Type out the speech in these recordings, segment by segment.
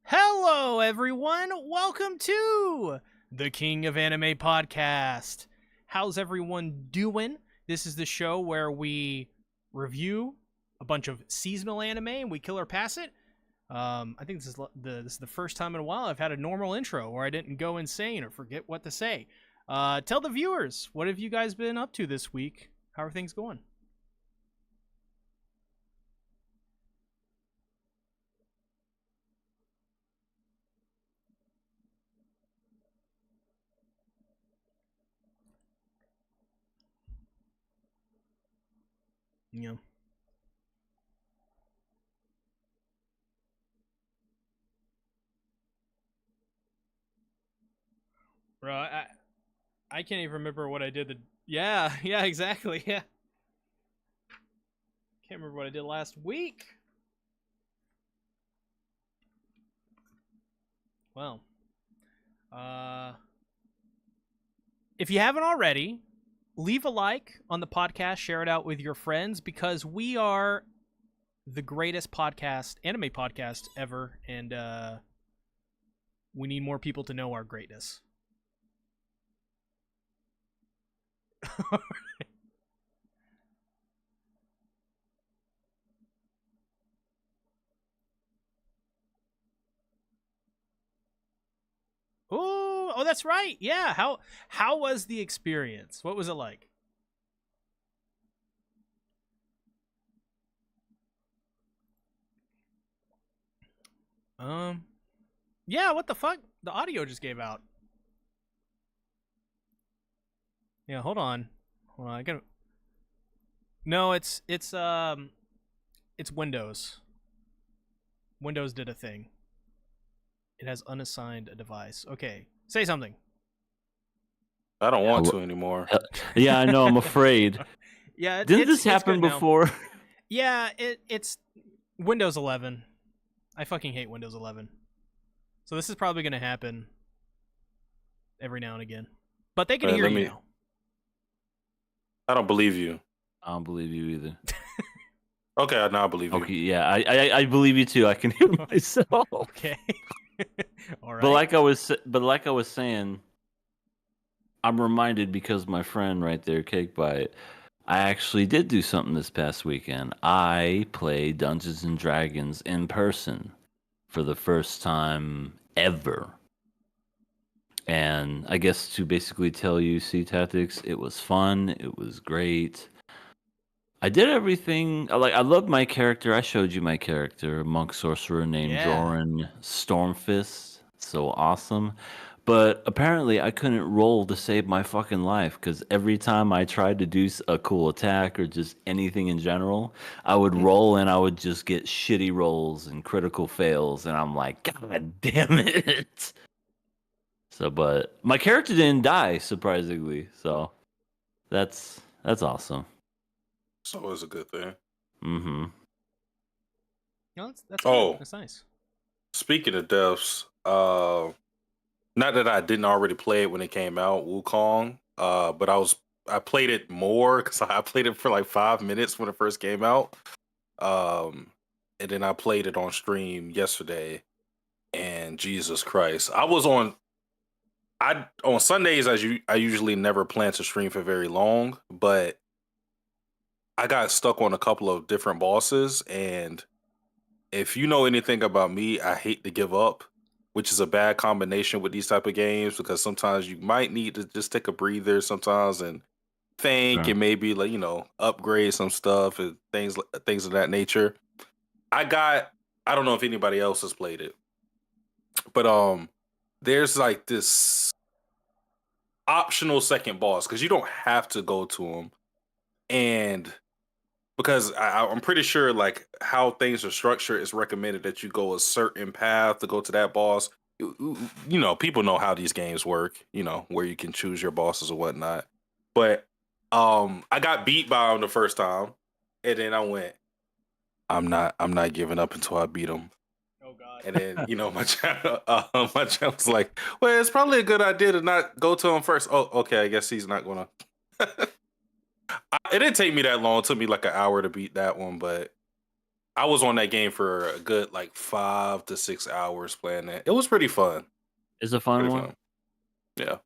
Hello, everyone. Welcome to the King of Anime podcast. How's everyone doing? This is the show where we review a bunch of seasonal anime and we kill or pass it. I think this is the first time in a while I've had a normal intro where I didn't go insane or forget what to say. Tell the viewers, what have you guys been up to this week? How are things going? Yeah. Bro, I can't even remember what I did. Yeah, exactly. Yeah, can't remember what I did last week. Well, uh, if you haven't already, leave a like on the podcast, share it out with your friends because we are the greatest anime podcast ever, and we need more people to know our greatness. Oh, that's right. Yeah. How was the experience? What was it like? Um, yeah. What the fuck? The audio just gave out. Yeah. Hold on. Hold on. I gotta. No, it's Windows. Windows did a thing. It has unassigned a device. Okay, say something. I don't want Hello- to anymore. Yeah, I know. I'm afraid. Yeah, Didn't this it's happen good now. before? Yeah, it's Windows 11. I fucking hate Windows 11. So this is probably gonna happen every now and again. But they can hear you now. I don't believe you. I don't believe you either. Okay, now I believe you. Okay, yeah, I believe you too. I can hear myself. Okay. All right. But like I was saying, I'm reminded because my friend right there, Cake Bite, I actually did do something this past weekend. I played Dungeons and Dragons in person for the first time ever. And I guess to basically tell you, C Tactics, it was fun. It was great. I did everything. I love my character. I showed you my character, a monk sorcerer named Yeah. Joran Stormfist. So awesome. But apparently, I couldn't roll to save my fucking life because every time I tried to do a cool attack or just anything in general, I would roll and I would just get shitty rolls and critical fails. And I'm like, God damn it. So, but my character didn't die, surprisingly. So that's awesome. It's always a good thing. Mm-hmm. No, that's Oh. good. That's nice. Speaking of deaths, not that I didn't already play it when it came out, Wukong, but I played it more because I played it for like 5 minutes when it first came out. And then I played it on stream yesterday, and Jesus Christ, on Sundays I usually never plan to stream for very long, but I got stuck on a couple of different bosses, and if you know anything about me, I hate to give up, which is a bad combination with these type of games because sometimes you might need to just take a breather sometimes and think Sure. and maybe upgrade some stuff and things of that nature. I don't know if anybody else has played it, but there's like this optional second boss because you don't have to go to him, and because I'm pretty sure like how things are structured, it's recommended that you go a certain path to go to that boss. You know, people know how these games work. You know, where you can choose your bosses or whatnot. But I got beat by him the first time, and then I went, I'm not giving up until I beat him. Oh God. And then my channel, was like, well, it's probably a good idea to not go to him first. Oh, okay, I guess he's not gonna. It didn't take me that long. It took me like an hour to beat that one, but I was on that game for a good like 5 to 6 hours playing it. It was pretty fun. It's a fun Pretty one. fun. Yeah.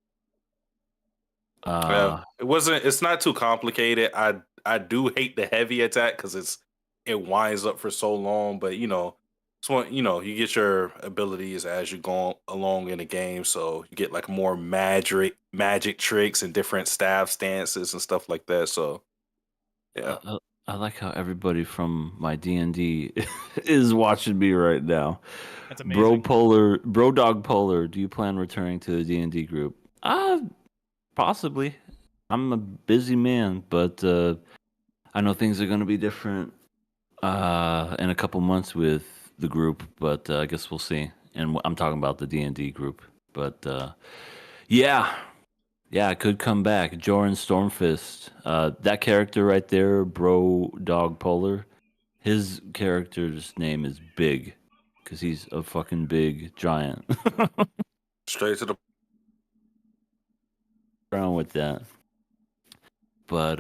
Uh, It wasn't. It's not too complicated. I do hate the heavy attack because it winds up for so long. But it's one. You get your abilities as you go along in the game, so you get like more magic tricks and different stab stances and stuff like that. So yeah, I like how everybody from my D&D is watching me right now. That's amazing. Bro Dog Polar, do you plan returning to the D&D group? Possibly. I'm a busy man, but I know things are going to be different in a couple months with the group, but I guess we'll see. And I'm talking about the D&D group. But yeah, I could come back. Joran Stormfist. That character right there, Bro Dog Polar, his character's name is Big because he's a fucking big giant. straight to the. Around with that. But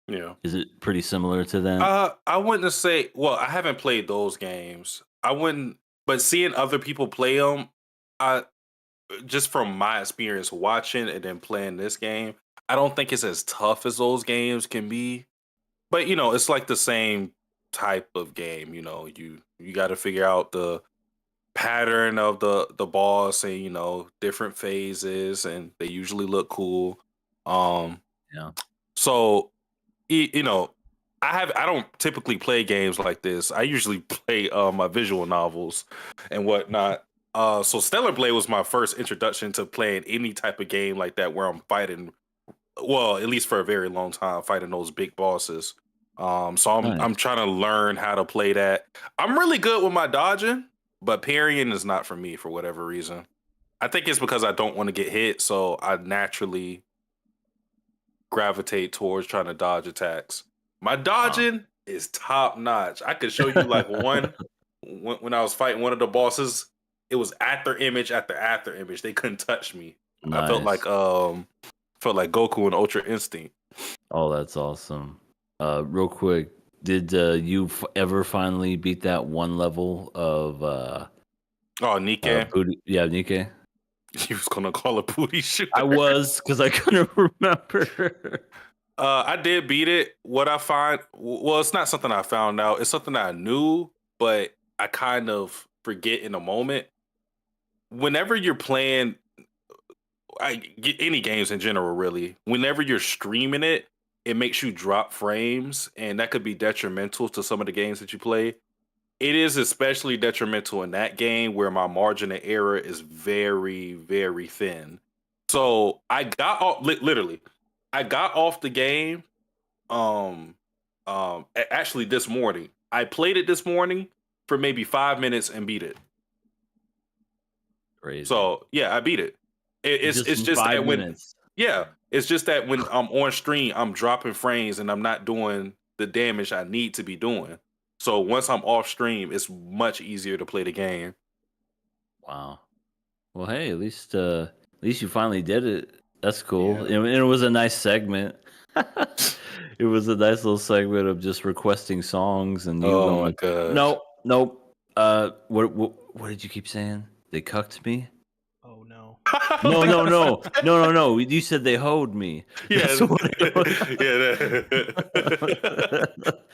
Yeah. is it pretty similar to that? I wouldn't say. Well, I haven't played those games. I wouldn't. But seeing other people play them, I just from my experience watching and then playing this game, I don't think it's as tough as those games can be. But it's like the same type of game. You got to figure out the pattern of the boss and different phases, and they usually look cool. Yeah. So you know, I don't typically play games like this. I usually play my visual novels and whatnot. So Stellar Blade was my first introduction to playing any type of game like that where I'm fighting. Well, at least for a very long time, fighting those big bosses. So I'm Nice. trying to learn how to play that. I'm really good with my dodging, but parrying is not for me for whatever reason. I think it's because I don't want to get hit, so I naturally gravitate towards trying to dodge attacks. My dodging is top notch. I could show you like one when I was fighting one of the bosses. It was after image after after image. They couldn't touch me. I felt Nice. like Goku in Ultra Instinct. Oh, that's awesome. Real quick, did you ever finally beat that one level of Oh, Nikkei. booty? Yeah, Nikkei. He was gonna call it booty shooter. I was because I couldn't remember. I did beat it. What I find, well, it's not something I found out. It's something I knew, but I kind of forget in a moment. Whenever you're playing, any games in general, really. Whenever you're streaming it, it makes you drop frames, and that could be detrimental to some of the games that you play. It is especially detrimental in that game where my margin of error is very, very thin. So I got off literally. I got off the game. Actually, this morning I played it this morning for maybe 5 minutes and beat it. Crazy. So yeah, I beat it. It's just 5 that when minutes. it's just that when I'm on stream, I'm dropping frames and I'm not doing the damage I need to be doing. So once I'm off stream, it's much easier to play the game. Wow. Well, hey, at least you finally did it. That's cool. Yeah. And it was a nice segment. It was a nice little segment of just requesting songs and you Oh my going, gosh. nope. What did you keep saying? They cucked me? Oh no. No. You said they hoed me. Yeah, That's what it was.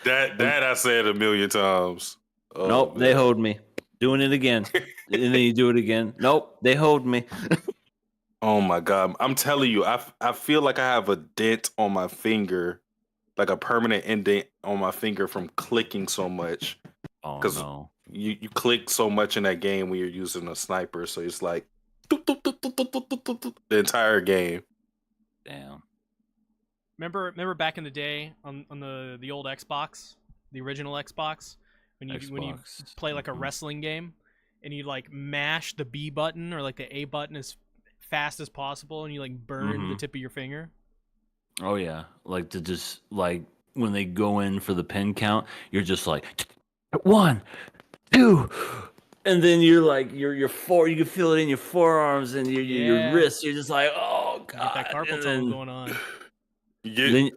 that I said a million times. Oh, Nope, they man. hoed me. Doing it again. And then you do it again. Nope, they hoed me. Oh my god! I'm telling you, I feel like I have a dent on my finger, like a permanent indent on my finger from clicking so much. Oh Because no. you click so much in that game when you're using a sniper, so it's like the entire game. Damn. Remember back in the day on the old Xbox, the original Xbox, when you Xbox. play like a wrestling game and you like mash the B button or like the A button as fast as possible and you like burn the tip of your finger. Oh yeah. Like to just like when they go in for the pin count, you're just like 1, 2, and then you're like you can feel it in your forearms and your Yeah. wrists. You're just like, oh You get that god, carpal and tunnel then going on. You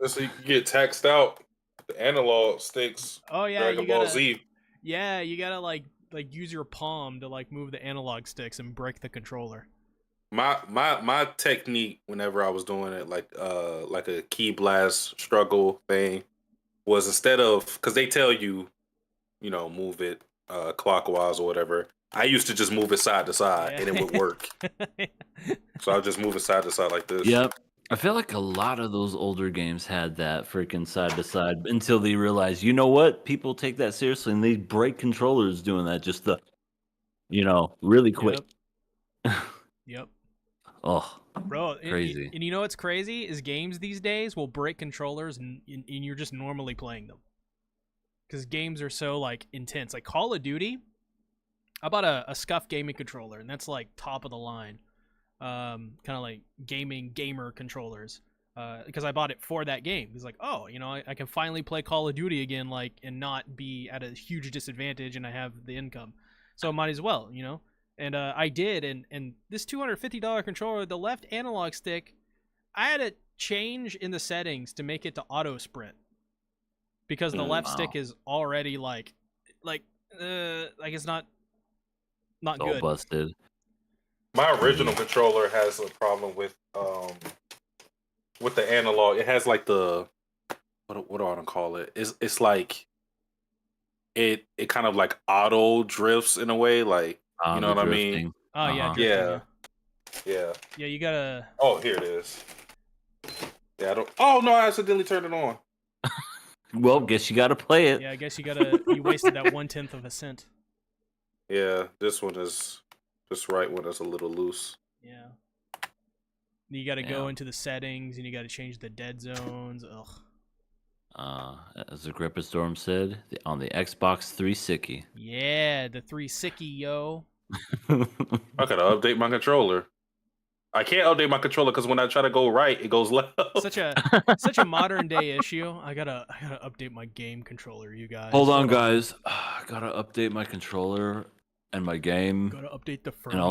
get taxed out. The analog sticks. Oh yeah, Dragon you Ball gotta. Z. Yeah, you gotta like use your palm to like move the analog sticks and break the controller. My technique whenever I was doing it like a key blast struggle thing was instead of because they tell you move it clockwise or whatever. I used to just move it side to side and it would work. So I would just move it side to side like this. Yep. I feel like a lot of those older games had that freaking side to side until they realized, you know what? People take that seriously and they break controllers doing that just really quick. Yep. Oh, Bro, crazy. and you know what's crazy is games these days will break controllers and you're just normally playing them. Because games are so like intense. Like Call of Duty, I bought a scuff gaming controller, and that's like top of the line. Kind of like gamer controllers. Because I bought it for that game. It's like, oh, I can finally play Call of Duty again, like, and not be at a huge disadvantage, and I have the income, so I might as well, And I did, and this $250 controller, the left analog stick, I had to change in the settings to make it to auto sprint because the left stick is already like it's not It's all good. busted. My original controller has a problem with the analog. It has like the what do I want to call it? It's like it kind of like auto drifts in a way, like you know what I mean? Oh yeah, drifting, yeah. You gotta. Oh, here it is. Yeah, I don't. Oh no, I accidentally turned it on. Well, guess you gotta play it. Yeah, I guess you wasted that 1/10 of a cent. Yeah, this one is just right when it's a little loose. Yeah. You got to go into the settings and you got to change the dead zones. Ugh. As the Gripper Storm said, on the Xbox 360. Yeah, the 360, yo. I gotta update my controller. I can't update my controller because when I try to go right, it goes left. Such a modern day issue. I gotta update my game controller, you guys. Hold on, guys. I gotta update my controller and my game. Gotta update the firmware. And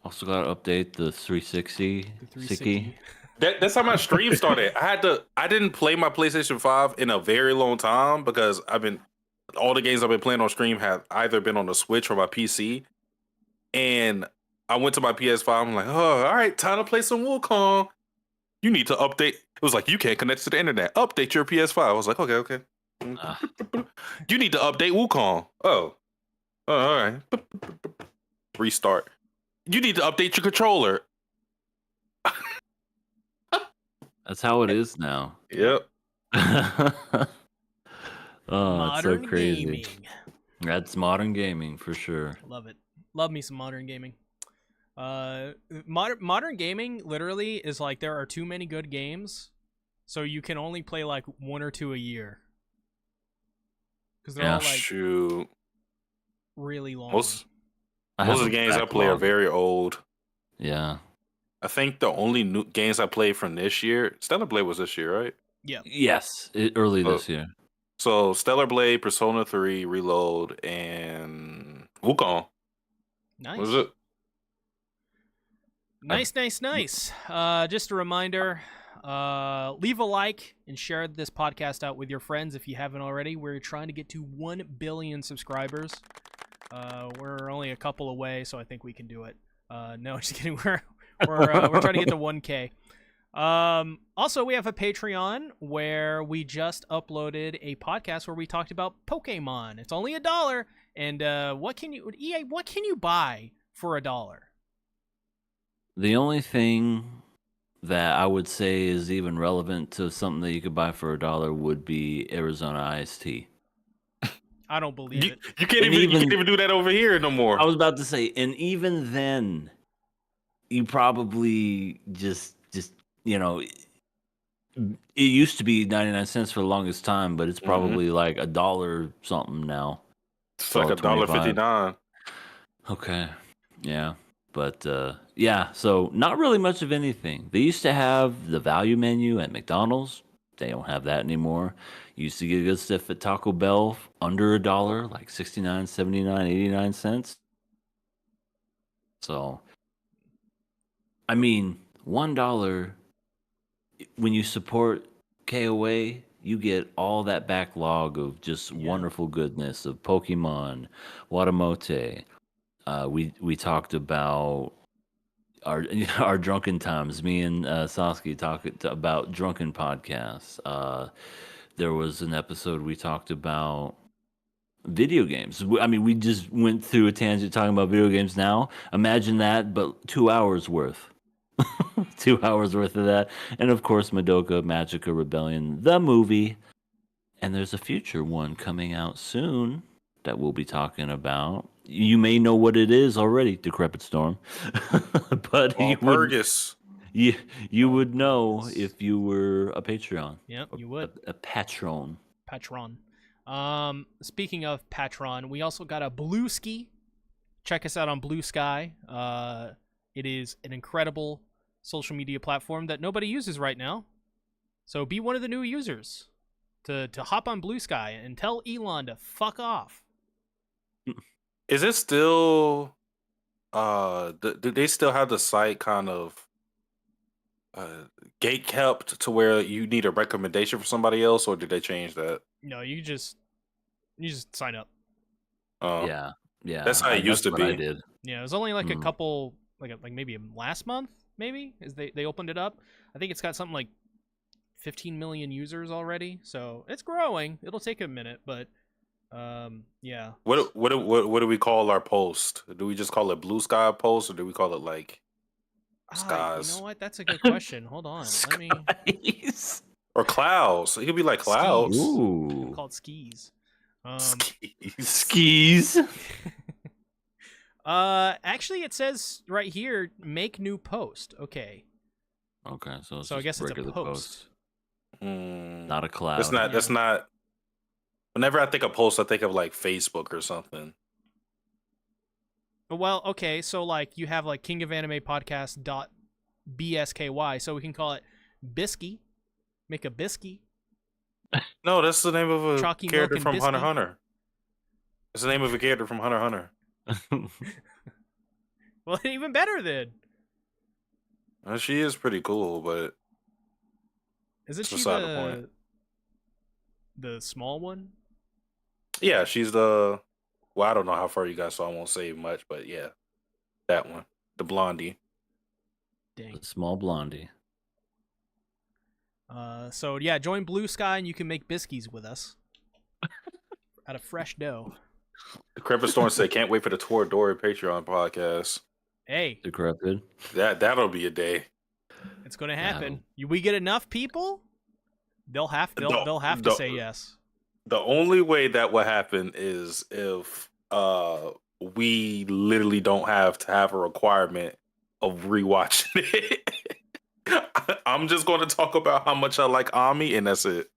also gotta update the 360. The 360. That's how my stream started. I didn't play my PlayStation 5 in a very long time because all the games I've been playing on stream have either been on the Switch or my PC. And I went to my PS5. I'm like, oh, all right, time to play some Wukong. You need to update. It was like, you can't connect to the internet. Update your PS5. I was like, okay. You need to update Wukong. Oh, all right. Restart. You need to update your controller. That's how it is now. Yep. Oh, it's so crazy. Gaming. That's modern gaming for sure. Love it. Love me some modern gaming. Modern gaming literally is like there are too many good games, so you can only play like one or two a year. Because they're all like really long. Most of the games I play are very old. Yeah. I think the only new games I played from this year, Stellar Blade was this year, right? Yeah. Yes, early this year. So Stellar Blade, Persona 3, Reload, and Wukong. Nice. What was it? Nice. Just a reminder, leave a like and share this podcast out with your friends if you haven't already. We're trying to get to 1 billion subscribers. We're only a couple away, so I think we can do it. No, just kidding. We're trying to get to 1K. Also, we have a Patreon where we just uploaded a podcast where we talked about Pokemon. It's only $1, and what can you buy for $1? The only thing that I would say is even relevant to something that you could buy for $1 would be Arizona iced tea. I don't believe it. You can't even do that over here no more. I was about to say, and even then, you probably just it used to be 99 cents for the longest time, but it's probably like $1 something now. It's like $1.59. Okay. Yeah. But so not really much of anything. They used to have the value menu at McDonald's. They don't have that anymore. Used to get good stuff at Taco Bell under $1, like 69, 79, 89 cents. So, I mean, $1 when you support KOA, you get all that backlog of just wonderful goodness of Pokemon, Watamote. We talked about our drunken times. Me and Sasuke talked about drunken podcasts. There was an episode we talked about video games. I mean, we just went through a tangent talking about video games now. Imagine that, but 2 hours worth. 2 hours worth of that. And of course, Madoka Magica Rebellion, the movie. And there's a future one coming out soon that we'll be talking about. You may know what it is already, Decrepit Storm. But you would know if you were a Patreon. Yep, you would. A patron. Patron. Speaking of Patron, we also got a Blue Ski. Check us out on Blue Sky. It is an incredible social media platform that nobody uses right now. So be one of the new users to hop on Blue Sky and tell Elon to fuck off. Is it still do they still have the site kind of gate kept to where you need a recommendation for somebody else, or did they change that? No, you just sign up. Yeah. That's how it used to be. I did. Yeah, it was only like a couple, like maybe last month, maybe, is they opened it up. I think it's got something like 15 million users already, so it's growing. It'll take a minute, but yeah. What do we call our post? Do we just call it Blue Sky post, or do we call it like skies? You know what? That's a good question. Hold on. Let me. Or clouds. It could be like clouds. Ooh. Called skis. Skis. Actually, it says right here, make new post. Okay. Okay, so I guess it's a post. Not a cloud. That's not. Whenever I think of post, I think of like Facebook or something. Well, okay, so like you have like King of Anime Podcast .bsky, so we can call it Bisky. Make a Bisky. No, that's the name of a Chalky character Milk from and Hunter Bisky. x Hunter. It's the name of a character from Hunter x Hunter. Well, even better then. She is pretty cool, but Isn't she beside the point. the small one? Yeah, she's the. Well, I don't know how far you guys saw. I won't say much, but yeah, that one, the blondie. Dang. The small blondie. So yeah, join Blue Sky and you can make biscuits with us out of fresh dough. The Crepit Storm said, "Can't wait for the Toradora Patreon podcast." Hey, Decrepit. That'll be a day. It's gonna happen. We get enough people, they'll have to say yes. The only way that will happen is if we literally don't have to have a requirement of rewatching it. I'm just going to talk about how much I like Ami, and that's it.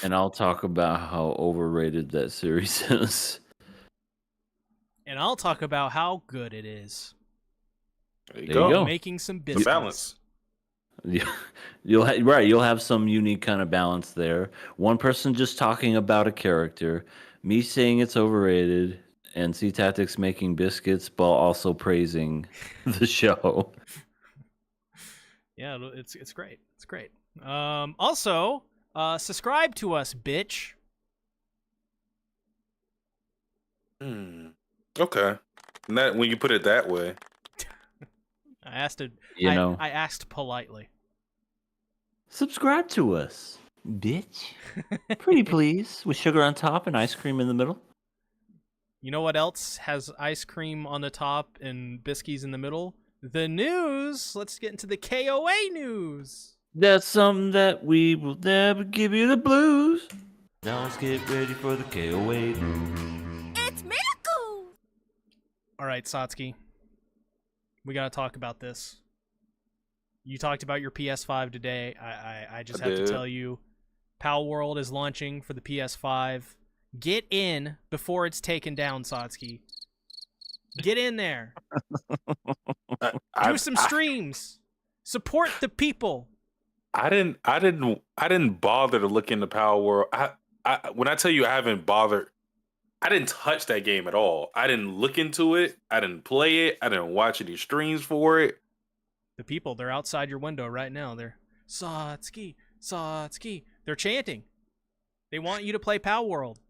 And I'll talk about how overrated that series is. And I'll talk about how good it is. There you go. Making some The biscuits. balance. You'll have some unique kind of balance there. One person just talking about a character, me saying it's overrated, and C Tactics making biscuits while also praising the show. Yeah, it's great. It's great. Also, subscribe to us, bitch. Okay. And that, when you put it that way. I asked it. I asked politely. Subscribe to us, bitch. Pretty please, with sugar on top and ice cream in the middle. You know what else has ice cream on the top and biscuits in the middle? The news. Let's get into the KOA news. That's something that we will never give you the blues. Now let's get ready for the KOA news. It's Miracle! All right, Satsuki. We got to talk about this. You talked about your PS5 today. I just have to tell you, Pal World is launching for the PS5. Get in before it's taken down, Satsuki. Get in there. Do some streams. Support the people. I didn't bother to look into Power World. When I tell you I haven't bothered, I didn't touch that game at all. I didn't look into it. I didn't play it. I didn't watch any streams for it. The people, they're outside your window right now. They're Satsuki, Satsuki. They're chanting. They want you to play Power World.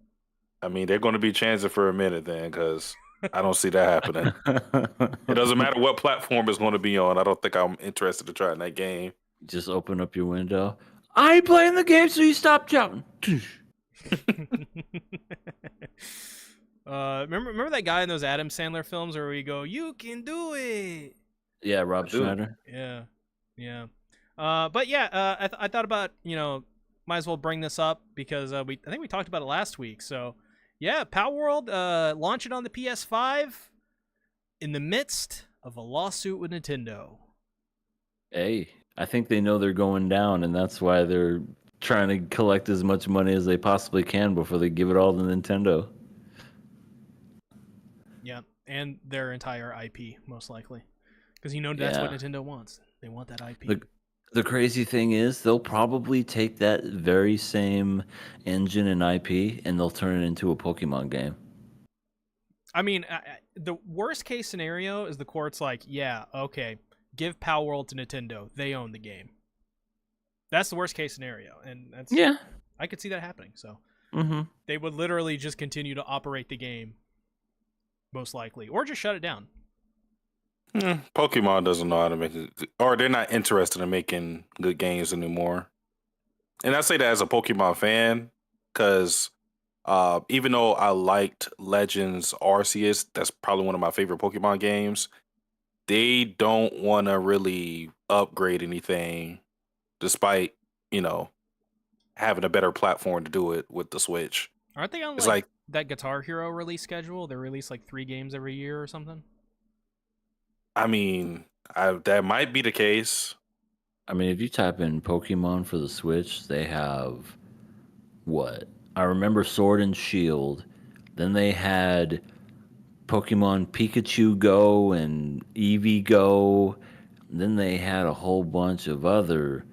I mean, they're going to be chancing for a minute then, because I don't see that happening. It doesn't matter what platform it's going to be on. I don't think I'm interested to try in that game. Just open up your window. I ain't playing the game, so you stop shouting. Remember that guy in those Adam Sandler films where we go, "You can do it." Yeah, Rob Schneider. Yeah. But yeah, I thought about, might as well bring this up because I think we talked about it last week. So yeah, Power World launching on the PS5 in the midst of a lawsuit with Nintendo. Hey, I think they know they're going down, and that's why they're trying to collect as much money as they possibly can before they give it all to Nintendo. Yeah, and their entire IP, most likely. Because that's what Nintendo wants. They want that IP. The crazy thing is, they'll probably take that very same engine and IP, and they'll turn it into a Pokemon game. I mean, the worst case scenario is the court's like, yeah, okay, give Power World to Nintendo. They own the game. That's the worst case scenario, and I could see that happening. So they would literally just continue to operate the game, most likely, or just shut it down. Pokemon doesn't know how to make it, or they're not interested in making good games anymore. And I say that as a Pokemon fan, because even though I liked Legends Arceus, that's probably one of my favorite Pokemon games, they don't want to really upgrade anything, despite, having a better platform to do it with the Switch. Aren't they on It's like that Guitar Hero release schedule? They release like 3 games every year or something? I mean, that might be the case. I mean, if you type in Pokemon for the Switch, they have what? I remember Sword and Shield. Then they had Pokemon Pikachu Go and Eevee Go. Then they had a whole bunch of other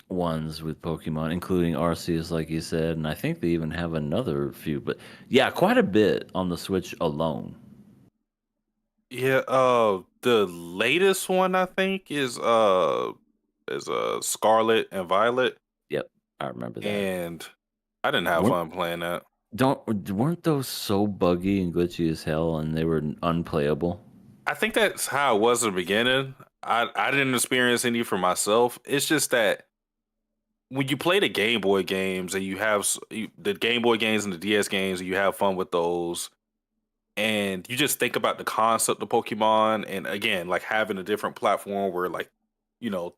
ones with Pokemon, including Arceus, like you said. And I think they even have another few. But yeah, quite a bit on the Switch alone. Yeah, the latest one I think is Scarlet and Violet, Yep, I remember that. and I didn't have fun playing that. Weren't those so buggy and glitchy as hell, and they were unplayable? I think that's how it was in the beginning. I didn't experience any for myself. It's just that when you play the Game Boy games and you have the Game Boy games and the DS games, and you have fun with those, and you just think about the concept of Pokemon, and again, like having a different platform where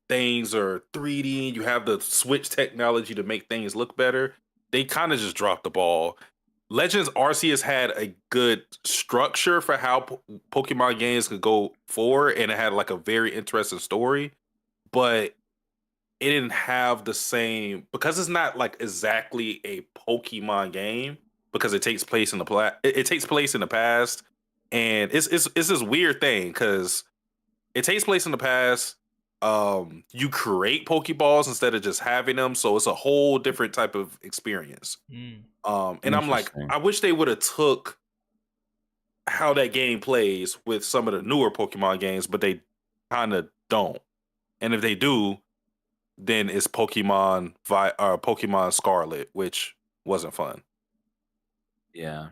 things are 3D, you have the Switch technology to make things look better. They kind of just dropped the ball. Legends Arceus had a good structure for how Pokemon games could go forward, and it had like a very interesting story, but it didn't have the same, because it's not like exactly a Pokemon game, because it takes place in it takes place in the past, and it's this weird thing because it takes place in the past. You create Pokeballs instead of just having them, so it's a whole different type of experience. And I'm like, I wish they would have took how that game plays with some of the newer Pokemon games, but they kind of don't. And if they do, then it's Pokemon Scarlet, which wasn't fun. Yeah,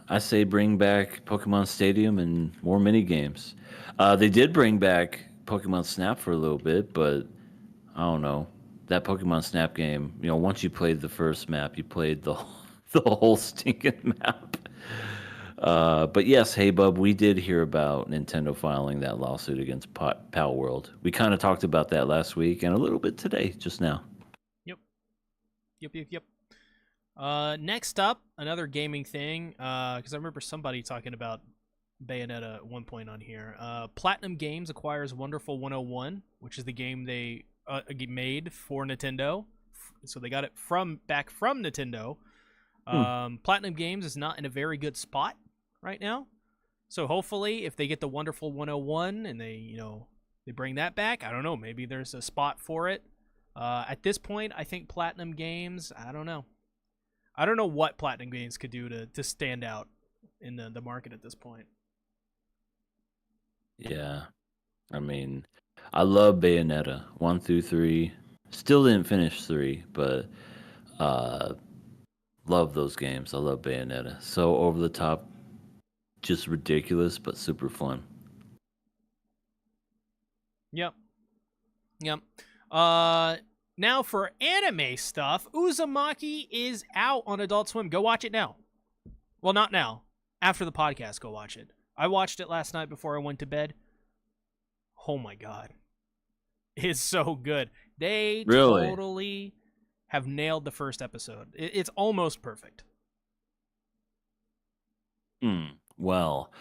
I say bring back Pokemon Stadium and more mini games. They did bring back Pokemon Snap for a little bit, but I don't know. That Pokemon Snap game, once you played the first map, you played the whole stinking map. But yes, hey bub, we did hear about Nintendo filing that lawsuit against Power World. We kind of talked about that last week and a little bit today, just now. Yep. Next up, another gaming thing, because I remember somebody talking about Bayonetta at one point on here. Platinum Games acquires Wonderful 101, which is the game they made for Nintendo. So they got it back from Nintendo. Platinum Games is not in a very good spot right now. So hopefully, if they get the Wonderful 101 and they, They bring that back. I don't know. Maybe there's a spot for it. At this point, I think Platinum Games, I don't know. I don't know what Platinum Games could do to stand out in the market at this point. Yeah. I mean, I love Bayonetta 1 through 3. Still didn't finish 3, but love those games. I love Bayonetta. So over the top, just ridiculous, but super fun. Yep. Now for anime stuff, Uzumaki is out on Adult Swim. Go watch it now. Well, not now. After the podcast, go watch it. I watched it last night before I went to bed. Oh my god. It's so good. They Really? totally have nailed the first episode. It's almost perfect. Well,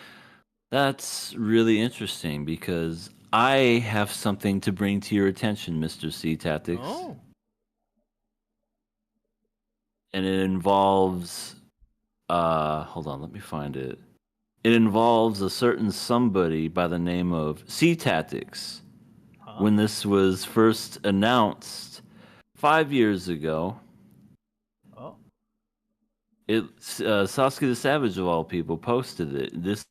that's really interesting because I have something to bring to your attention, Mr. C Tactics. Oh. And it involves hold on, let me find it. It involves a certain somebody by the name of C Tactics. Huh? When this was first announced 5 years ago, Oh. Sasuke the Savage of all people posted it this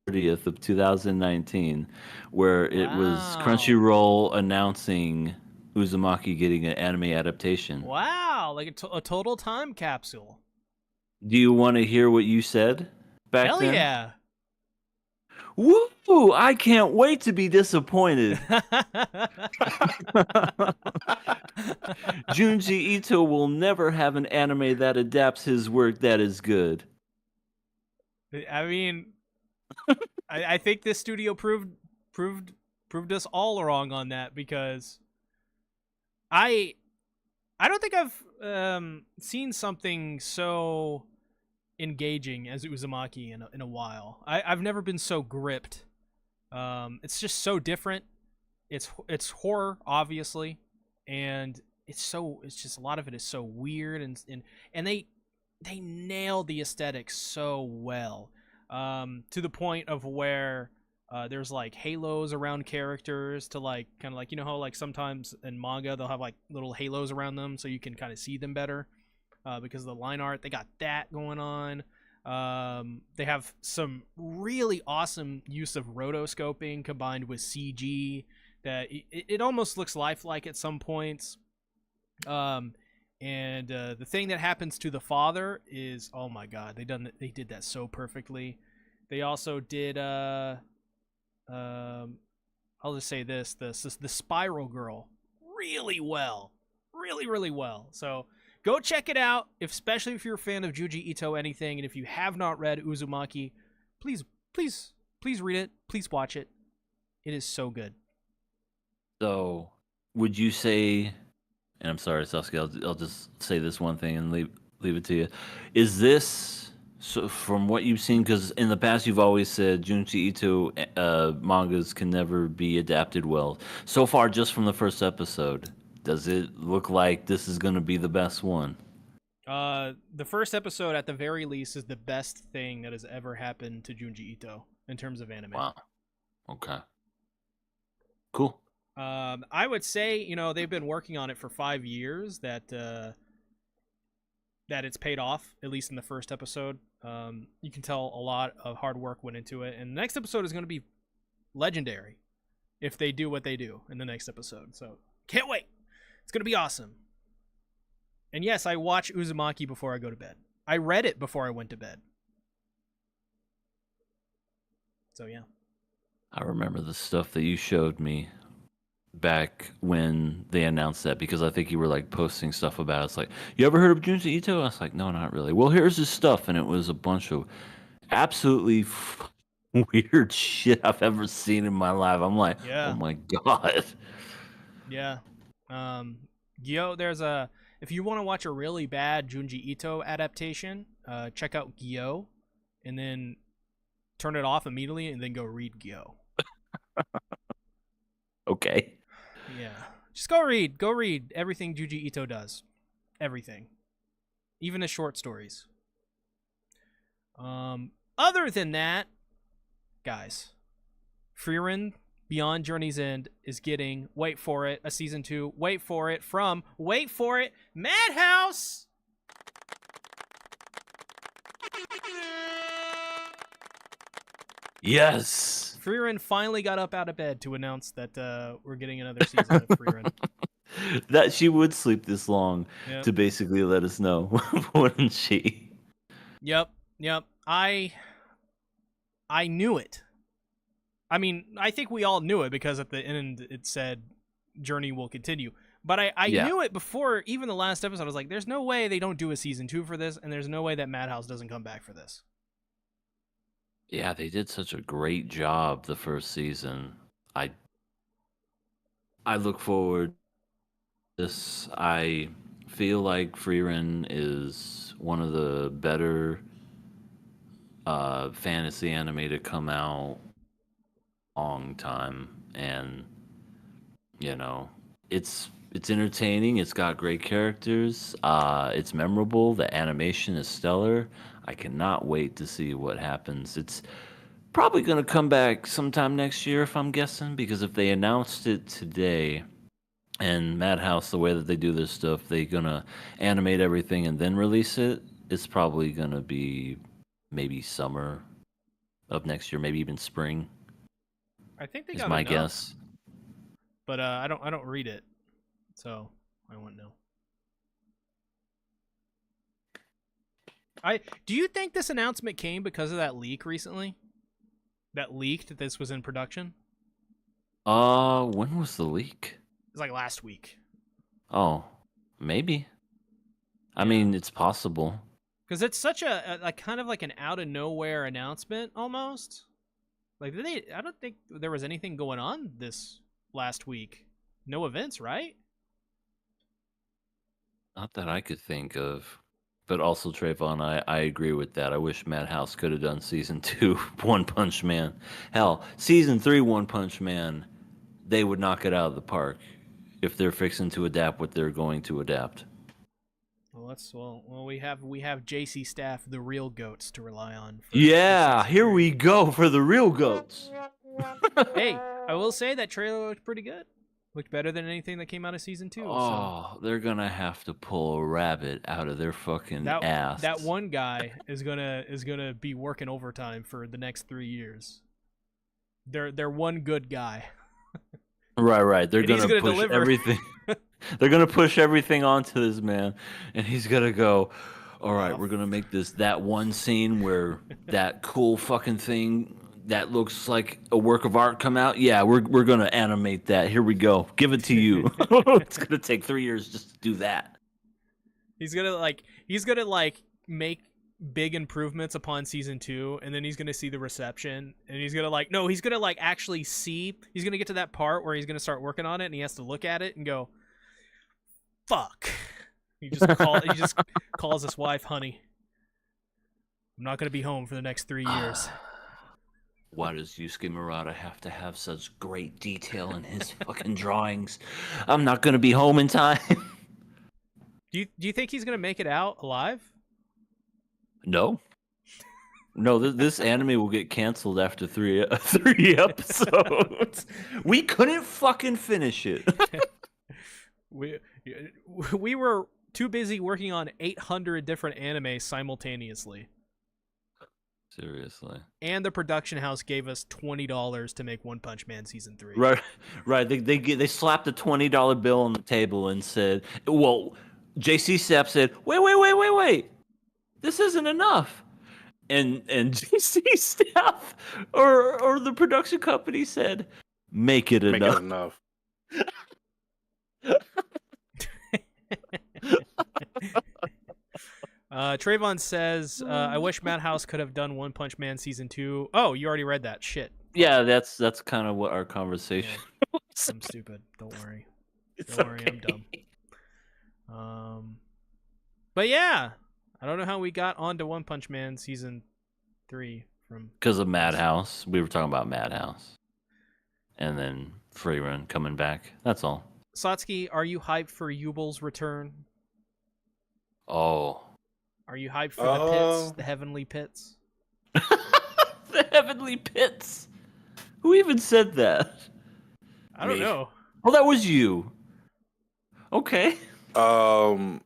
30th of 2019, where it was Wow. Crunchyroll announcing Uzumaki getting an anime adaptation. Wow, like a total time capsule. Do you want to hear what you said back Hell then? yeah. Woo! I can't wait to be disappointed. Junji Ito will never have an anime that adapts his work that is good. I mean, I think this studio proved us all wrong on that, because I don't think I've seen something so engaging as Uzumaki in a while. I've never been so gripped. It's just so different. It's horror, obviously, and it's just a lot of it is so weird, and they nailed the aesthetics so well, to the point of where there's like halos around characters to like kind of like, you know how like sometimes in manga they'll have like little halos around them so you can kind of see them better, because of the line art. They got that going on. They have some really awesome use of rotoscoping combined with CG that it almost looks lifelike at some points. And the thing that happens to the father is, oh my god, they did that so perfectly. They also did I'll just say this, the Spiral Girl really well. Really well. So go check it out, especially if you're a fan of Junji Ito anything, and if you have not read Uzumaki, please read it. Please watch it. It is so good. So, would you say, and I'm sorry, Sasuke, I'll just say this one thing and leave it to you. Is this, so from what you've seen, because in the past you've always said Junji Ito mangas can never be adapted well. So far, just from the first episode, does it look like this is going to be the best one? The first episode, at the very least, is the best thing that has ever happened to Junji Ito in terms of anime. Wow. Okay. Cool. I would say, you know, they've been working on it for 5 years, that it's paid off, at least in the first episode. You can tell a lot of hard work went into it, and the next episode is going to be legendary if they do what they do in the next episode. So can't wait. It's going to be awesome. And yes, I watch Uzumaki before I go to bed. I read it before I went to bed. So yeah. I remember the stuff that you showed me back when they announced that, because I think you were like posting stuff about it. It's like, you ever heard of Junji Ito? I was like, no, not really. Well, here's his stuff, and it was a bunch of absolutely weird shit I've ever seen in my life. I'm like, Yeah. oh my god. Yeah. Gyo, if you want to watch a really bad Junji Ito adaptation, check out Gyo, and then turn it off immediately, and then go read Gyo. Okay. Yeah. Just go read everything Junji Ito does. Everything. Even the short stories. Other than that, guys, Frieren Beyond Journey's End is getting, wait for it, a season 2, wait for it, Madhouse! Yes. Freerun finally got up out of bed to announce that we're getting another season of Freerun. That she would sleep this long Yep. to basically let us know, wouldn't she? Yep. I knew it. I mean, I think we all knew it because at the end it said Journey will continue. But I knew it before even the last episode. I was like, there's no way they don't do a season 2 for this, and there's no way that Madhouse doesn't come back for this. Yeah, they did such a great job the first season. I look forward to this. I feel like Freerun is one of the better fantasy anime to come out long time, and it's entertaining. It's got great characters. It's memorable. The animation is stellar. I cannot wait to see what happens. It's probably going to come back sometime next year, if I'm guessing, because if they announced it today, and Madhouse, the way that they do their stuff, they're going to animate everything and then release it. It's probably going to be maybe summer of next year, maybe even spring. I think they is got my enough, guess. but I don't read it, so I won't know. Do you think this announcement came because of that leak recently? That leaked that this was in production? When was the leak? It was like last week. Oh, maybe. I mean, it's possible. Because it's such a kind of like an out of nowhere announcement almost. Like I don't think there was anything going on this last week. No events, right? Not that I could think of. But also, Trayvon, I agree with that. I wish Madhouse could have done season 2 One Punch Man. Hell, season 3 One Punch Man, they would knock it out of the park if they're fixing to adapt what they're going to adapt. Well, we have JC Staff, the real goats, to rely on. Yeah, here we go for the real goats. Hey, I will say that trailer looked pretty good. Looked better than anything that came out of season 2. Oh, they're gonna have to pull a rabbit out of their fucking ass. That one guy is gonna be working overtime for the next 3 years. They're one good guy. Right. They're gonna push deliver. everything. They're gonna push everything onto this man, and he's gonna go, all right, we're gonna make that one scene where that cool fucking thing that looks like a work of art come out. Yeah, we're gonna animate that. Here we go. Give it to you. It's gonna take 3 years just to do that. He's gonna make big improvements upon season 2, and then he's gonna see the reception, and he's gonna actually see. He's gonna get to that part where he's gonna start working on it, and he has to look at it and go, "Fuck." He just calls his wife honey. I'm not gonna be home for the next 3 years. Why does Yusuke Murata have to have such great detail in his fucking drawings? I'm not gonna be home in time. Do you think he's gonna make it out alive? No, this anime will get canceled after three episodes. We couldn't fucking finish it. We were too busy working on 800 different anime simultaneously. Seriously. And the production house gave us $20 to make One Punch Man season 3. Right. They slapped a $20 bill on the table and said, "Well," JC Staff said, "Wait. This isn't enough." And JC Staff or the production company said, "Make it enough." Trayvon says, I wish Madhouse could have done One Punch Man season 2. Oh, you already read that. Shit. Yeah, that's kind of what our conversation was. I'm stupid. Don't worry. It's Don't worry, I'm dumb. But yeah, I don't know how we got onto One Punch Man season 3 from because of Madhouse. We were talking about Madhouse, and then Freerun coming back. That's all. Satsuki, are you hyped for Yubel's return? Oh. Are you hyped for the pits, the heavenly pits? The heavenly pits. Who even said that? I don't Me. know. Oh, that was you. Okay. Um,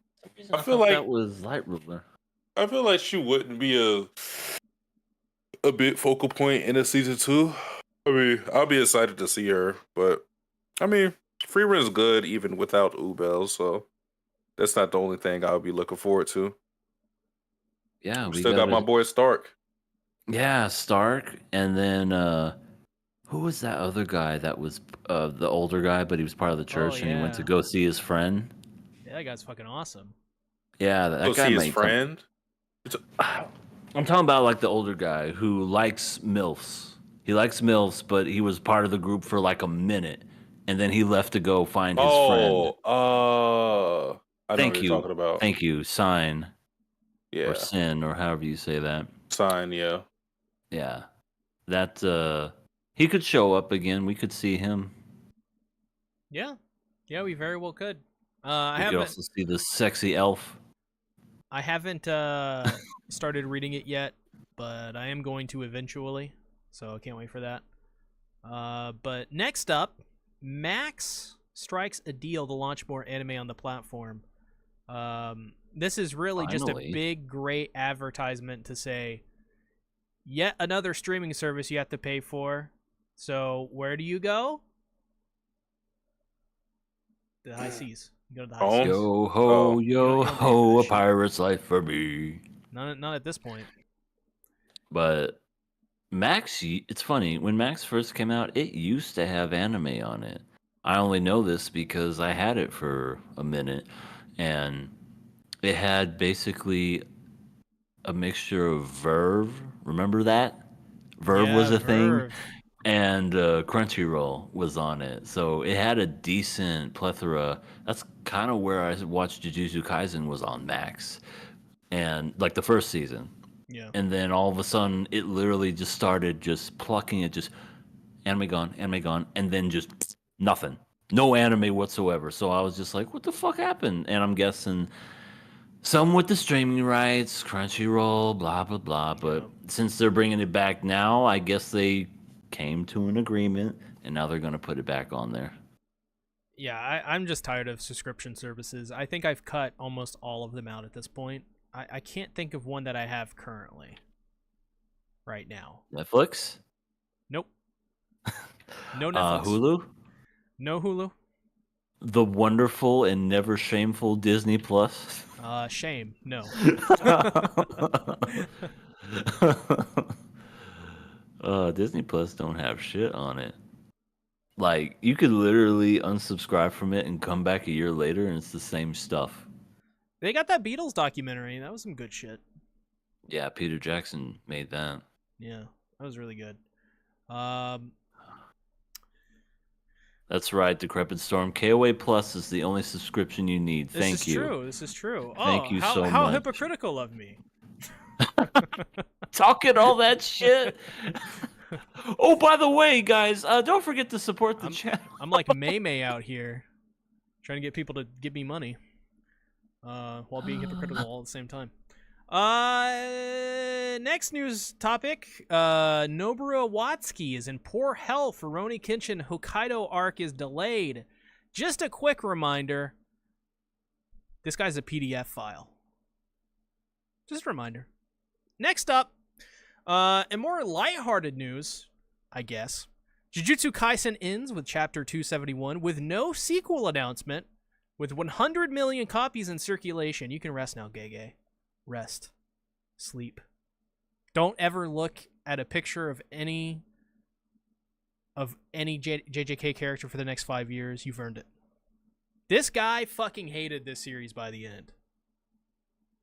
I feel thought like- that was Light Ruler. I feel like she wouldn't be a big focal point in a season 2. I mean, I'll be excited to see her, but I mean, Freeman's good even without Ubel, so that's not the only thing I'll be looking forward to. Yeah, We still got my boy Stark. Yeah, Stark, and then who was that other guy that was the older guy, but he was part of the church and he went to yeah. go see his friend? Yeah, that guy's fucking awesome. Yeah, that Go guy see his might friend. I'm talking about like the older guy who likes MILFs. He likes MILFs, but he was part of the group for like a minute, and then he left to go find his friend. I know what you're talking about. Thank you, Sign Yeah, or Sin or however you say that. sign. Yeah, Yeah, that he could show up again. We could see him. Yeah. Yeah, we very well could. We I could haven't also see the sexy elf. started reading it yet, but I am going to eventually. So I can't wait for that. But next up, Max strikes a deal to launch more anime on the platform. This is really just a Finally. big, great advertisement to say, yet another streaming service you have to pay for. So where do you go? The high seas. You go to the high Home? seas. Yo ho, Oh. You yo don't pay for ho, that a shit. pirate's life for me. Not at this point. But Max, it's funny, when Max first came out, it used to have anime on it. I only know this because I had it for a minute, and it had basically a mixture of Verve. Remember that? Verve was a thing, Verve. and Crunchyroll was on it. So it had a decent plethora. That's kind of where I watched Jujutsu Kaisen was on Max, and like the first season. Yeah. And then all of a sudden, it literally just started just plucking it, just anime gone, and then just nothing. No anime whatsoever. So I was just like, what the fuck happened? And I'm guessing some with the streaming rights, Crunchyroll, blah, blah, blah. But since they're bringing it back now, I guess they came to an agreement, and now they're going to put it back on there. Yeah, I'm just tired of subscription services. I think I've cut almost all of them out at this point. I can't think of one that I have currently. Right now. Netflix? Nope. No Netflix. Hulu? No Hulu. The wonderful and never shameful Disney Plus? Shame. No. Disney Plus don't have shit on it. Like, you could literally unsubscribe from it and come back a year later and it's the same stuff. They got that Beatles documentary. That was some good shit. Yeah, Peter Jackson made that. Yeah, that was really good. That's right, Decrepit Storm. KOA Plus is the only subscription you need. Thank you. This is true. Thank you so how much. hypocritical of me. Talking all that shit. Oh, by the way, guys, don't forget to support the channel. I'm like May out here, trying to get people to give me money, while being hypocritical all at the same time. Next news topic. Noboru Watsuki is in poor health. Rurouni Kenshin Hokkaido arc is delayed. Just a quick reminder. This guy's a PDF file. Just a reminder. Next up, in more lighthearted news, I guess, Jujutsu Kaisen ends with Chapter 271 with no sequel announcement. With 100 million copies in circulation, you can rest now, Gege. Rest. Sleep. Don't ever look at a picture of any JJK character for the next 5 years. You've earned it. This guy fucking hated this series by the end.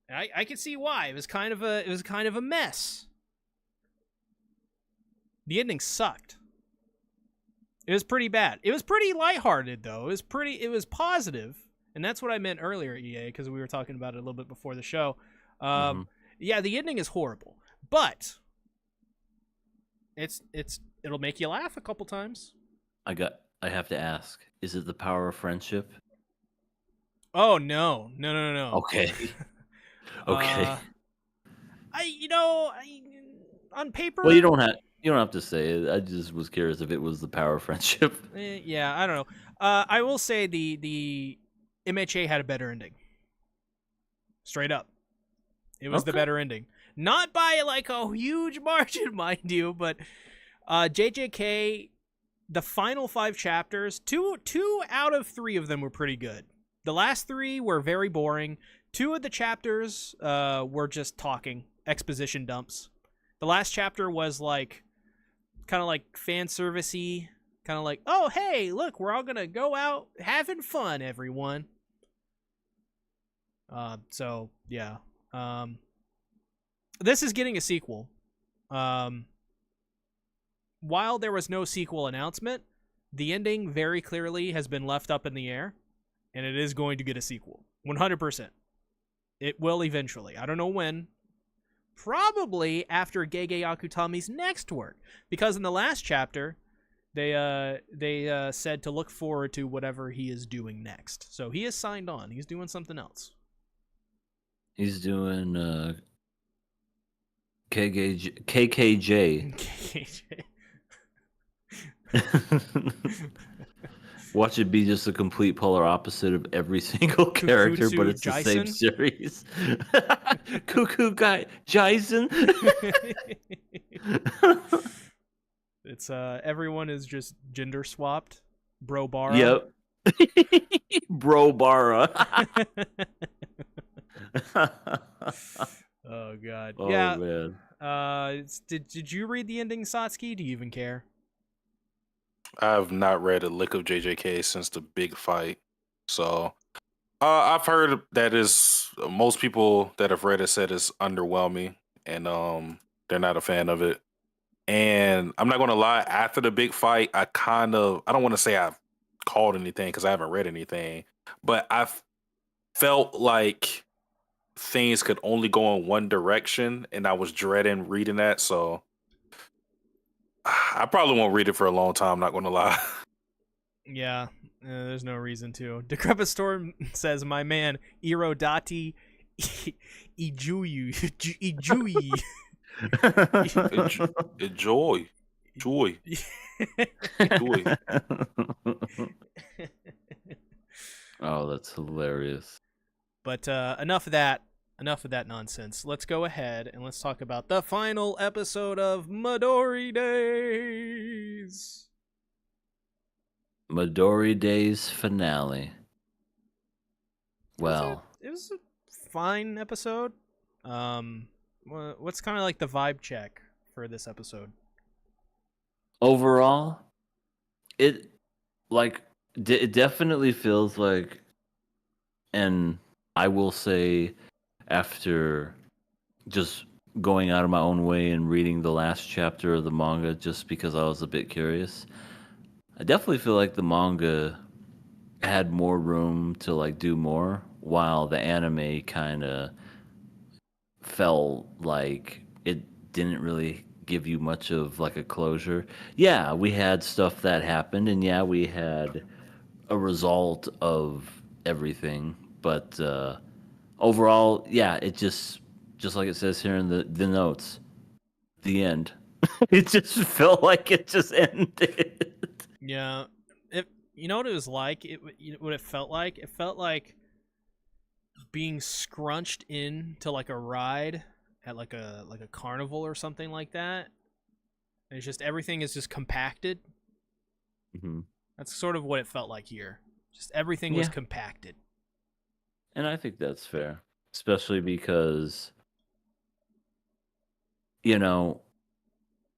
And I can see why. It was kind of a mess. The ending sucked. It was pretty bad. It was pretty lighthearted though. It was positive. And that's what I meant earlier, EA, because we were talking about it a little bit before the show. Yeah, the ending is horrible, but it'll make you laugh a couple times. I have to ask, is it the power of friendship? Oh no. Okay. Okay. On paper. Well, you don't have. You don't have to say it. I just was curious if it was the power of friendship. Yeah, I don't know. I will say the MHA had a better ending. Straight up. It was the Okay. better ending. Not by like a huge margin, mind you, but JJK, the final 5 chapters, two out of 3 of them were pretty good. The last 3 were very boring. 2 of the chapters were just talking, exposition dumps. The last chapter was like kind of like fan servicey, kind of like, oh hey, look, we're all gonna go out having fun, everyone. So yeah. This is getting a sequel. While there was no sequel announcement, the ending very clearly has been left up in the air, and it is going to get a sequel. 100%. It will eventually. I don't know when. Probably after Gege Akutami's next work, because in the last chapter, they said to look forward to whatever he is doing next. So he is signed on. He's doing something else. He's doing KKJ. Watch it be just a complete polar opposite of every single character, but it's the same series. Cuckoo guy Jason. It's everyone is just gender swapped. Bro Bara. Yep. Bro Bara. Oh god. Oh yeah. man. Did you read the ending, Satsuki? Do you even care? I've not read a lick of JJK since the big fight. So I've heard that is most people that have read it said it's underwhelming and they're not a fan of it. And I'm not gonna lie, after the big fight, I don't want to say I've called anything because I haven't read anything, but I've felt like things could only go in one direction and I was dreading reading that, so I probably won't read it for a long time, not gonna lie. Yeah, there's no reason to. Decrepit Storm says, my man, Irodati Ijuyi. Enjoy. Joy. Oh, that's hilarious. But enough of that nonsense. Let's go ahead and let's talk about the final episode of Midori Days. Midori Days finale. Well, it was a fine episode. What's kind of like the vibe check for this episode? Overall, it definitely feels like, and I will say, after just going out of my own way and reading the last chapter of the manga just because I was a bit curious, I definitely feel like the manga had more room to like do more, while the anime kind of felt like it didn't really give you much of like a closure. Yeah, we had stuff that happened, and yeah, we had a result of everything, but overall, yeah, it just like it says here in the notes, the end. It just felt like it just ended. Yeah, you know what it was like? What it felt like? It felt like being scrunched into like a ride at like a carnival or something like that. And it's just everything is just compacted. Mm-hmm. That's sort of what it felt like here. Just everything was compacted. And I think that's fair, especially because, you know,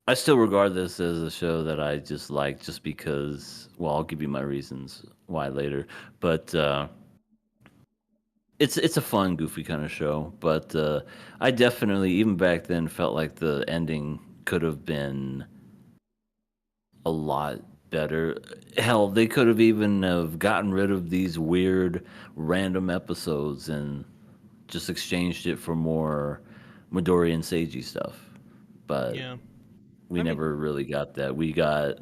I still regard this as a show that I just like just because, well, I'll give you my reasons why later, but it's a fun, goofy kind of show, but I definitely, even back then, felt like the ending could have been a lot better. Hell, they could have even have gotten rid of these weird, random episodes and just exchanged it for more Midori and Seiji stuff, but... Yeah. We never really got that. We got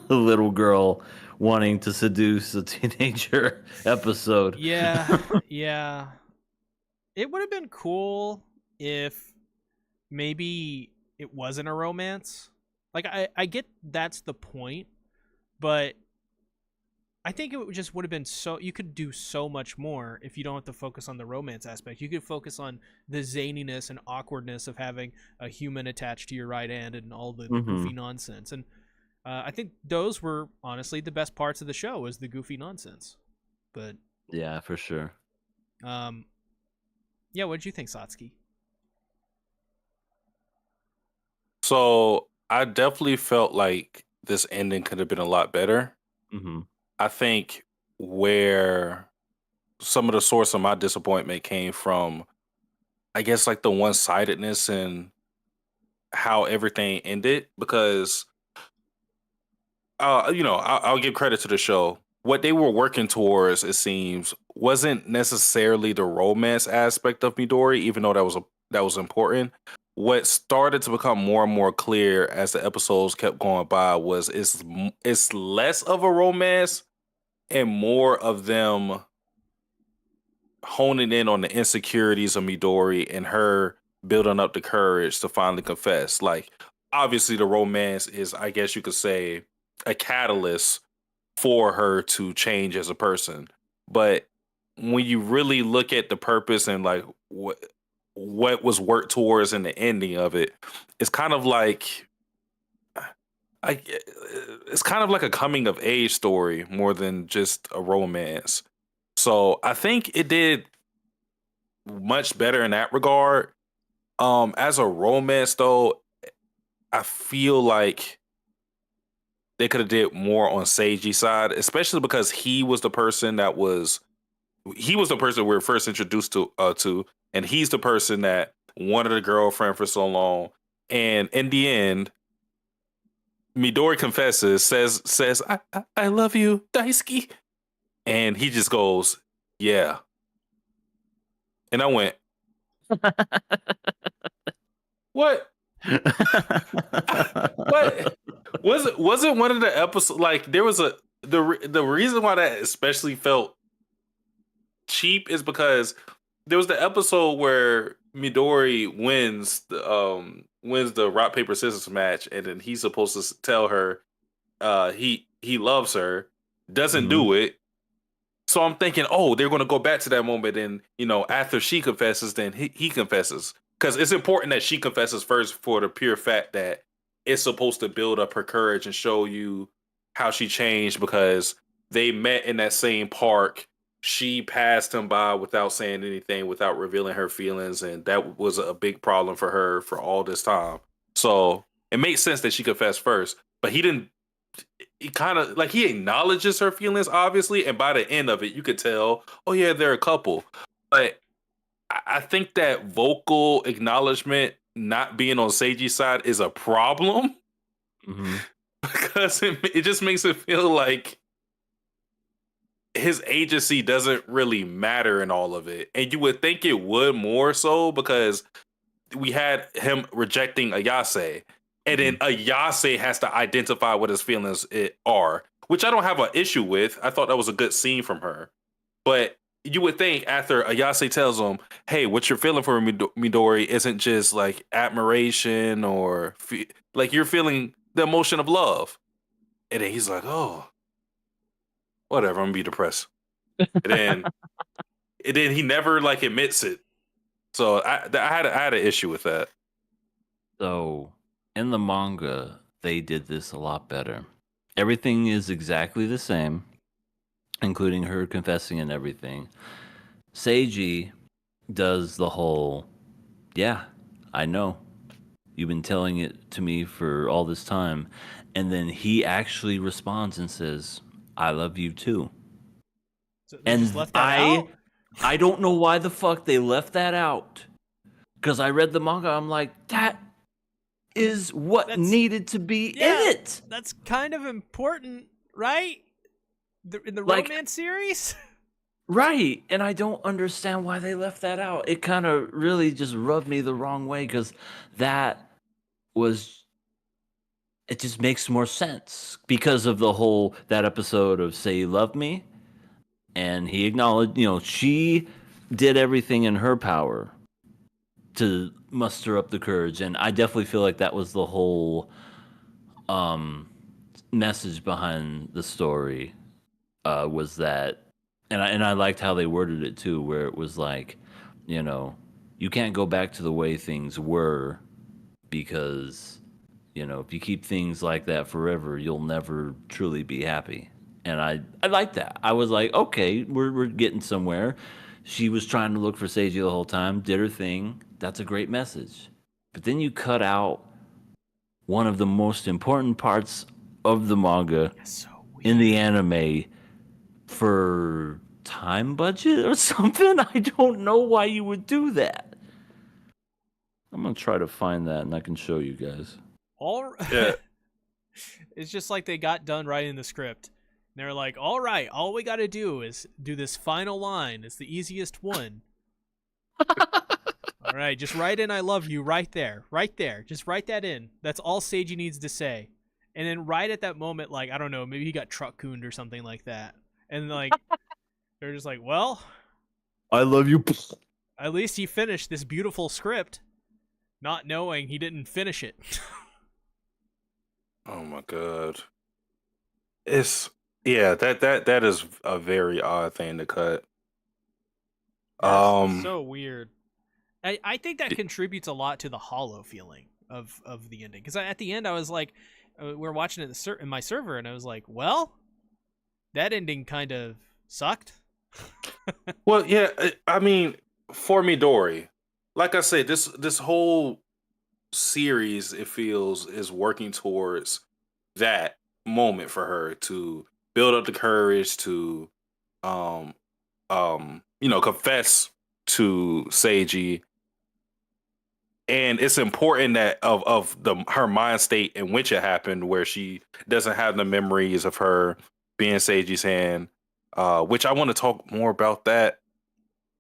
a little girl wanting to seduce a teenager episode. Yeah, yeah. It would have been cool if maybe it wasn't a romance. Like I get that's the point, but I think it just would have been so you could do so much more if you don't have to focus on the romance aspect. You could focus on the zaniness and awkwardness of having a human attached to your right hand and all the goofy nonsense. And I think those were honestly the best parts of the show was the goofy nonsense. But yeah, for sure. Yeah, what did you think, Satsuki? So I definitely felt like this ending could have been a lot better. Mm-hmm. I think where some of the source of my disappointment came from, I guess, like the one-sidedness and how everything ended. Because, I'll give credit to the show. What they were working towards, it seems, wasn't necessarily the romance aspect of Midori, even though that was important. What started to become more and more clear as the episodes kept going by was it's less of a romance and more of them honing in on the insecurities of Midori and her building up the courage to finally confess. Like, obviously, the romance is, I guess you could say, a catalyst for her to change as a person. But when you really look at the purpose and like what was worked towards in the ending of it, it's kind of like it's kind of like a coming of age story more than just a romance. So I think it did much better in that regard. As a romance though, I feel like they could have did more on Seiji's side, especially because he was the person we were first introduced to, and he's the person that wanted a girlfriend for so long. And in the end, Midori confesses, says, I love you, Daisuke. And he just goes, yeah. And I went, what? What? Was it one of the episodes, like there was the reason why that especially felt cheap is because there was the episode where Midori wins the rock paper scissors match, and then he's supposed to tell her he loves her, doesn't do it. So I'm thinking, oh, they're going to go back to that moment, and after she confesses, then he confesses, because it's important that she confesses first for the pure fact that it's supposed to build up her courage and show you how she changed, because they met in that same park. She passed him by without saying anything, without revealing her feelings, and that was a big problem for her for all this time. So it makes sense that she confessed first, but he didn't. He kind of like he acknowledges her feelings, obviously, and by the end of it, you could tell, oh yeah, they're a couple. But I think that vocal acknowledgement not being on Seiji's side is a problem because it just makes it feel like his agency doesn't really matter in all of it. And you would think it would more so, because we had him rejecting Ayase, and then Ayase has to identify what his feelings are, which I don't have an issue with. I thought that was a good scene from her. But you would think after Ayase tells him, hey, what you're feeling for Midori isn't just like admiration or like you're feeling the emotion of love. And then he's like, oh, whatever, I'm gonna be depressed. And then he never like admits it. So I had an issue with that. So in the manga, they did this a lot better. Everything is exactly the same, including her confessing and everything. Seiji does the whole, yeah, I know. You've been telling it to me for all this time. And then he actually responds and says, I love you too. So they just left that out? I don't know why the fuck they left that out. Because I read the manga, I'm like, that is what needed to be in it. That's kind of important, right? In the Like, romance series? Right. And I don't understand why they left that out. It kind of really just rubbed me the wrong way, because it just makes more sense because of the whole, that episode of Say You Love Me. And he acknowledged, she did everything in her power to muster up the courage. And I definitely feel like that was the whole um message behind the story was that, and I liked how they worded it too, where it was like, you know, you can't go back to the way things were because, you know, if you keep things like that forever, you'll never truly be happy. And I like that. I was like, okay, we're getting somewhere. She was trying to look for Seiji the whole time, did her thing. That's a great message. But then you cut out one of the most important parts of the manga It's so weird. in the anime for time budget or something. I don't know why you would do that. I'm gonna try to find that and I can show you guys. All Yeah. It's just like they got done writing the script. They're like, all right, all we got to do is do this final line. It's the easiest one. All right, just write in I love you right there. Right there. Just write that in. That's all Seiji needs to say. And then right at that moment, like, I don't know, maybe he got truck cooned or something like that. And like, they're just like, well, I love you. at least he finished this beautiful script, not knowing he didn't finish it. Oh my god. It's that is a very odd thing to cut. Yes, so weird. I think that d- contributes a lot to the hollow feeling of the ending. Because at the end, I was like, we were watching it in my server, and I was like, well, that ending kind of sucked. well, yeah, I mean, for Midori, like I said, this whole series, it feels, is working towards that moment for her to build up the courage to um confess to Seiji. And it's important that of the her mind state in which it happened, where she doesn't have the memories of her being Seiji's hand, which I want to talk more about that,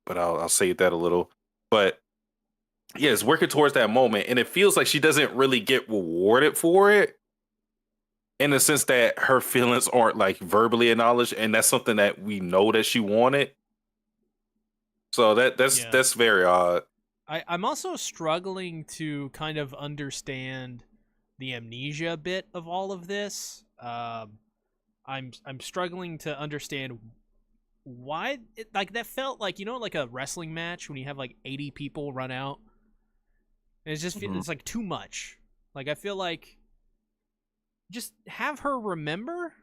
but I'll save that a little. But yeah, it's working towards that moment, and it feels like she doesn't really get rewarded for it, in the sense that her feelings aren't like verbally acknowledged, and that's something that we know that she wanted. So Yeah. that's very odd. I'm also struggling to kind of understand the amnesia bit of all of this. I'm struggling to understand why like that felt like, you know, like a wrestling match when you have like 80 people run out. And it's just Mhm. it's like too much. Like I feel like just have her remember.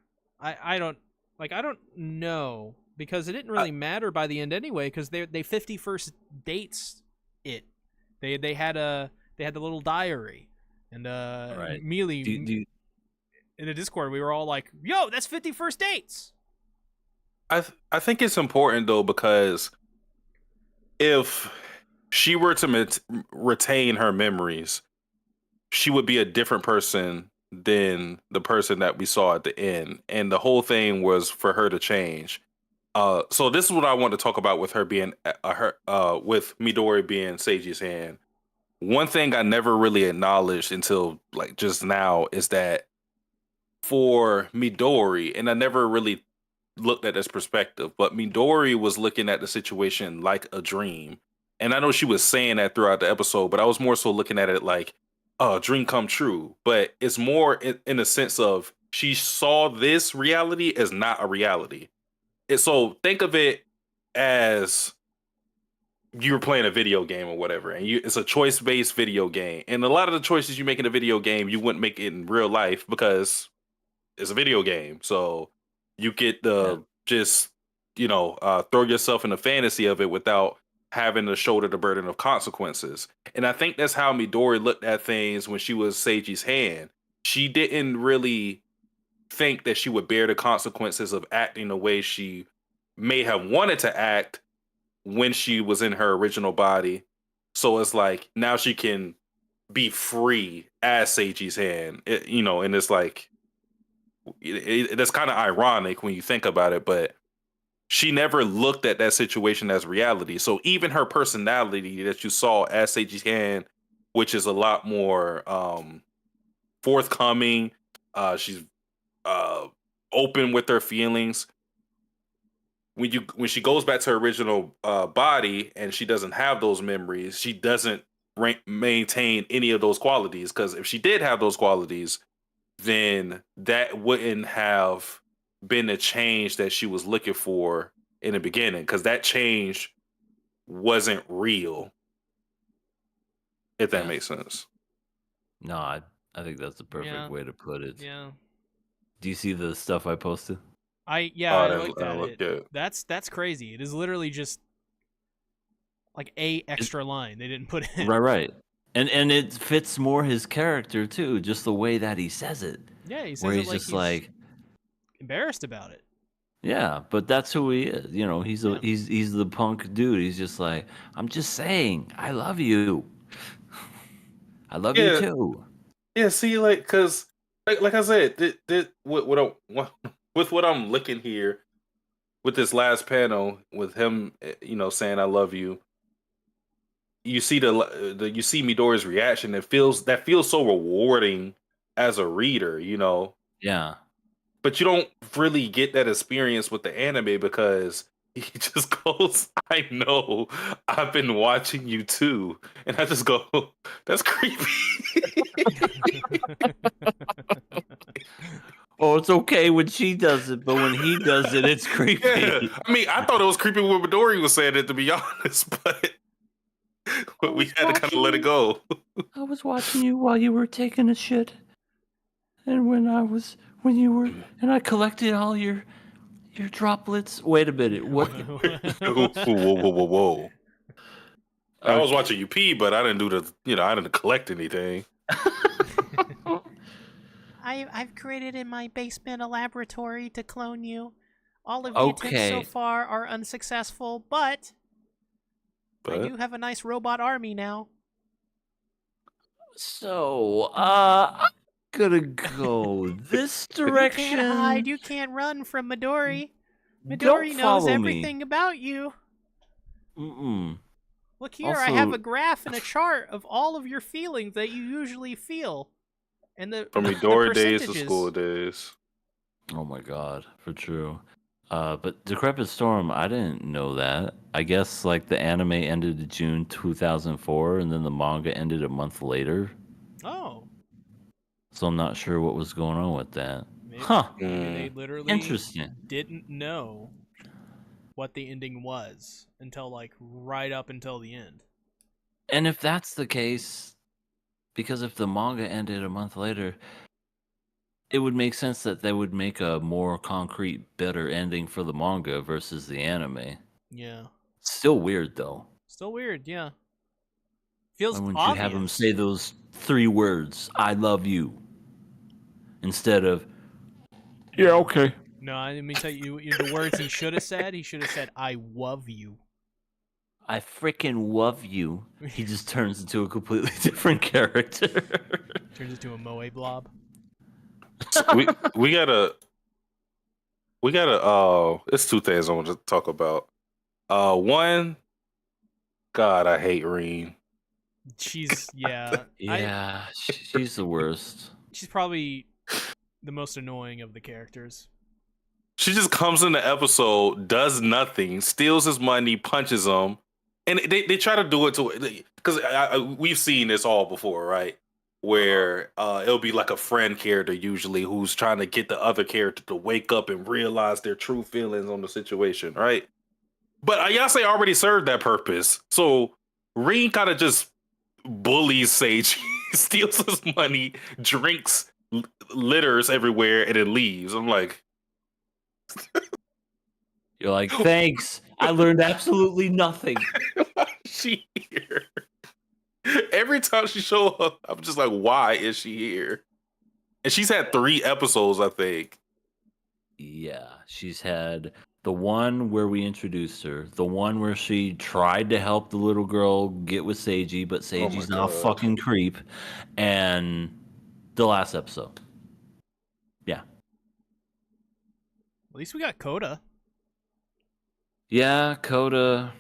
I don't know, because it didn't I, really matter by the end anyway, because they 51st dates it. They had the little diary, and All right. Mealy Do you, in the Discord we were all like, "Yo, that's 51st dates." I think it's important though, because if she were to retain her memories, she would be a different person than the person that we saw at the end. And the whole thing was for her to change. So this is what I want to talk about with her being with Midori being Seiji's hand. One thing I never really acknowledged until like just now is that for Midori, and I never really looked at this perspective, but Midori was looking at the situation like a dream. And I know she was saying that throughout the episode, but I was more so looking at it like, oh, dream come true. But it's more in the sense of she saw this reality as not a reality. So think of it as you were playing a video game or whatever, and it's a choice based video game. And a lot of the choices you make in a video game, you wouldn't make it in real life because it's a video game. So you get yeah. the just throw yourself in the fantasy of it without having to shoulder the burden of consequences. And I think that's how Midori looked at things when she was Seiji's hand. She didn't really think that she would bear the consequences of acting the way she may have wanted to act when she was in her original body. So it's like now she can be free as Seiji's hand, and it's like that's kind of ironic when you think about it, but she never looked at that situation as reality. So even her personality that you saw as Seiji's hand, which is a lot more forthcoming, she's uh, open with her feelings. When she goes back to her original body and she doesn't have those memories, she doesn't maintain any of those qualities. Because if she did have those qualities, then that wouldn't have been the change that she was looking for in the beginning, because that change wasn't real. If that Yeah. makes sense. No, I think that's the perfect Yeah. way to put it. Yeah. Do you see the stuff I posted? I Oh, looked that at looked it. good. That's crazy. It is literally just like a extra line they didn't put in. Right. And it fits more his character too, just the way that he says it. Yeah, he Where says it he's like just he's like, embarrassed about it. yeah, but that's who he is. You know, Yeah. he's the punk dude. He's just like, I'm just saying, I love you. I love you Yeah, too. yeah. See, like, because like I said, with what I'm looking here with this last panel with him, saying I love you. You see you see Midori's reaction. That feels so rewarding as a reader, Yeah. but you don't really get that experience with the anime because he just goes, I know, I've been watching you too. And I just go, that's creepy. Oh, it's okay when she does it, but when he does it, it's Yeah. creepy. I mean, I thought it was creepy when Midori was saying it, to be honest, but we had to kind of let it go. I was watching you while you were taking a shit. And and I collected all your droplets. Wait a minute. What? Whoa, whoa, whoa, whoa, whoa. I was watching you pee, but I didn't I didn't collect anything. I've created in my basement a laboratory to clone you. All of the attempts so Okay. far are unsuccessful, but I But do have a nice robot army now. So, I'm gonna go this You direction. can't hide, you can't run from Midori. Don't Midori knows follow me. everything about you. Mm-mm. Look here, I have Also- a graph and a chart of all of your feelings that you usually feel. And the from the Midori days to percentages. school days. Oh my god, for true. But Decrepit Storm, I didn't know that. I guess like the anime ended in June 2004, and then the manga ended a month later. Oh, So I'm not sure what was going on with that. maybe, Huh. maybe they literally Interesting. didn't know what the ending was until like right up until the end. And if that's the case, because if the manga ended a month later, it would make sense that they would make a more concrete, better ending for the manga versus the anime. Yeah. Still weird though. Still weird, yeah. Feels Why wouldn't obvious. you have him say those 3 words, I love you, instead of, yeah, okay. No, let me tell you, the words he should have said. He should have said, "I love you." I freaking love you. He just turns into a completely different character. Turns into a moe blob. we gotta it's 2 things I want to talk about. One, God, I hate Reen. She's yeah. Yeah, she's the worst. She's probably the most annoying of the characters. She just comes in the episode, does nothing, steals his money, punches him, and they try to do it to, because we've seen this all before, right? Where it'll be like a friend character usually who's trying to get the other character to wake up and realize their true feelings on the situation, right? But Ayase already served that purpose, so Reen kind of just bullies Sage, steals his money, drinks, litters everywhere, and then leaves. I'm like, You're like, thanks. I learned absolutely nothing. why is she here? Every time she show up, I'm just like, why is she here? And she's had 3 episodes, I think. Yeah, she's had the one where we introduced her, the one where she tried to help the little girl get with Seiji, but Seiji's not a God. fucking creep, and the last episode. Yeah. At least we got Coda. Yeah, Coda's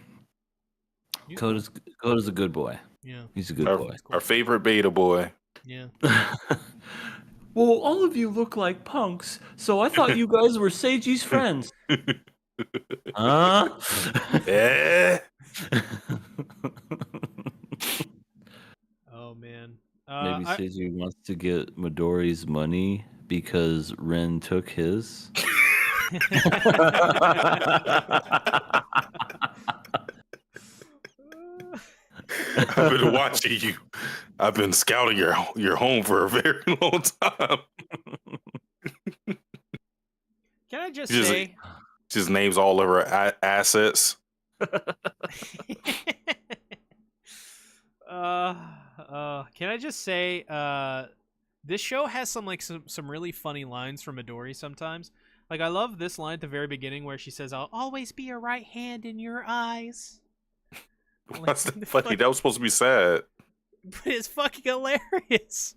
He's- Coda's a good boy. Yeah. He's a good Our, boy. our favorite beta boy. Yeah. Well, all of you look like punks, so I thought you guys were Seiji's friends. Huh? Eh? Oh man. Maybe Maybe Seiji wants to get Midori's money because Ren took his. I've been watching you. I've been scouting your home for a very long time. Can I just Just- say? Just names all of her assets. Can I just say? This show has some really funny lines from Midori sometimes. Like I love this line at the very beginning where she says, "I'll always be your right hand in your eyes." What's that funny? That was supposed to be sad. But it's fucking hilarious.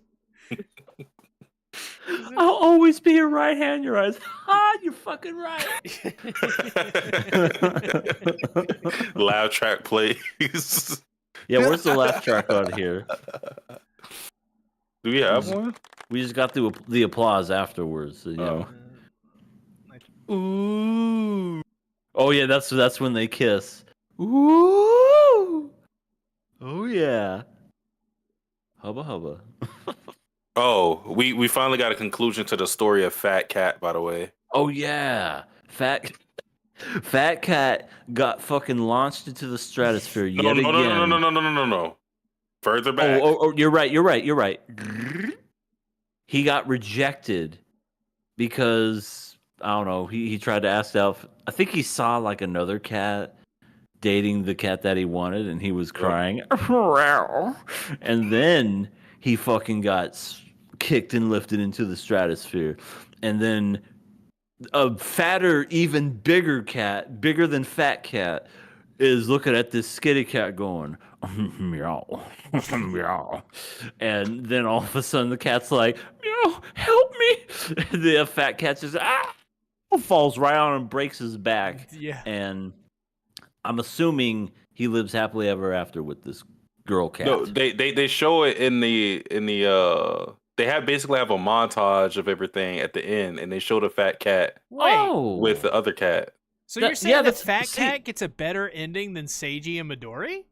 I'll always be your right hand, your eyes. You're fucking right. Loud track plays. Yeah, where's the laugh track on here? Do we have one? We just got the applause afterwards. You know. Ooh. Oh yeah, that's when they kiss. Ooh. Oh yeah. Hubba hubba. Oh, we finally got a conclusion to the story of Fat Cat, by the way. Oh yeah. Fat Cat got fucking launched into the stratosphere No, yet again. No. Further back. Oh, you're right. He got rejected because I don't know. He tried to ask out. I think he saw like another cat dating the cat that he wanted, and he was crying. And then he fucking got kicked and lifted into the stratosphere, and then a fatter, even bigger cat, bigger than Fat Cat, is looking at this skitty cat going, meow, meow. And then all of a sudden the cat's like, meow, help me. The fat cat just falls right on and breaks his back. Yeah. And I'm assuming he lives happily ever after with this girl cat. No, they show it in the they basically have a montage of everything at the end, and they show the fat cat with the other cat. So you're saying that Fat see, Cat gets a better ending than Seiji and Midori?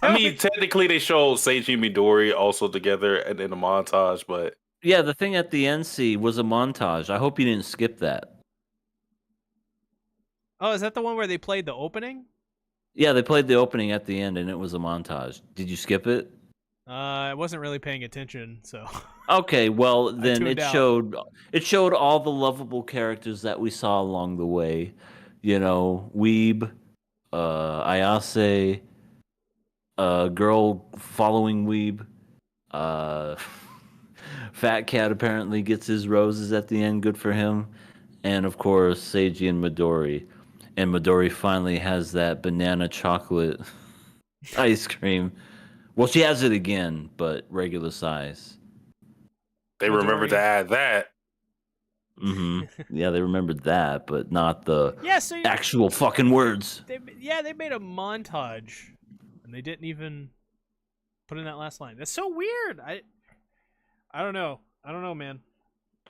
I mean, technically they show Seiji and Midori also together in a montage, but yeah, the thing at the end was a montage. I hope you didn't skip that. Oh, is that the one where they played the opening? Yeah, they played the opening at the end, and it was a montage. Did you skip it? I wasn't really paying attention, so. Okay, well then it tuned out. showed all the lovable characters that we saw along the way. You know, Weeb, Ayase, girl following Weeb, Fat Cat apparently gets his roses at the end, good for him, and of course Seiji and Midori. And Midori finally has that banana chocolate ice cream. Well, she has it again, but regular size. they remembered to add that. Mm-hmm. Yeah, they remembered that, but not the So actual fucking words. they made a montage, and they didn't even put in that last line. That's so weird. I don't know. I don't know, man.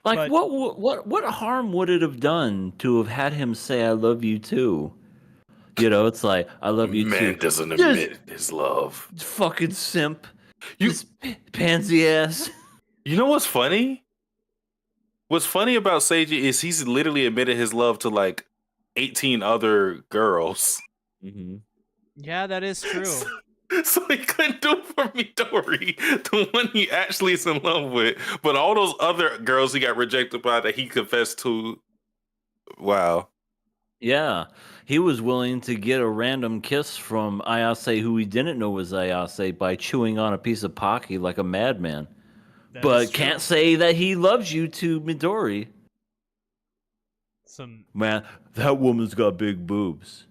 Like, what harm would it have done to have had him say "I love you too"? You know, it's like I love you too. Man doesn't admit his love. Fucking simp. You pansy ass. You know what's funny? What's funny about Seiji is he's literally admitted his love to like 18 other girls. Mm-hmm. Yeah, that is true. So he couldn't do it for Midori, the one he actually is in love with. But all those other girls he got rejected by that he confessed to. Wow. Yeah, he was willing to get a random kiss from Ayase, who he didn't know was Ayase, by chewing on a piece of Pocky like a madman. But can't say that he loves you to Midori. Man, that woman's got big boobs.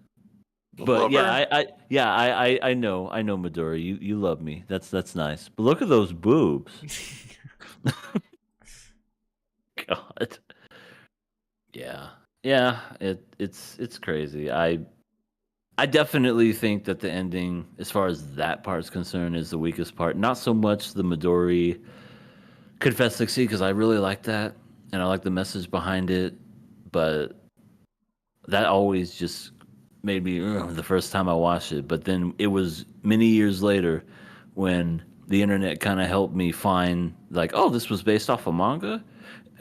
But yeah, I know Midori. You love me. That's nice. But look at those boobs. God. Yeah, it's crazy. I definitely think that the ending, as far as that part is concerned, is the weakest part. Not so much the Midori confess succeed, because I really like that and I like the message behind it, but that always just made me the first time I watched it. But then it was many years later when the internet kind of helped me find like, oh, this was based off a manga,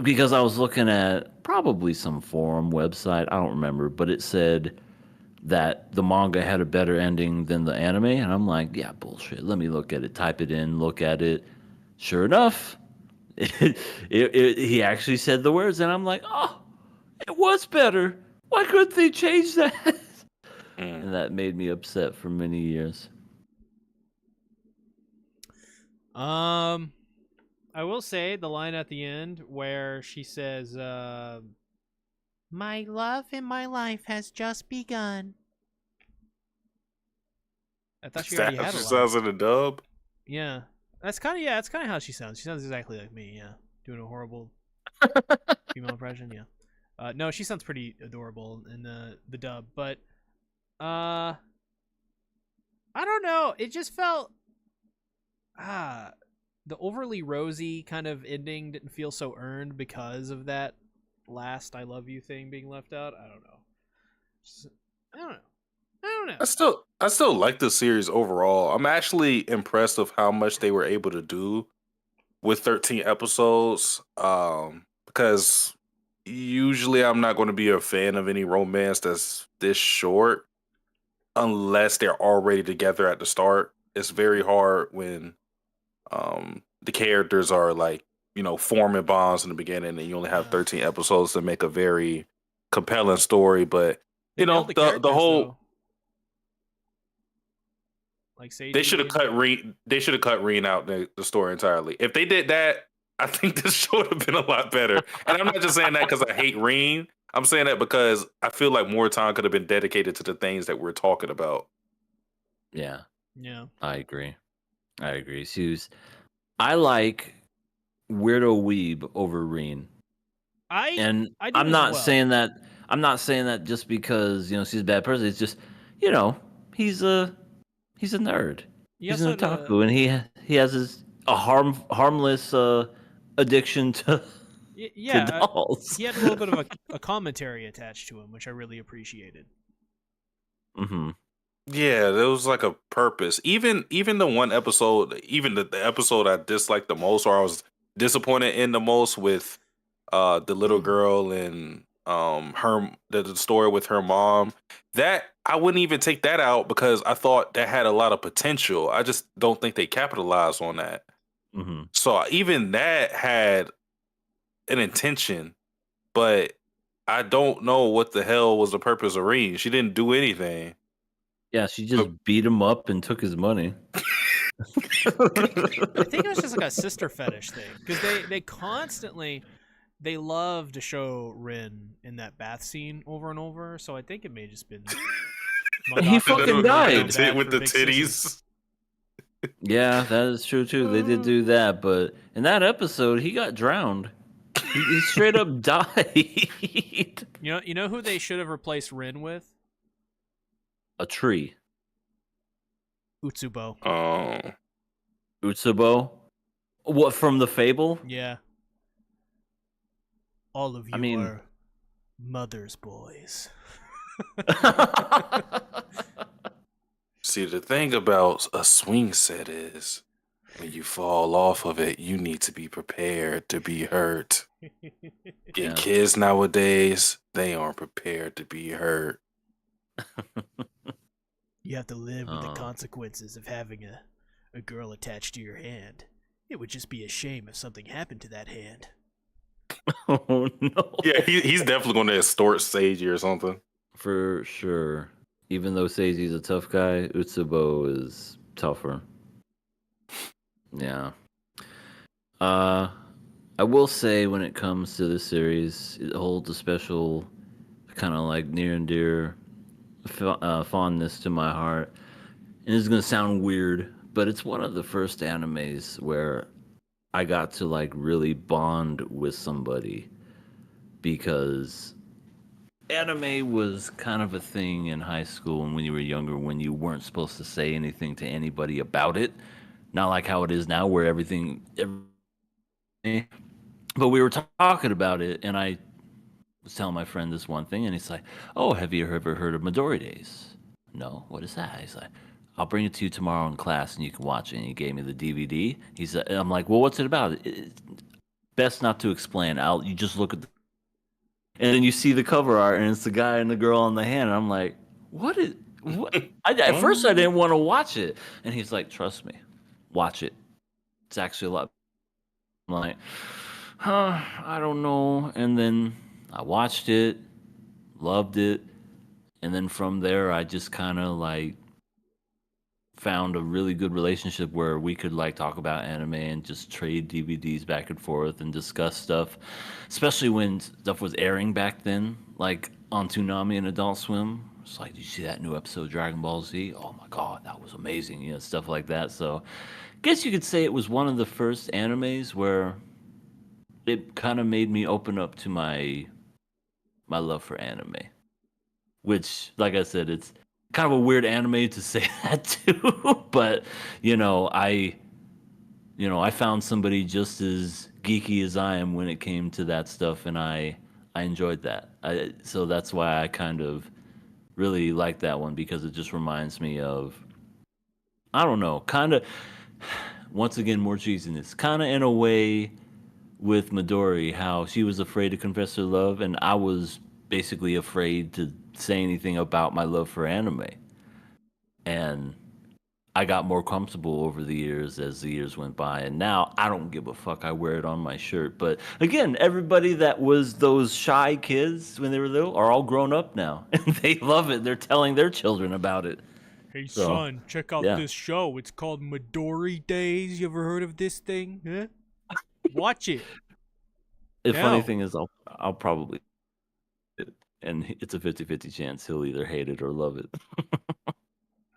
because I was looking at probably some forum website, I don't remember, but it said that the manga had a better ending than the anime, and I'm like, yeah, bullshit. Let me look at it. Type it in, look at it. Sure enough, he actually said the words, and I'm like, oh, it was better. Why couldn't they change that? Mm. And that made me upset for many years. I will say the line at the end where she says, "My love in my life has just begun." I thought Is she already that how had a she line. sounds in the dub? Yeah, that's kind of how she sounds. She sounds exactly like me. Yeah, doing a horrible female impression. Yeah, no, she sounds pretty adorable in the dub, but I don't know. It just felt the overly rosy kind of ending didn't feel so earned because of that last "I love you" thing being left out. I don't know. I don't know. I don't know. I still like the series overall. I'm actually impressed of how much they were able to do with 13 episodes. Because usually I'm not going to be a fan of any romance that's this short unless they're already together at the start. It's very hard when the characters are like, forming bonds in the beginning and you only have 13 episodes to make a very compelling story. But They nailed the the characters, whole though. Like they should have Seiji. cut They should have cut Reen out the story entirely. If they did that, I think this show would have been a lot better. And I'm not just saying that because I hate Reen. I'm saying that because I feel like more time could have been dedicated to the things that we're talking about. Yeah, Yeah. I agree. I like Weirdo Weeb over Reen. And I do as well. I'm not saying that just because, she's a bad person. It's just, he's a nerd. He's an otaku, and he has a harmless addiction to dolls. he had a little bit of a commentary attached to him, which I really appreciated. Mm-hmm. Yeah, there was like a purpose. Even the one episode, even the episode I disliked the most, or I was disappointed in the most, with the little girl and her the story with her mom. That I wouldn't even take that out because I thought that had a lot of potential. I just don't think they capitalized on that. Mm-hmm. So even that had an intention, but I don't know what the hell was the purpose of Reen. She didn't do anything. Yeah, she just beat him up and took his money. I think it was just like a sister fetish thing because they constantly they love to show Rin in that bath scene over and over. So I think it may have just been. He fucking died with the titties. Yeah, that is true too. They did do that, but in that episode, he got drowned. He straight up died. You know who they should have replaced Rin with? A tree. Utsubo. Oh. Utsubo? What, from the Fable? Yeah. All of you are mother's boys. See, the thing about a swing set is when you fall off of it, you need to be prepared to be hurt. Kids nowadays, they aren't prepared to be hurt. You have to live with the consequences of having a girl attached to your hand. It would just be a shame if something happened to that hand. Oh, no. Yeah, he's definitely going to extort Seiji or something. For sure. Even though Seiji's a tough guy, Utsubo is tougher. Yeah. I will say when it comes to this series, it holds a special kind of like near and dear fondness to my heart. And it's going to sound weird, but it's one of the first animes where I got to like really bond with somebody, because anime was kind of a thing in high school and when you were younger, when you weren't supposed to say anything to anybody about it. Not like how it is now where everything but we were talking about it, and I was telling my friend this one thing, and he's like, oh, have you ever heard of Midori Days? No, what is that? He's like, I'll bring it to you tomorrow in class and you can watch it. And he gave me the DVD. He said, I'm like, well, what's it about? Best not to explain. You just look at the, and then you see the cover art and it's the guy and the girl on the hand. And I'm like, what? At first I didn't want to watch it. And he's like, trust me, watch it. It's actually a lot. I'm like, I don't know. And then I watched it, loved it. And then from there, I just kind of like found a really good relationship where we could like talk about anime and just trade DVDs back and forth and discuss stuff, especially when stuff was airing back then, like on Toonami and Adult Swim. It's like, did you see that new episode of Dragon Ball Z? Oh my God, that was amazing. You know, stuff like that. So I guess you could say it was one of the first animes where it kind of made me open up to my love for anime, which, like I said, it's kind of a weird anime to say that too. But I found somebody just as geeky as I am when it came to that stuff, and I enjoyed that. So that's why I kind of really like that one, because it just reminds me of, I don't know, kind of, once again, more cheesiness, kind of in a way with Midori, how she was afraid to confess her love, and I was basically afraid to say anything about my love for anime. And I got more comfortable over the years as the years went by, and now I don't give a fuck. I wear it on my shirt. But again, everybody that was those shy kids when they were little are all grown up now, and they love it. They're telling their children about it. Hey So, son, check out yeah. this show. It's called Midori Days. You ever heard of this thing? Huh? Watch it. The funny Now. thing is, I'll probably, and it's a 50-50 chance he'll either hate it or love it.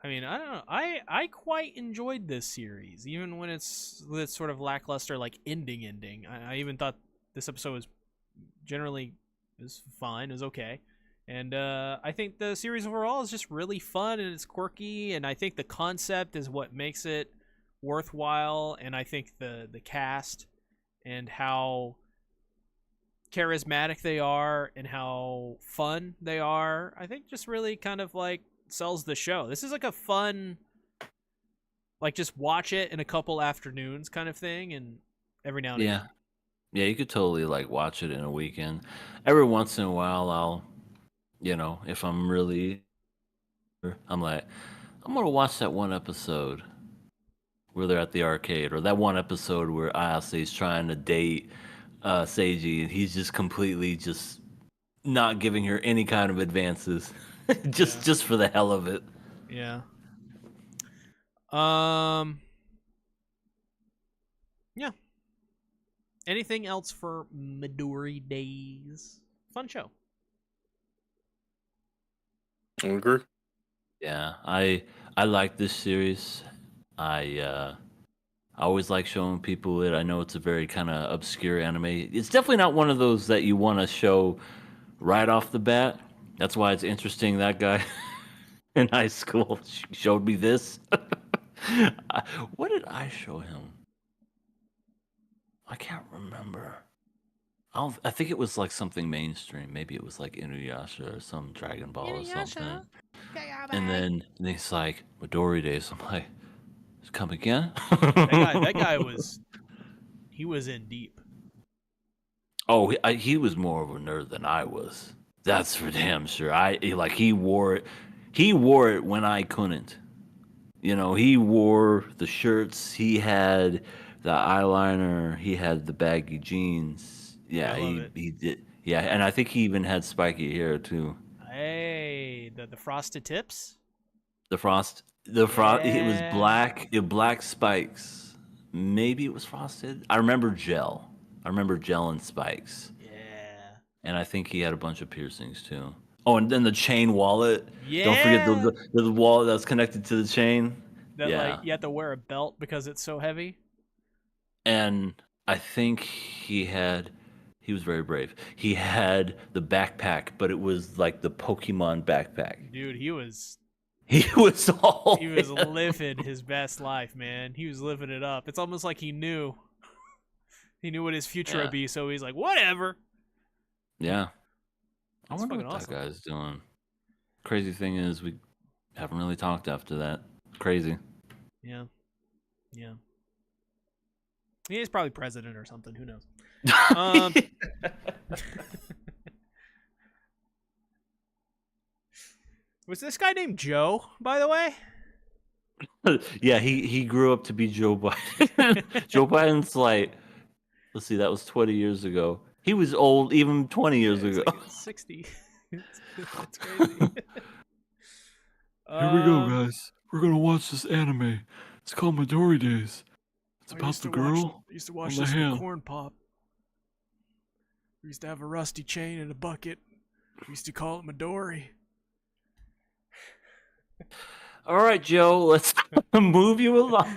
I mean, I don't know. I quite enjoyed this series, even when it's sort of lackluster, like ending. I even thought this episode was generally fine. It was okay, and I think the series overall is just really fun and it's quirky, and I think the concept is what makes it worthwhile. And I think the cast and how charismatic they are and how fun they are, I think just really kind of like sells the show. This is like a fun, like, just watch it in a couple afternoons kind of thing, and every now and Yeah. again. Yeah, you could totally like watch it in a weekend. Every once in a while, I'll, if I'm really, I'm like, I'm gonna watch that one episode where they're at the arcade, or that one episode where Ayase's trying to date Seiji, and he's just completely just not giving her any kind of advances, just for the hell of it. Yeah. Yeah. Anything else for Midori Days? Fun show. I agree. Yeah, I like this series. I always like showing people it. I know it's a very kind of obscure anime. It's definitely not one of those that you want to show right off the bat. That's why it's interesting that guy in high school showed me this. What did I show him? I can't remember. I think it was like something mainstream. Maybe it was like Inuyasha or some Dragon Ball or something. And then he's like, Midori Days. I'm like, come again? That guy was, he was in deep. Oh, he was more of a nerd than I was. That's for damn sure. He wore it. He wore it when I couldn't. He wore the shirts. He had the eyeliner. He had the baggy jeans. Yeah, I love it. he did. Yeah, and I think he even had spiky hair too. Hey, the frosted tips? The frost. It was Yeah. black. Black spikes. Maybe it was frosted. I remember gel. And spikes. Yeah. And I think he had a bunch of piercings too. Oh, and then the chain wallet. Yeah. Don't forget the wallet that's connected to the chain. That, Yeah. like, you have to wear a belt because it's so heavy. And I think he was very brave. He had the backpack, but it was like the Pokemon backpack. Dude, he was He was living his best life, man. He was living it up. It's almost like he knew what his future would be, so he's like, whatever. Yeah. That's I wonder fucking what awesome. that guy's doing. Crazy thing is, we haven't really talked after that. Crazy. Yeah. He's probably president or something. Who knows? Was this guy named Joe, by the way? Yeah, he grew up to be Joe Biden. Joe Biden's like, let's see, that was 20 years ago. He was old even 20 years It's ago. like 60. It's crazy. Here we go, guys. We're gonna watch this anime. It's called Midori Days. It's about the girl. I used to watch on the this in a hand. corn pop. We used to have a rusty chain and a bucket. We used to call it Midori. All right, Joe, let's move you along.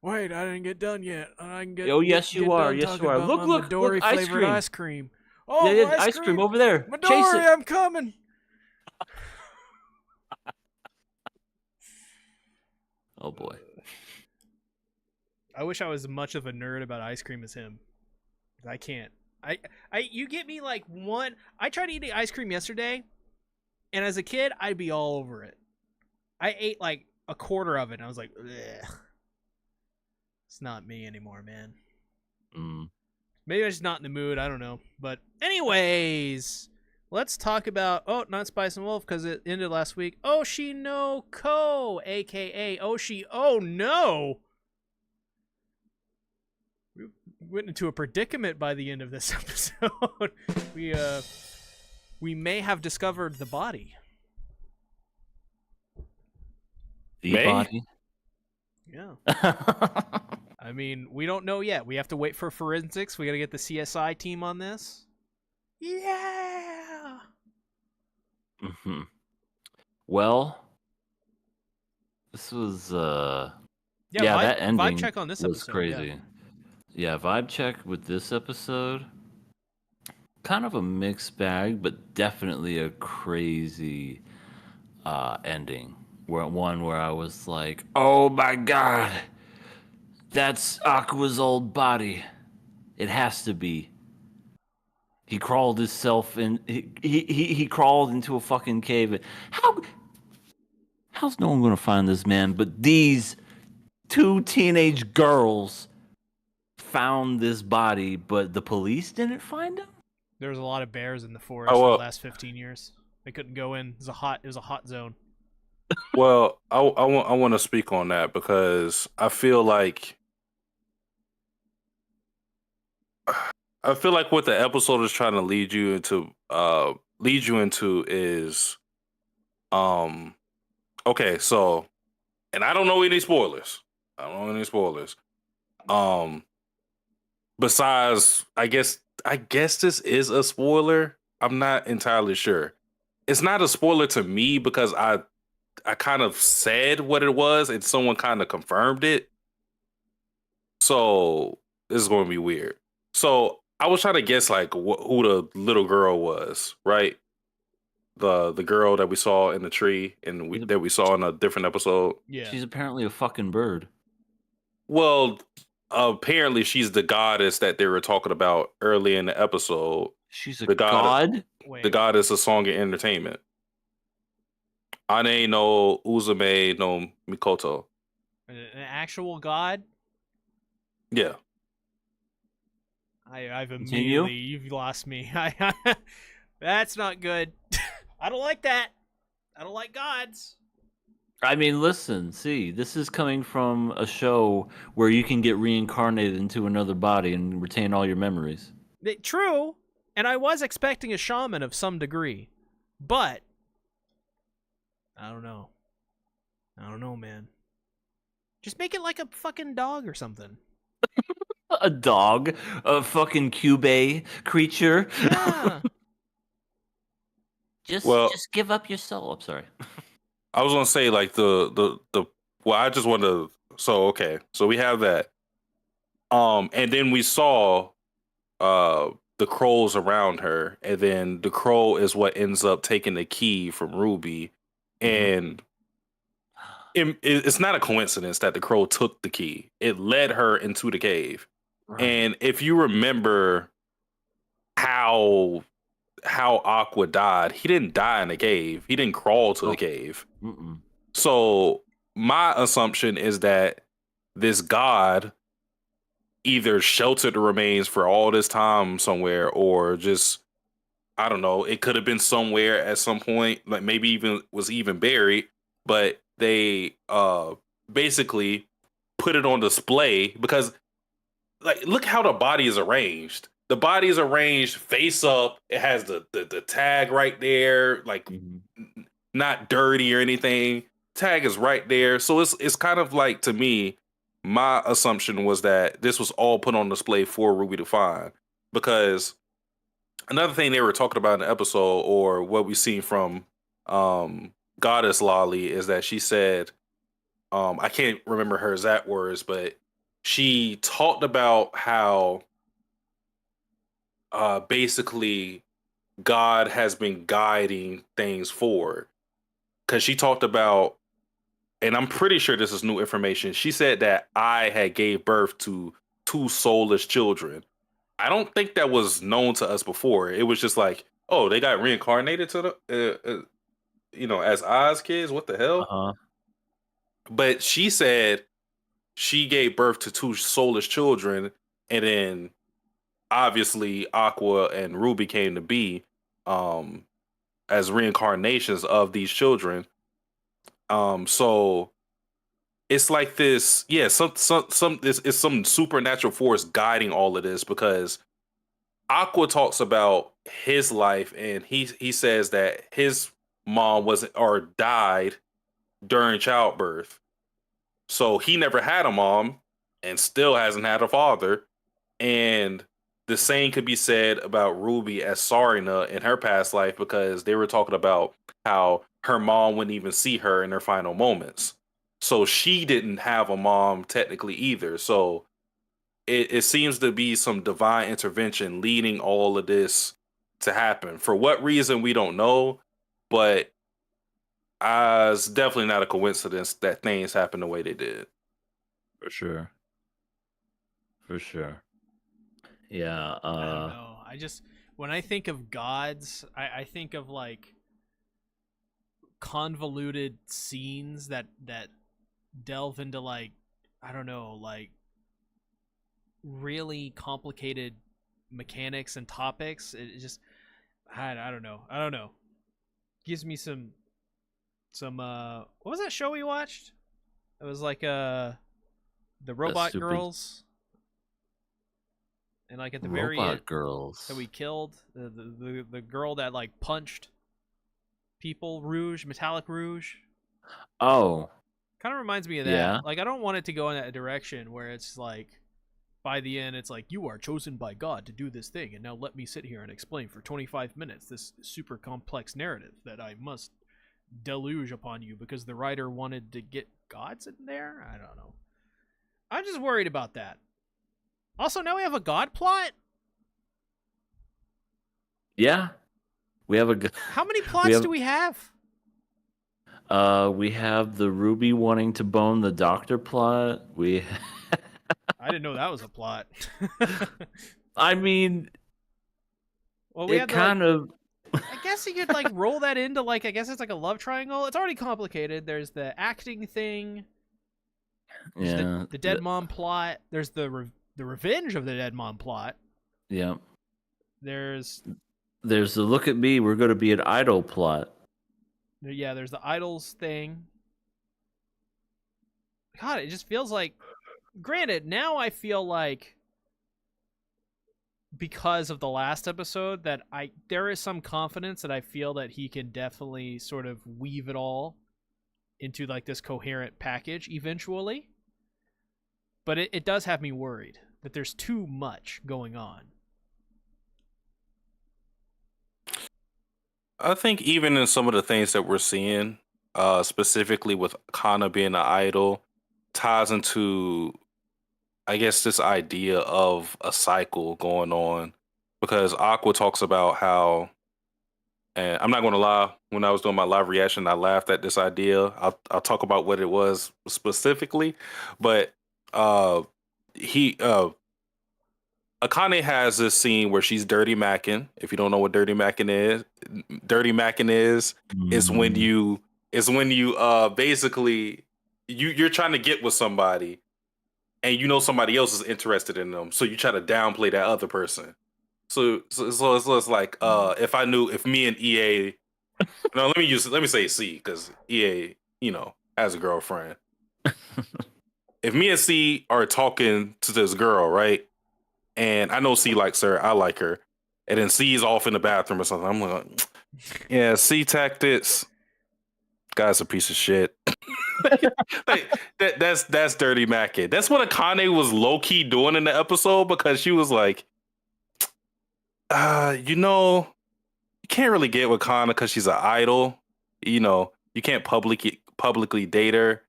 Wait, I didn't get done yet. I can get. Oh, yes, get you are. done Yes, talking you are. about Look, my look, Midori ice flavored cream. ice cream. Oh, Yeah, ice cream over there. Chase Midori, it. I'm coming. Oh boy. I wish I was as much of a nerd about ice cream as him. I can't. You get me like one. I tried eating ice cream yesterday, and as a kid, I'd be all over it. I ate like a quarter of it, and I was like, ugh. It's not me anymore, man. Maybe I'm just not in the mood. I don't know. But anyways, let's talk about not Spice and Wolf because it ended last week. Oshi no Ko, aka Oshi. Oh no. We went into a predicament by the end of this episode. We may have discovered the body. The body. Yeah. I mean, we don't know yet. We have to wait for forensics. We got to get the CSI team on this. Yeah. Mm-hmm. Well, this was that ending vibe check on this was episode, crazy. Yeah, vibe check with this episode. Kind of a mixed bag, but definitely a crazy ending. Where I was like, "Oh my god, that's Aqua's old body. It has to be." He crawled himself in. He crawled into a fucking cave. How's no one gonna find this man? But these two teenage girls found this body, but the police didn't find him. There was a lot of bears in the forest for the last 15 years. They couldn't go in. It was a hot zone. Well, I want to speak on that because I feel like what the episode is trying to lead you into is okay, so, and I don't know any spoilers. Besides, I guess this is a spoiler. I'm not entirely sure. It's not a spoiler to me because I kind of said what it was and someone kind of confirmed it. So this is going to be weird. So I was trying to guess like who the little girl was, right? The girl that we saw in the tree and that we saw in a different episode. Yeah. She's apparently a fucking bird. Well, apparently she's the goddess that they were talking about early in the episode. She's a god? The goddess of song and entertainment. Ane no Uzume no Mikoto. An actual god? Yeah. I've immediately you've lost me. That's not good. I don't like that. I don't like gods. I mean, listen, see, this is coming from a show where you can get reincarnated into another body and retain all your memories. True, and I was expecting a shaman of some degree, but I don't know. Man. Just make it like a fucking dog or something. A dog? A fucking Cube creature? Yeah. Just give up your soul. I'm sorry. I was gonna say like I just wanted to. So okay, so we have that. And then we saw the crows around her, and then the crow is what ends up taking the key from Ruby, and it's not a coincidence that the crow took the key. It led her into the cave, and if you remember how Aqua died, he didn't die in the cave. He didn't crawl to the cave. So my assumption is that this god either sheltered the remains for all this time somewhere, or just I don't know. It could have been somewhere at some point, like maybe even was even buried, but they basically put it on display because like look how the body is arranged. The body is arranged face up. It has the tag right there, like not dirty or anything. Tag is right there. So it's kind of like, to me, my assumption was that this was all put on display for Ruby to find. Because another thing they were talking about in the episode, or what we seen from Goddess Lolly, is that she said, I can't remember her exact words, but she talked about how basically God has been guiding things forward. Because she talked about, and I'm pretty sure this is new information. She said that I had gave birth to two soulless children. I don't think that was known to us before. It was just like, oh, they got reincarnated to the, as Oz kids. What the hell? Uh-huh. But she said she gave birth to two soulless children, and then obviously Aqua and Ruby came to be as reincarnations of these children. So it's like this, yeah, some this is some supernatural force guiding all of this, because Aqua talks about his life, and he says that his mom wasn't or died during childbirth. So he never had a mom and still hasn't had a father. And the same could be said about Ruby as Sarina in her past life, because they were talking about how her mom wouldn't even see her in her final moments. So she didn't have a mom technically either. So it seems to be some divine intervention leading all of this to happen. For what reason, we don't know. But it's definitely not a coincidence that things happen the way they did. For sure. For sure. Yeah. I don't know. When I think of gods, I think of like convoluted scenes that delve into like, I don't know, like really complicated mechanics and topics. It just I don't know. I don't know. Gives me some what was that show we watched? It was like the robot stupid girls. And like at the very Robot end girls. that we killed, the girl that like punched people, Metallic Rouge. Oh, Kind of reminds me of that. yeah. Like I don't want it to go in that direction where it's like by the end it's like, you are chosen by God to do this thing, and now let me sit here and explain for 25 minutes this super complex narrative that I must deluge upon you because the writer wanted to get gods in there. I don't know. I'm just worried about that. Also, now we have a god plot. Yeah. We have How many plots do we have? We have the Ruby wanting to bone the doctor plot. I didn't know that was a plot. I mean, well, we it had kind of. I guess you could like roll that into like, I guess it's like a love triangle. It's already complicated. There's the acting thing. There's the dead mom plot. There's the revenge of the dead mom plot. Yeah. There's the look at me, we're going to be an idol plot. Yeah, there's the idols thing. God, it just feels like, granted, now I feel like because of the last episode that there is some confidence that I feel that he can definitely sort of weave it all into like this coherent package eventually. But it does have me worried that there's too much going on. I think even in some of the things that we're seeing, specifically with Kana being an idol, ties into, I guess, this idea of a cycle going on. Because Aqua talks about how, and I'm not going to lie, when I was doing my live reaction, I laughed at this idea. I'll talk about what it was specifically, but Akane has this scene where she's dirty macking. If you don't know what dirty macking is, is when you is when you basically you're trying to get with somebody and you know somebody else is interested in them, so you try to downplay that other person. So it's like if me and EA, no, let me say C because EA, has a girlfriend. If me and C are talking to this girl, right, and I know C likes her, I like her, and then C is off in the bathroom or something, I'm like, yeah, C tactics, guy's a piece of shit. Like, that's dirty macking. That's what Akane was low key doing in the episode because she was like, you can't really get with Kana because she's an idol. You can't publicly date her.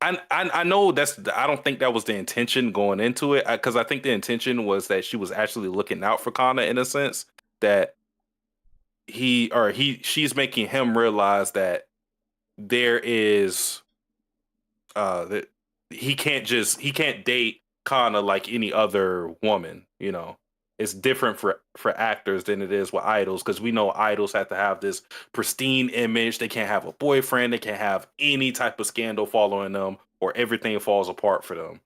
I know I don't think that was the intention going into it because I think the intention was that she was actually looking out for Kana in a sense that she's making him realize that there is that he can't date Kana like any other woman. It's different for actors than it is with idols because we know idols have to have this pristine image. They can't have a boyfriend. They can't have any type of scandal following them, or everything falls apart for them.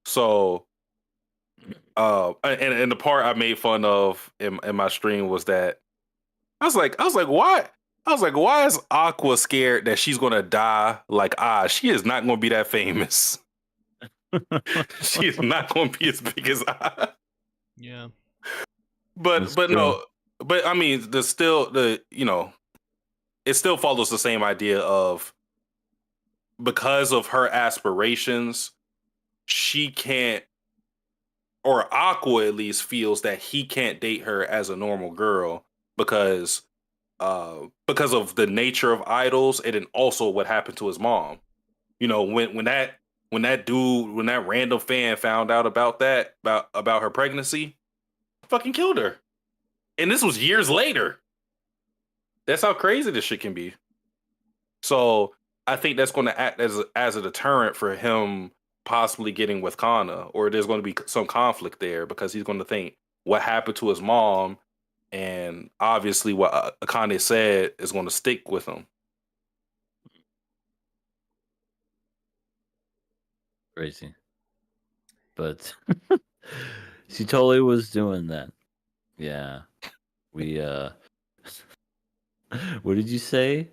So and the part I made fun of in my stream was that I was like, why? I was like, why is Aqua scared that she's gonna die? Like, she is not gonna be that famous. She is not gonna be as big as I. Yeah. But no, but I mean, it still follows the same idea of because of her aspirations, she can't, or Aqua at least feels that he can't date her as a normal girl because of the nature of idols and then also what happened to his mom. When that random fan found out about her pregnancy, fucking killed her. And this was years later. That's how crazy this shit can be. So I think that's going to act as a deterrent for him possibly getting with Kana, or there's going to be some conflict there because he's going to think what happened to his mom, and obviously what Akane said is going to stick with him. Crazy. But she totally was doing that. Yeah. We what did you say?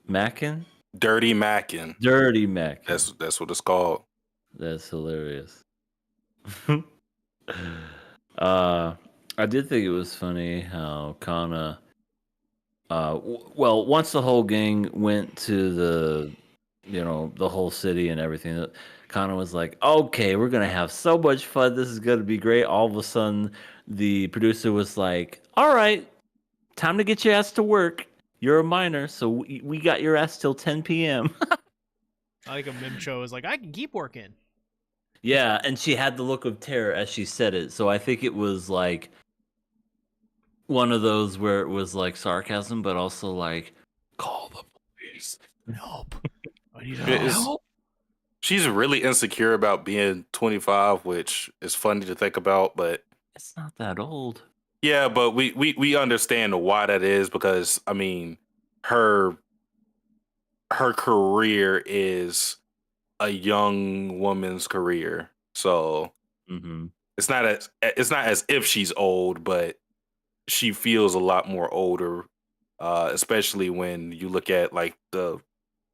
Mackin? Dirty Mackin. Dirty Mackin. That's what it's called. That's hilarious. I did think it was funny how Kana once the whole gang went to the whole city and everything, Kana was like, okay, we're gonna have so much fun, this is gonna be great. All of a sudden the producer was like, all right, time to get your ass to work. You're a minor, so we got your ass till 10 p.m. I like a meme show is like, I can keep working. Yeah, and she had the look of terror as she said it. So I think it was like one of those where it was like sarcasm, but also like, call the police. Help. I need help. She's really insecure about being 25, which is funny to think about, but it's not that old. Yeah, but we understand why that is because I mean her career is a young woman's career. So it's not as if she's old, but she feels a lot more older, especially when you look at like the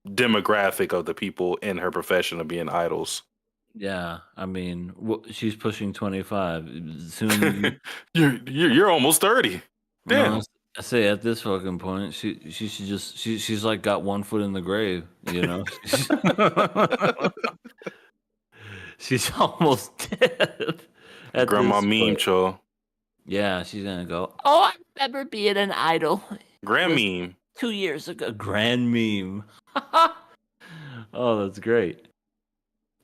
demographic of the people in her profession of being idols. Yeah, I mean, she's pushing 25. Soon you're almost 30. Damn. No, I say at this fucking point, she should just she's like got one foot in the grave, She's almost dead. Grandma meme cho. Yeah, she's gonna go, oh, I remember being an idol. Grand meme. 2 years ago. Grand meme. Oh, that's great.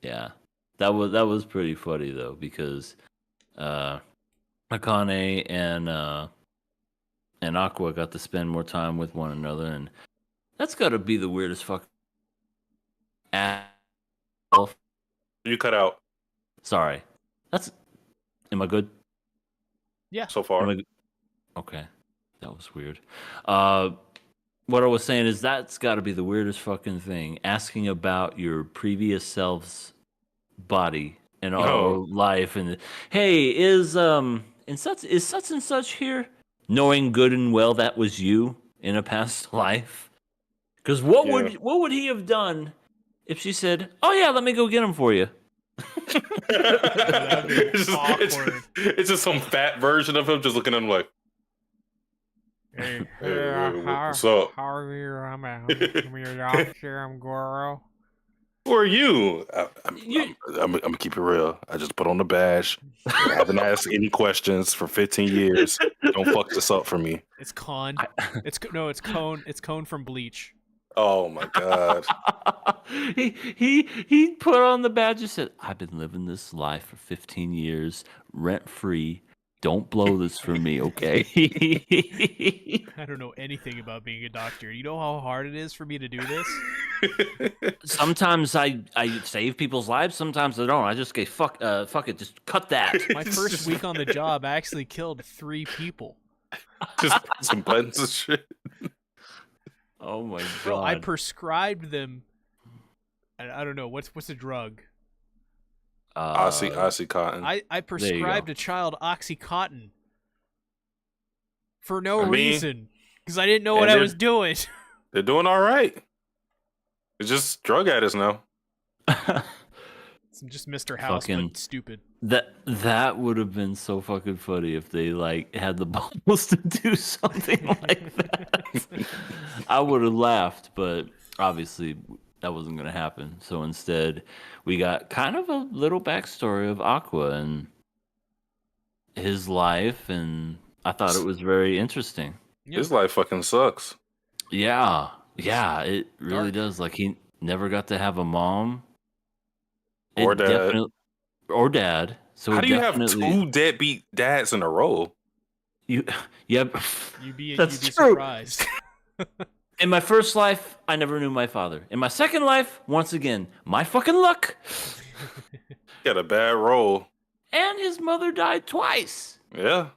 Yeah. That was pretty funny though, because Akane and Aqua got to spend more time with one another, and that's gotta be the weirdest fuck. You cut out. Sorry. Am I good? Yeah. So far. Okay. That was weird. what I was saying is that's got to be the weirdest fucking thing. Asking about your previous self's body and or Oh, life, and hey, is such and such here, knowing good and well that was you in a past life. Because yeah. what would he have done if she said, "Oh yeah, let me go get him for you"? Oh, that'd be it's, just, awkward. it's just some fat version of him just looking at him like, Hey, what's up? how are you? I'm your doctor. I'm Goro. Who are you? You, I'm gonna keep it real. I just put on the badge. I haven't asked any questions for 15 years. Don't fuck this up for me. It's Con. It's Cone. It's Cone from Bleach. Oh my god. he put on the badge and said, "I've been living this life for 15 years, rent free. Don't blow this for me, okay?" I don't know anything about being a doctor. You know how hard it is for me to do this? Sometimes I save people's lives. Sometimes I don't. I just go fuck it. Just cut that. My first week on the job, I actually killed 3 people. Just some buttons and shit. Oh my god. Bro, I prescribed them. I don't know what's a drug. Oxycontin. I prescribed a child OxyContin for no I mean, reason because I didn't know what and I they're- was doing. They're doing all right. It's just drug addicts now. I'm just Mr. House, Fucking- but stupid. that would have been so fucking funny if they like had the balls to do something like that. I would have laughed, but obviously that wasn't going to happen. So instead, we got kind of a little backstory of Aqua and his life, and I thought it was very interesting. Yeah. His life fucking sucks. Yeah, it really Dark. does. Like he never got to have a mom Or It dad. definitely- or dad. So How it do you have definitely- 2 deadbeat dads in a row? You, yeah, You'd be That's true. surprised. In my first life, I never knew my father. In my second life, once again, my fucking luck. Got a bad roll. And his mother died twice. Yeah.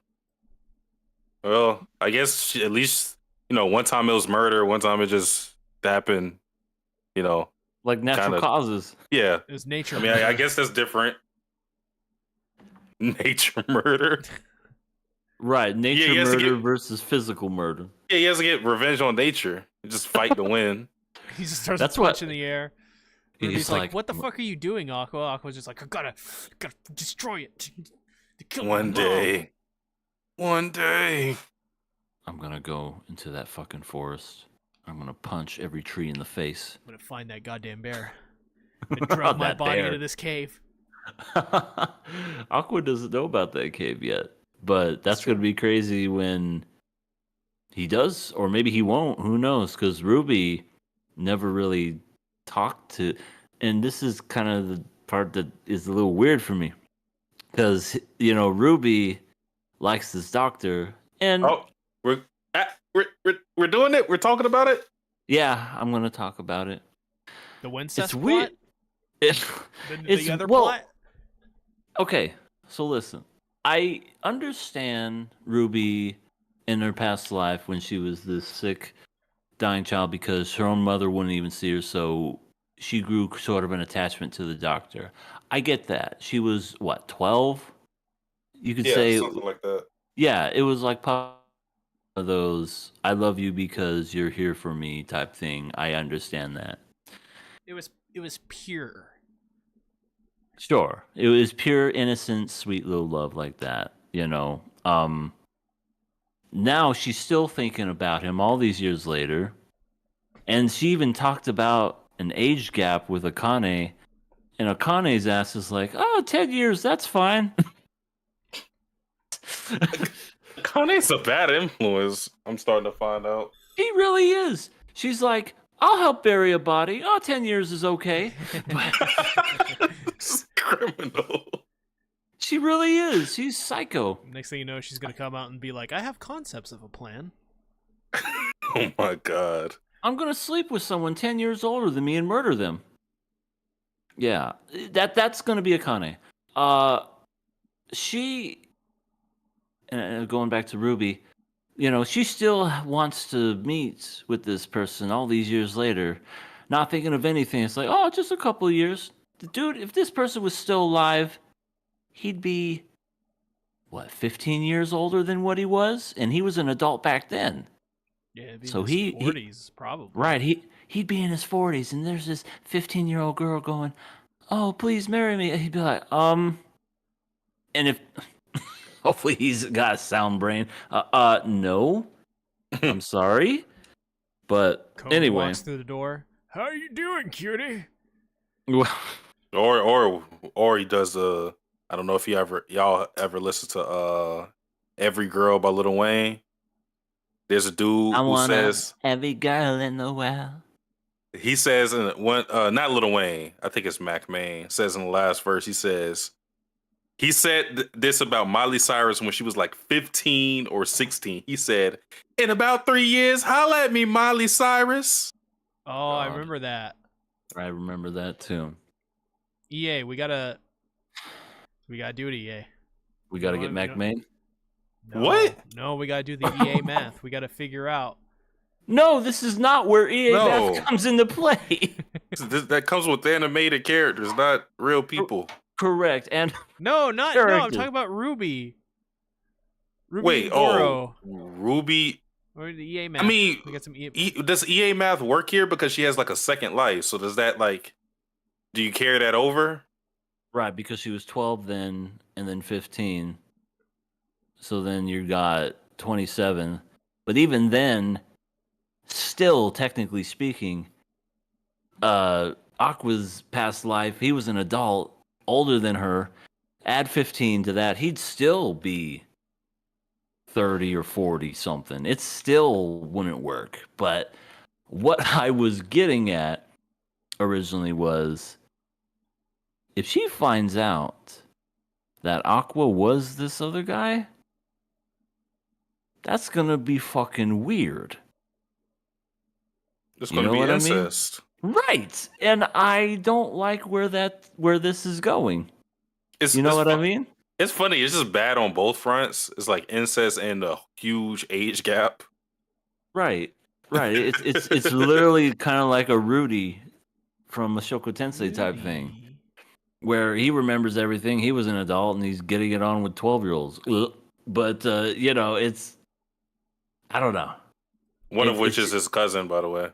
Well, I guess at least, one time it was murder, one time it just happened, Like natural Kinda. causes. yeah. It was nature. I mean, I guess that's different. Nature murder. Right. Nature he has to murder get- versus physical murder. Yeah, he has to get revenge on nature. Just fight to win. He just starts That's what- punching the air. He's Ruby's like, like, "What the fuck are you doing, Aqua?" Aqua's just like, "I gotta destroy it to kill my One mom." day. One day. I'm going to go into that fucking forest. I'm going to punch every tree in the face. I'm gonna find that goddamn bear and drop my That body bear. into this cave. Aqua doesn't know about that cave yet. But that's going to be crazy when he does, or maybe he won't. Who knows? Because Ruby never really talked to. And this is kind of the part that is a little weird for me. Because, Ruby likes this doctor. And Oh, we're doing it. We're talking about it. yeah, I'm going to talk about it. The Wincest It's weird. plot? The It's- other well, plot? Okay, so listen. I understand Ruby in her past life when she was this sick, dying child because her own mother wouldn't even see her, so she grew sort of an attachment to the doctor. I get that. She was, 12? You could say, something like that. yeah, it was like one of those, I love you because you're here for me type thing. I understand that. It was pure. Sure. It was pure, innocent, sweet little love like that, Now she's still thinking about him all these years later. And she even talked about an age gap with Akane. And Akane's ass is like, 10 years, that's fine. Kane's a bad influence. I'm starting to find out. He really is. She's like, I'll help bury a body. 10 years is okay. This is criminal. She really is. She's psycho. Next thing you know, she's gonna come out and be like, "I have concepts of a plan." Oh my god. I'm gonna sleep with someone 10 years older than me and murder them. Yeah, that's gonna be Akane. She, and going back to Ruby, she still wants to meet with this person all these years later, not thinking of anything. It's like, oh, just a couple of years. Dude, if this person was still alive, he'd be, what, 15 years older than what he was? And he was an adult back then. Yeah, it'd be So in his 40s, probably. right, he'd be in his 40s, and there's this 15-year-old girl going, oh, please marry me. And he'd be like, and if, hopefully he's got a sound brain. No, I'm sorry. But Code anyway. walks through the door. How you doing, cutie? Well, Or he does I don't know if y'all ever listen to Every Girl by Lil Wayne. There's a dude I who want says every girl in the world. he says in one not Lil Wayne, I think it's Mac Main, says in the last verse, he said this about Miley Cyrus when she was like 15 or 16. He said, in about 3 years, holla at me, Miley Cyrus. Oh, I God. remember that. I remember that too. EA, we gotta do it, EA. We got to know get what? Mac Main. No, What? No, we gotta do the EA math. We gotta figure out. No, this is not where EA No. Math comes into play. That comes with animated characters, not real people. Correct. And No, I'm Character. talking about Ruby. Ruby Wait, and Goro. Ruby. Or the EA math. I mean, we got some EA. does EA Math work here because she has like a second life? So does that do you carry that over? right, because she was 12 then and then 15. So then you got 27. But even then, still technically speaking, Aqua's past life, he was an adult, older than her. Add 15 to that, he'd still be 30 or 40 something. It still wouldn't work. But what I was getting at originally was, if she finds out that Aqua was this other guy, that's gonna be fucking weird. It's You going to know be what I mean? incest. Right. And I don't like where this is going. You know what I mean? It's funny. It's just bad on both fronts. It's like incest and a huge age gap. Right. Right. It's literally kind of like a Rudy from a Shoko Tensei type thing, where he remembers everything. He was an adult and he's getting it on with 12-year-olds. But it's, I don't know. One of which is his cousin, by the way.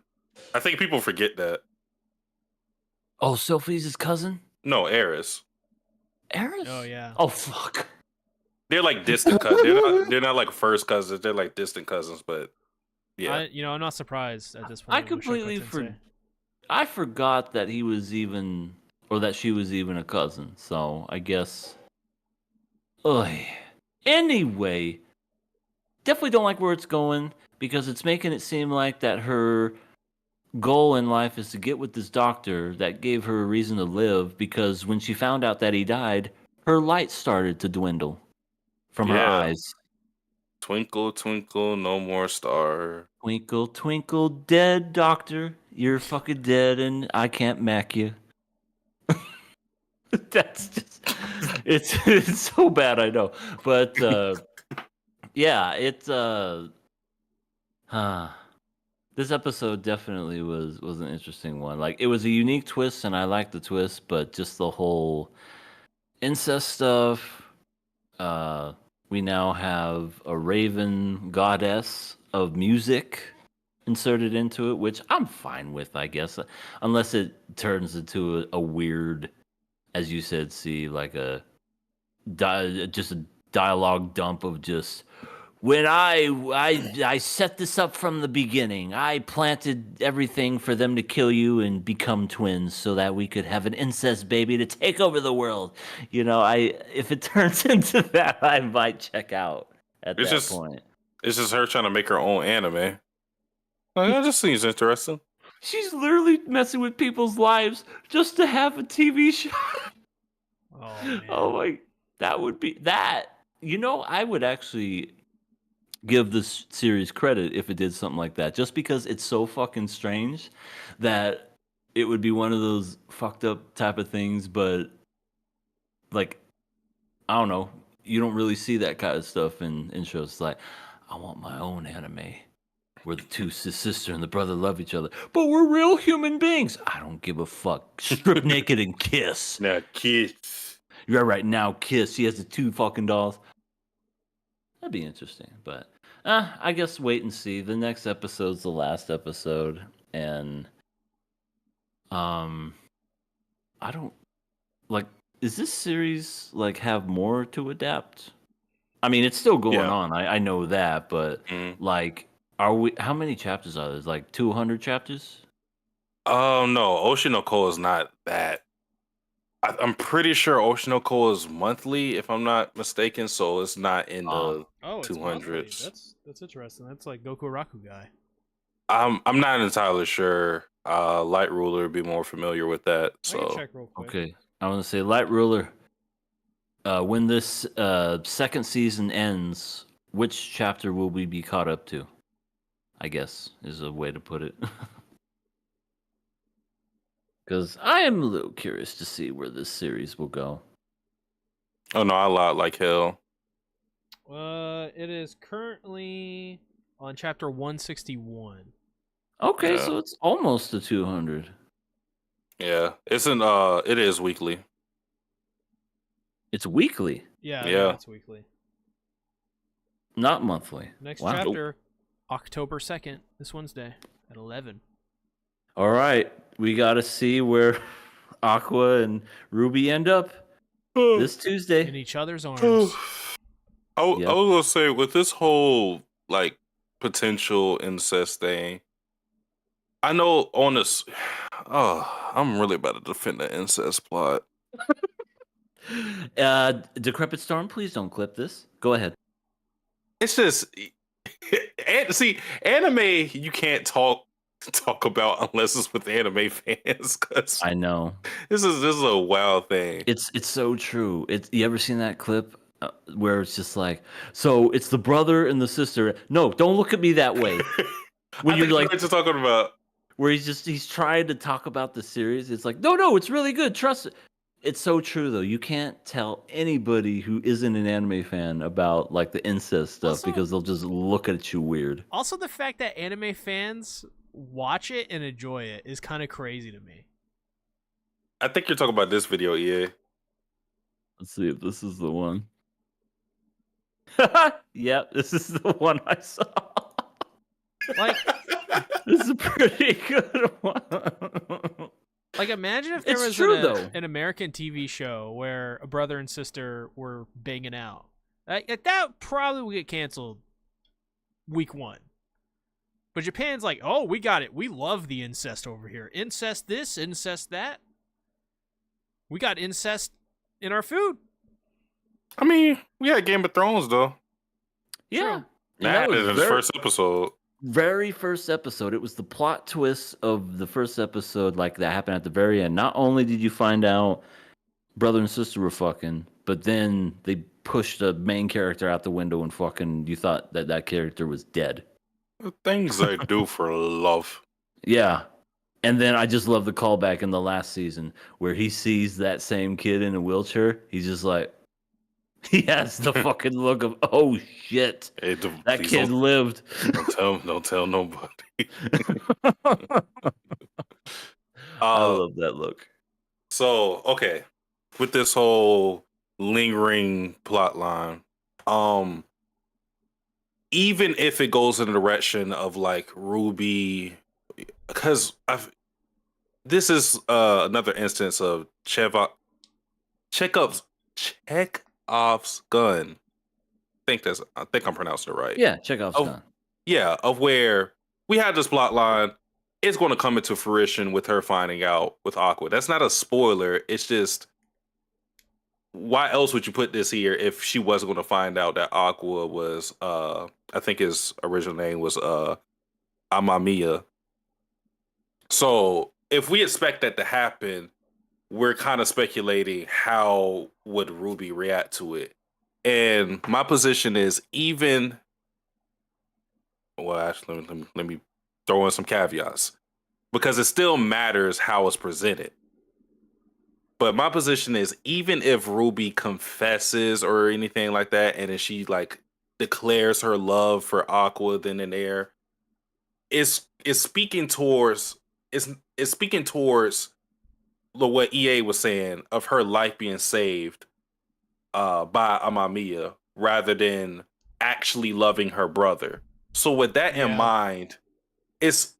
I think people forget that. Oh, Sophie's his cousin? No, Eris. Eris? Oh yeah. Oh fuck. They're like distant cousins. They're not like first cousins. They're like distant cousins. But yeah, I'm not surprised at this point. I completely I forgot that he was even, or that she was even a cousin. So I guess. Ugh. Anyway, definitely don't like where it's going because it's making it seem like that her goal in life is to get with this doctor that gave her a reason to live, because when she found out that he died, her light started to dwindle from her eyes. Twinkle, twinkle, no more star. Twinkle, twinkle, dead doctor. You're fucking dead and I can't mac you. That's just... It's so bad, I know. But, yeah, it's... This episode definitely was an interesting one. Like, it was a unique twist, and I liked the twist, but just the whole incest stuff. We now have a raven goddess of music inserted into it, which I'm fine with, I guess, unless it turns into a weird, as you said, like just a dialogue dump of just, when I set this up from the beginning, I planted everything for them to kill you and become twins so that we could have an incest baby to take over the world. If it turns into that, I might check out at that point. It's just her trying to make her own anime. That just seems interesting. She's literally messing with people's lives just to have a TV show. Oh, man. Oh my, that would be that. I would actually give this series credit if it did something like that, just because it's so fucking strange that it would be one of those fucked up type of things. But like, I don't know, you don't really see that kind of stuff in shows. It's like, I want my own anime where the sister and the brother love each other, but we're real human beings. I don't give a fuck. Strip naked and kiss. Now, kids. You're right now. Kiss. He has the 2 fucking dolls. That'd be interesting, but I guess wait and see. The next episode's the last episode, and I don't like. Is this series like have more to adapt? I mean, it's still going on. I know that, but like, are we? How many chapters are there? Like 200 chapters? Oh no, Oshi no Ko is not that. I'm pretty sure Oshi no Ko is monthly, if I'm not mistaken. So it's not in the it's 200s. monthly. That's interesting. That's like Goku Raku guy. I'm not entirely sure. Light Ruler would be more familiar with that. So I can check real quick. Okay, I want to say Light Ruler. When this second season ends, which chapter will we be caught up to? I guess is a way to put it. Because I am a little curious to see where this series will go. Oh no, I lied like hell. It is currently on chapter 161. Okay, Yeah. so it's almost to 200. Yeah, it's in. It is weekly. It's weekly, Yeah. It's weekly. not monthly. Next Wow. chapter, October 2nd, this Wednesday at 11. All right, we got to see where Aqua and Ruby end up this In Tuesday. each other's arms. I was gonna say with this whole like potential incest thing, I know on this. Oh, I'm really about to defend the incest plot. Decrepit Storm, please don't clip this. Go ahead. It's just, and see, anime you can't talk about unless it's with anime fans. Cause I know this is a wild thing. it's so true. You ever seen that clip where it's just like, so it's the brother and the sister? No, don't look at me that way. When I you're think like, what you're talking about. where he's trying to talk about the series. It's like, no, it's really good. Trust it. It's so true though. You can't tell anybody who isn't an anime fan about like the incest stuff Also- because they'll just look at you weird. Also, the fact that anime fans watch it and enjoy it is kind of crazy to me. I think you're talking about this video, EA. Let's see if this is the one. Yep, this is the one I saw. Like, This is a pretty good one. like imagine if there It's was true, though. an American TV show where a brother and sister were banging out. That probably would get canceled week 1. But Japan's like, oh, we got it. We love the incest over here. Incest this, incest that. We got incest in our food. I mean, we had Game of Thrones though. Yeah. That is his first episode. Very first episode. It was the plot twist of the first episode, like that happened at the very end. Not only did you find out brother and sister were fucking, but then they pushed the main character out the window and fucking you thought that character was dead. The things they do for love. Yeah. And then I just love the callback in the last season where he sees that same kid in a wheelchair. He's just like, he has the fucking look of, oh shit, Hey, that please kid lived. Don't tell nobody. I love that look. So, okay, with this whole lingering plot line, even if it goes in the direction of like Ruby, because this is another instance of Chekhov's gun. I think I'm pronouncing it right. Yeah, Chekhov's gun. Yeah, of where we had this plot line. It's going to come into fruition with her finding out with Aqua. That's not a spoiler. It's just, why else would you put this here if she wasn't going to find out that Aqua was, I think his original name was Amamiya. So if we expect that to happen, we're kind of speculating how would Ruby react to it. And my position is actually, let me throw in some caveats because it still matters how it's presented. But my position is, even if Ruby confesses or anything like that, and then she like declares her love for Aqua then and there, is speaking towards is speaking towards what EA was saying of her life being saved by Amamiya rather than actually loving her brother. So with that in Yeah. mind, it's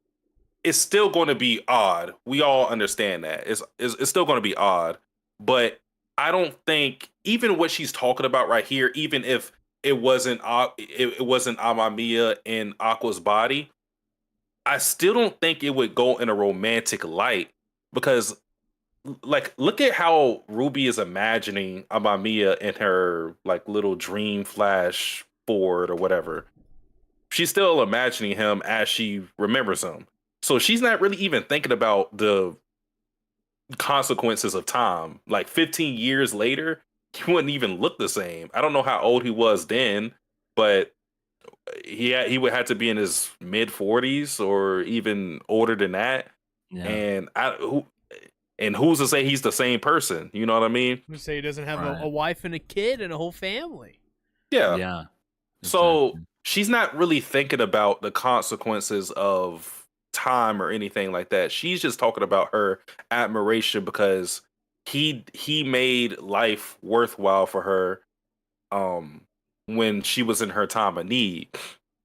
it's still going to be odd. We all understand that. It's still going to be odd, but I don't think even what she's talking about right here, even if it wasn't Amamiya in Aqua's body, I still don't think it would go in a romantic light because like look at how Ruby is imagining Amamiya in her like little dream flash forward or whatever. She's still imagining him as she remembers him. So she's not really even thinking about the consequences of time. Like 15 years later, he wouldn't even look the same. I don't know how old he was then, but he would have to be in his mid 40s or even older than that. Yeah. And who's to say he's the same person? You know what I mean? We say he doesn't have Right. a wife and a kid and a whole family. Yeah. Yeah. So Exactly. she's not really thinking about the consequences of time or anything like that. She's just talking about her admiration because he made life worthwhile for her um when she was in her time of need.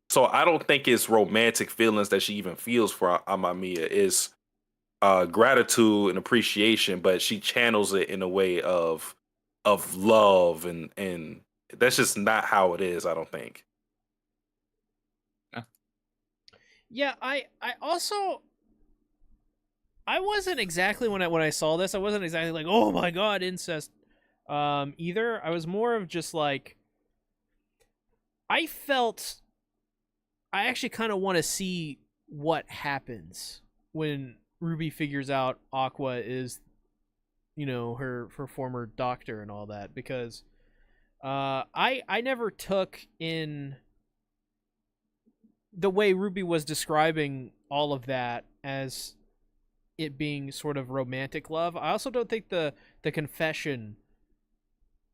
So I don't think it's romantic feelings that she even feels for Amamiya. It's gratitude and appreciation, but she channels it in a way of love and that's just not how it is, I don't think. Yeah, I also I wasn't exactly when I saw this, I wasn't exactly like, "Oh my god, incest." Either. I was more of just like I felt I actually kind of want to see what happens when Ruby figures out Aqua is, her former doctor and all that, because I never took in the way Ruby was describing all of that as it being sort of romantic love. I also don't think the confession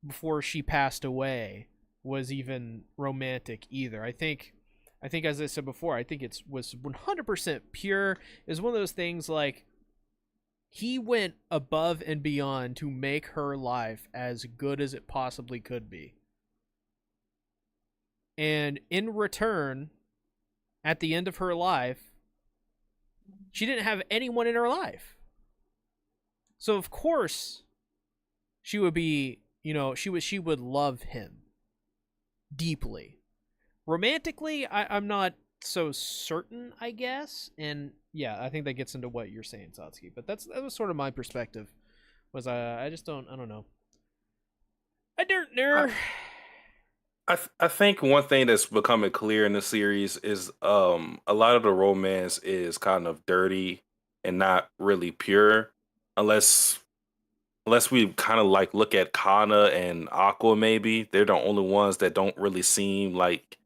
before she passed away was even romantic either. I think as I said before, I think it was 100% pure. It's one of those things like he went above and beyond to make her life as good as it possibly could be. And in return, at the end of her life, she didn't have anyone in her life. So of course she would be, she would love him deeply. Romantically, I'm not so certain, I guess. And yeah, I think that gets into what you're saying, Satsuki. But that was sort of my perspective. Was I just don't, I don't know. I don't I, know. I think one thing that's becoming clear in the series is a lot of the romance is kind of dirty and not really pure unless we kind of like look at Kana and Aqua. Maybe they're the only ones that don't really seem like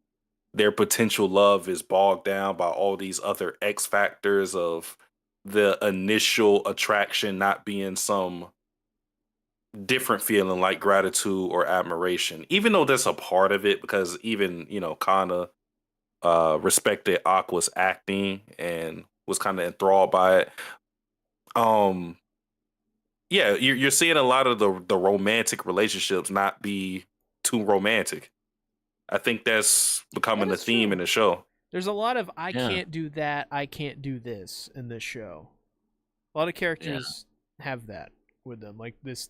their potential love is bogged down by all these other X factors of the initial attraction not being some different feeling like gratitude or admiration, even though that's a part of it because even Kana respected Aqua's acting and was kind of enthralled by it. um yeah, you're seeing a lot of the romantic relationships not be too romantic. I think that's Yeah, becoming a that's theme true. in the show. There's a lot of I Yeah. can't do that, I can't do this in this show. A lot of Yeah. characters have that with them, like this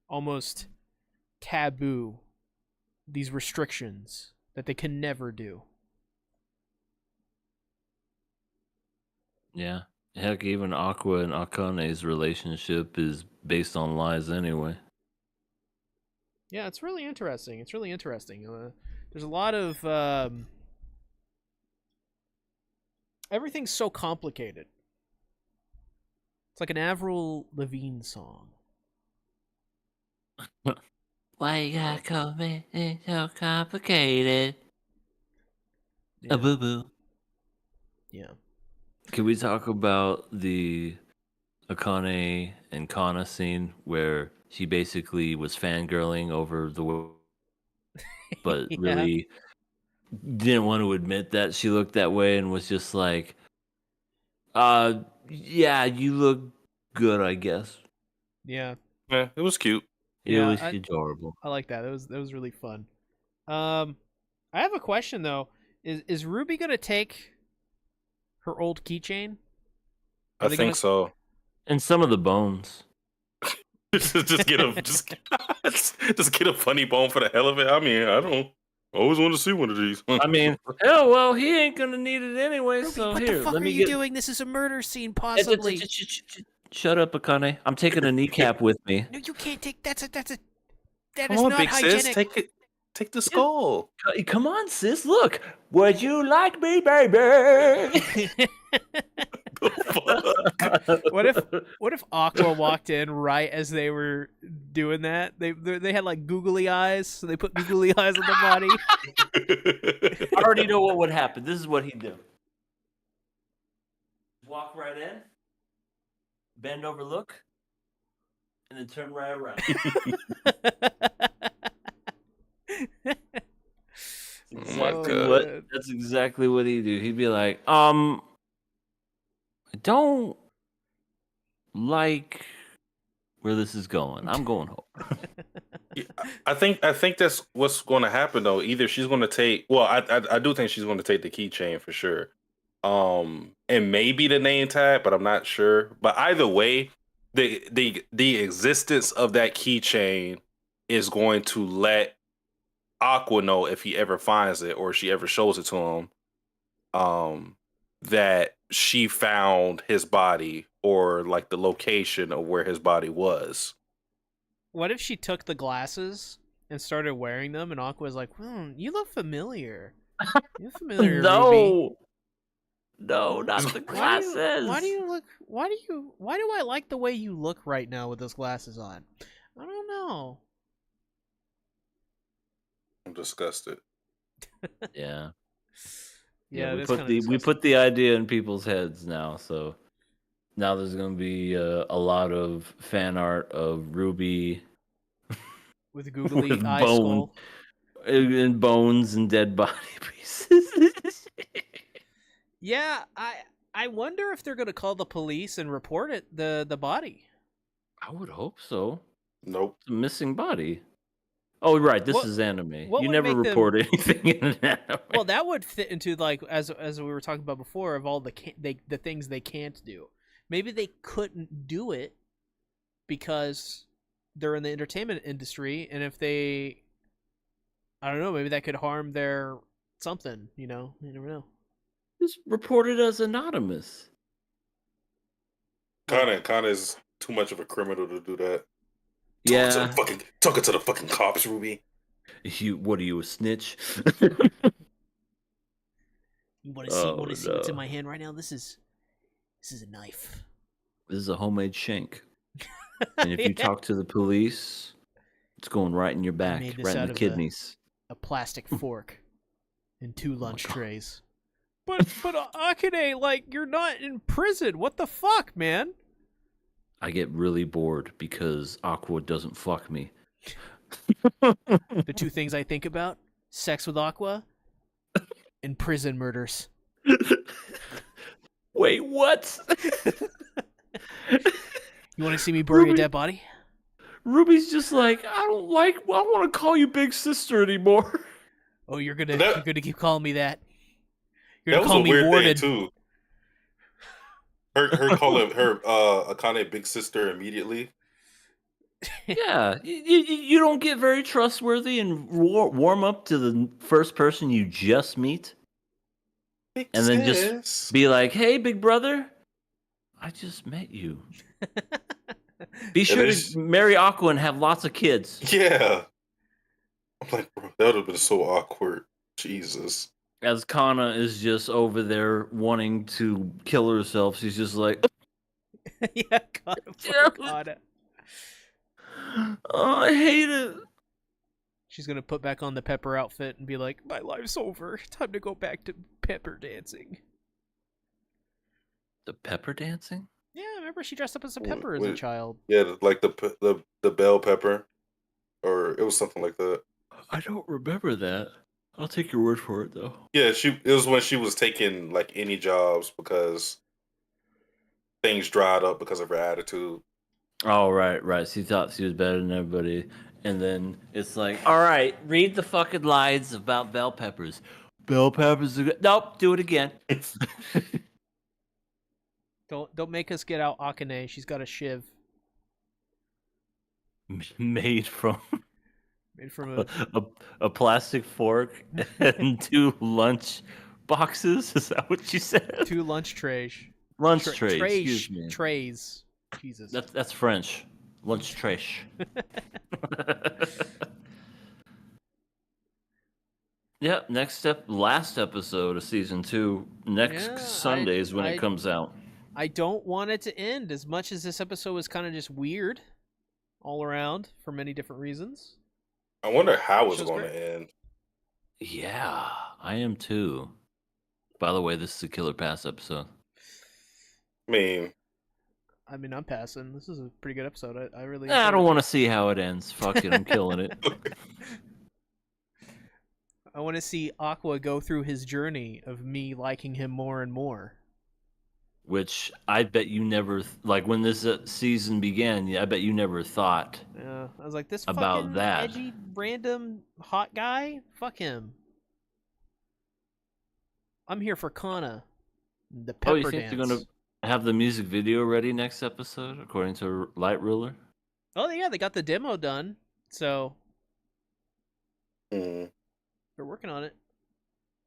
almost taboo, these restrictions that they can never do. Yeah. Heck, even Aqua and Akane's relationship is based on lies anyway. Yeah, it's really interesting. It's really interesting. There's a lot of everything's so complicated. It's like an Avril Lavigne song. Why you gotta come in so complicated? A Yeah, boo boo. yeah. Can we talk about the Akane and Kana scene where she basically was fangirling over the but Yeah. really didn't want to admit that she looked that way and was just like, yeah, you look good, I guess. Yeah, Yeah, it was cute. It yeah, was adorable. I like that. That was really fun. I have a question though. Is Ruby gonna take her old keychain? I think so. And some of the bones. just get a just get a funny bone for the hell of it. I mean, I don't always want to see one of these. I mean, oh well, he ain't gonna need it anyway. Ruby, So what here, the fuck let are me you get. doing? This is a murder scene, possibly. Shut up, Akane. I'm taking a kneecap with me. No, you can't take. That Come is on, not big hygienic. sis, take the skull. Come on, sis. Look, would you like me, baby? What if Aqua walked in right as they were doing that? They had like googly eyes, so they put googly eyes on the body. I already know what would happen. This is what he'd do. Walk right in, bend over, look, and then turn right around. That's exactly what he'd do. He'd be like, I don't like where this is going. I'm going home. Yeah, I think that's what's going to happen though. Either she's going to take. Well, I do think she's going to take the keychain for sure. And maybe the name tag, but I'm not sure. But either way, the existence of that keychain is going to let Aqua know if he ever finds it or she ever shows it to him. That she found his body or like the location of where his body was. What if she took the glasses and started wearing them, and Aqua was like, you look familiar. You look familiar, Ruby. No, not the glasses. Why do I like the way you look right now with those glasses on? I don't know. I'm disgusted. Yeah. Yeah, we put the idea in people's heads now, so now there's gonna be a lot of fan art of Ruby with googly with eye skull and bones and dead body pieces. Yeah, I wonder if they're gonna call the police and report it the body. I would hope so. Nope. It's a missing body. Oh, right. This is anime. You never report anything in an anime. Well, that would fit into like as we were talking about before of all the things they can't do. Maybe they couldn't do it because they're in the entertainment industry, and if they, I don't know, maybe that could harm their something. You know, you never know. Just report it as anonymous. Kana is too much of a criminal to do that. Yeah. Talking to the fucking cops, Ruby. What are you, a snitch? You want to see what's in my hand right now? This is a knife. This is a homemade shank. And if you talk to the police, it's going right in your back, right in the kidneys. A plastic fork and 2 lunch trays. But Akane, like, you're not in prison. What the fuck, man? I get really bored because Aqua doesn't fuck me. The 2 things I think about: sex with Aqua and prison murders. Wait, what? You want to see me bury a dead body? Ruby's just like, I don't want to call you big sister anymore. Oh, you're gonna keep calling me that. You're that gonna call was a me weird Warden thing too. Her calling her Akane big sister immediately. Yeah, you don't get very trustworthy and warm up to the first person you just meet, Big and then just be like, "Hey, big brother, I just met you. Be sure to marry Aqua and have lots of kids." Yeah, I'm like, bro, that would have been so awkward. Jesus. As Kana is just over there wanting to kill herself, she's just like, yeah, Kana. Oh, I hate it. She's gonna put back on the Pepper outfit and be like, "My life's over. Time to go back to Pepper dancing." The Pepper dancing? Yeah, remember she dressed up as a pepper as a child. Yeah, like the bell pepper, or it was something like that. I don't remember that. I'll take your word for it, though. Yeah, it was when she was taking like any jobs because things dried up because of her attitude. Oh, right. She thought she was better than everybody. And then it's like, all right, read the fucking lines about bell peppers. Bell peppers are good. Nope, do it again. Don't make us get out Akane. She's got a shiv Made from made from a a plastic fork and 2 lunch boxes. Is that what you said? 2 lunch trays. Lunch tray, excuse me. Trays. Jesus. That's French. Lunch trash. Yep, last episode of season 2, next Sunday is when it comes out. I don't want it to end as much as this episode was kind of just weird all around for many different reasons. I wonder how it's Show's going great. to end. Yeah, I am too. By the way, this is a Killer Pass episode. I mean, I'm passing. This is a pretty good episode. I really. I don't want to see how it ends. Fuck it, I'm killing it. I want to see Aqua go through his journey of me liking him more and more. Which I bet you never, like when this season began, I bet you never thought. Yeah, I was like, this about fucking that. edgy, random, hot guy. Fuck him. I'm here for Kana. The pepper You think dance. they're gonna have the music video ready next episode, according to Light Ruler? Oh yeah, they got the demo done, so mm, they're working on it.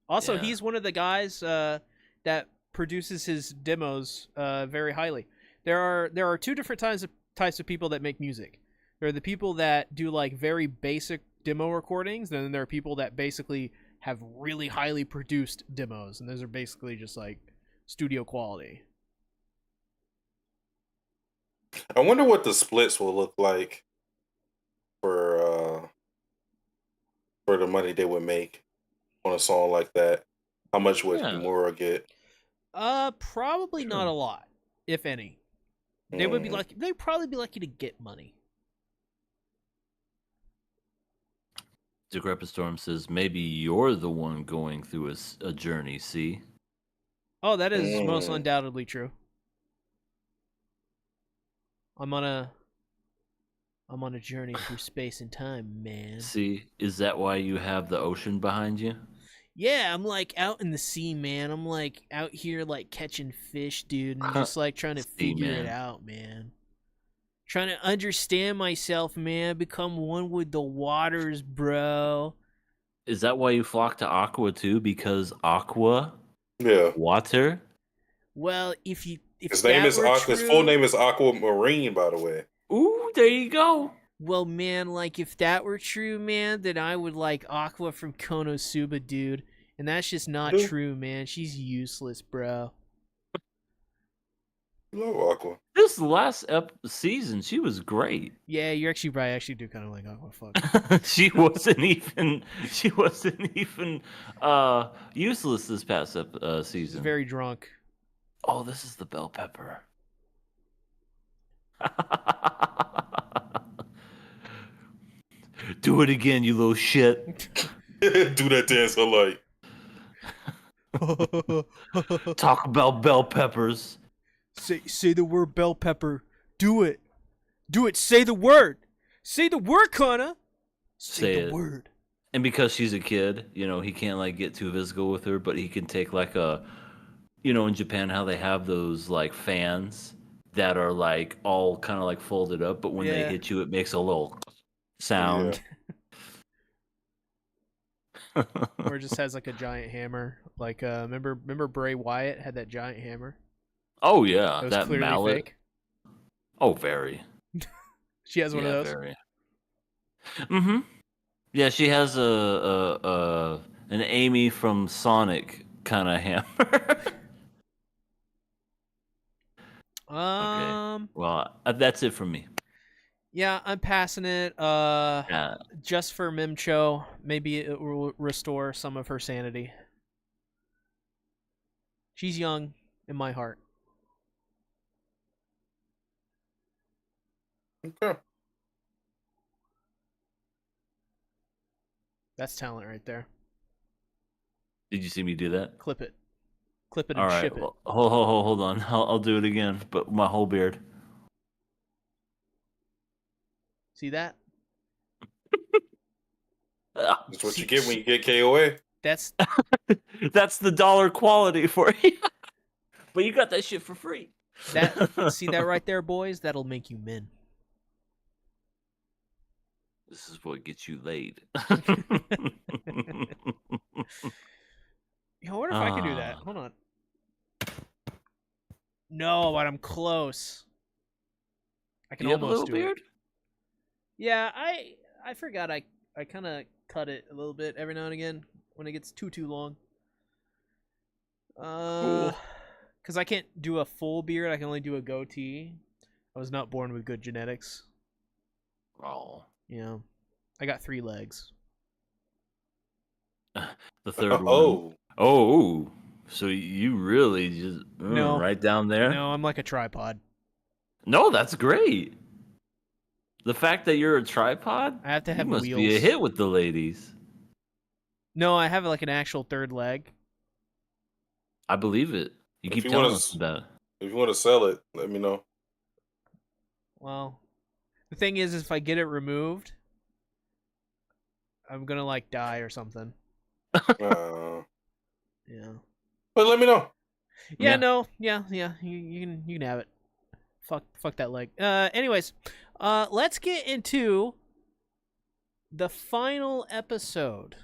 Also, Yeah. he's one of the guys that produces his demos very highly. There are 2 different types of people that make music. There are the people that do like very basic demo recordings, then there are people that basically have really highly produced demos, and those are basically just like studio quality. I wonder what the splits will look like for the money they would make on a song like that. How much would Yeah. Kimura get? Probably not a lot, if any. They would be lucky. They'd probably be lucky to get money. Decrepit Storm says, maybe you're the one going through a journey, see? Oh, that is most Mm. undoubtedly true. I'm on a journey through space and time, man. See, is that why you have the ocean behind you? Yeah, I'm like out in the sea, man. I'm like out here like catching fish, dude, and just like trying to Sea, figure it man. out, man. Trying to understand myself, man. Become one with the waters, bro. Is that why you flock to Aqua too? Because Aqua, Yeah. water? Well, if His that name is were His full name is Aquamarine, by the way. Ooh, there you go. Well, man, like if that were true, man, then I would like Aqua from Konosuba, dude. And that's just not Yeah. true, man. She's useless, bro. Love Aqua. This last season, she was great. Yeah, you're actually right. I actually do kind of like Aqua. Fuck. she wasn't even useless this past She's season. very drunk. Oh, this is the bell pepper. Do it again, you little shit. Do that dance I like. Talk about bell peppers. Say the word bell pepper. Do it. Do it. Say the word. Say the word, Kana. Say the it. word. And because she's a kid, he can't like get too physical with her, but he can take like in Japan how they have those like fans that are like all kind of like folded up, but when they hit you, it makes a little sound. Yeah. Or it just has like a giant hammer. Like remember Bray Wyatt had that giant hammer? Oh yeah, was that clearly mallet. fake. Oh, very. She has one of those. Very. Mm-hmm. Yeah, she has an Amy from Sonic kind of hammer. Okay. Well, that's it from me. Yeah, I'm passing it. Yeah. Just for Mimcho, maybe it will restore some of her sanity. She's young in my heart. Okay. That's talent right there. Did you see me do that? Clip it. Clip it All and right. ship it. Well, hold on. I'll do it again, but my whole beard. See that? That's what you get when you get KOA. That's That's the dollar quality for you. But you got that shit for free. that. See that right there, boys? That'll make you men. This is what gets you laid. Yo, I wonder if I can do that. Hold on. No, but I'm close. I Do can you have a almost little do beard? it. Yeah, I forgot I kind of cut it a little bit every now and again when it gets too long. Cool. Because I can't do a full beard. I can only do a goatee. I was not born with good genetics. Oh. Yeah, I got 3 legs. The third one. Oh, Oh. So you really just No. right down there? No, I'm like a tripod. No, that's great. The fact that you're a tripod, I have to you have must be a wheels. hit with the ladies. No, I have like an actual third leg. I believe it. You If keep you telling wanna us about it. if you want to sell it, let me know. Well, the thing is if I get it removed, I'm gonna like die or something. Uh, Yeah. but let me know. Yeah. Yeah. No. Yeah. Yeah. You can have it. Fuck that leg. Anyways, let's get into the final episode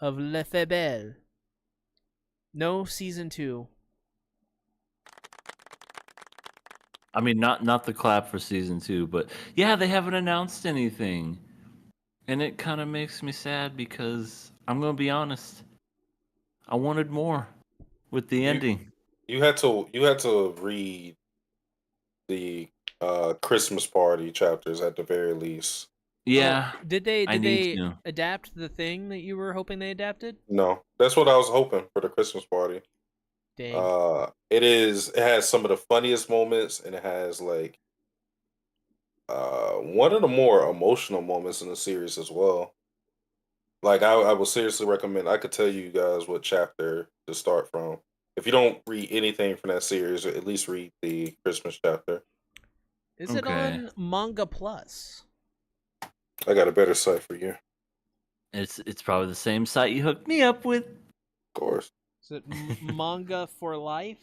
of Le Fable. No season 2. I mean, not the clap for season 2, but yeah, they haven't announced anything, and it kind of makes me sad because I'm gonna be honest, I wanted more with the You ending. you had to read the Christmas party chapters at the very least. Yeah, Did they I did need they to. adapt the thing that you were hoping they adapted? No, that's what I was hoping for the Christmas party. Dang. It has some of the funniest moments, and it has like one of the more emotional moments in the series as well. Like I would seriously recommend. I could tell you guys what chapter to start from. If you don't read anything from that series, at least read the Christmas chapter. Is it Okay, on Manga Plus? I got a better site for you, of it's probably the same site you hooked me up with. course. Is it Manga for Life?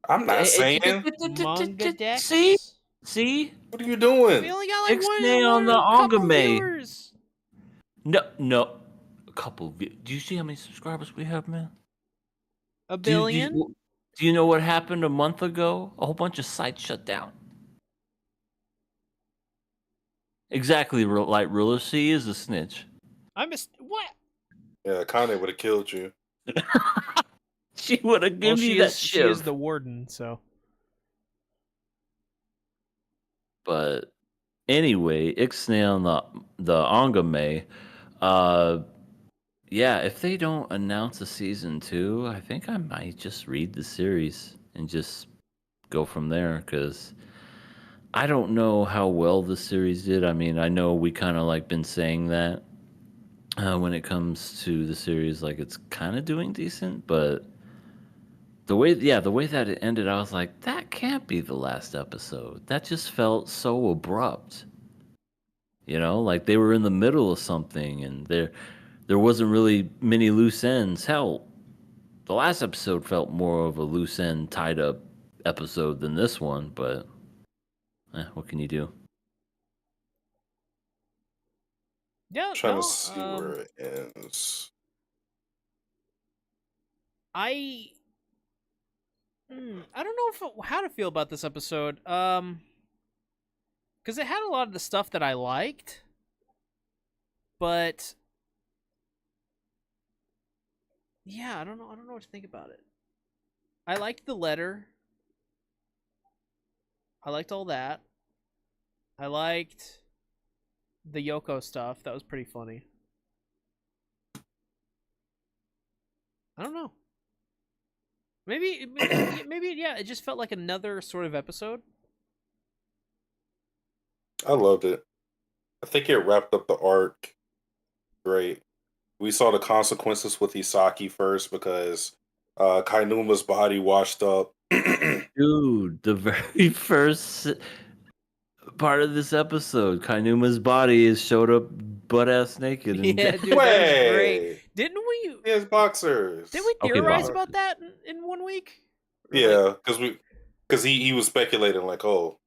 I'm not saying. Manga See, Dex? see, What are you We doing? only got like Ixnay on the one couple Angame. viewers. No, a couple. Do you see how many subscribers we have, man? A Do you, do billion? you, do you know what happened a month ago? A whole bunch of sites shut down. Exactly, like Ruler C is a snitch. I missed what? Yeah, Kanye would have killed you. She would have Well, given me that she is shiv. the warden, so But anyway, Ixnay on the Angame. Yeah, if they don't announce a season 2, I think I might just read the series and just go from there because I don't know how well the series did. I mean, I know we kind of like been saying that when it comes to the series, like it's kind of doing decent, but the way that it ended, I was like, that can't be the last episode. That just felt so abrupt. You know, like they were in the middle of something and there wasn't really many loose ends. Hell, the last episode felt more of a loose end tied up episode than this one, but what can you do? yeah. Trying to No, see where it ends. I I don't know how to feel about this episode. Because it had a lot of the stuff that I liked, but yeah, I don't know. I don't know what to think about it. I liked the letter. I liked all that. I liked the Yoko stuff. That was pretty funny. I don't know. Maybe yeah. It just felt like another sort of episode. I loved it. I think it wrapped up the arc great. we saw the consequences with Isaki first because Kainuma's body washed up. Dude, the very first part of this episode, Kainuma's body is showed up butt ass naked and Yeah, dude, that was great. Way, Didn't we? he has boxers. Did we Okay, theorize box. about that in 1 week? Or Yeah, because he was speculating like, oh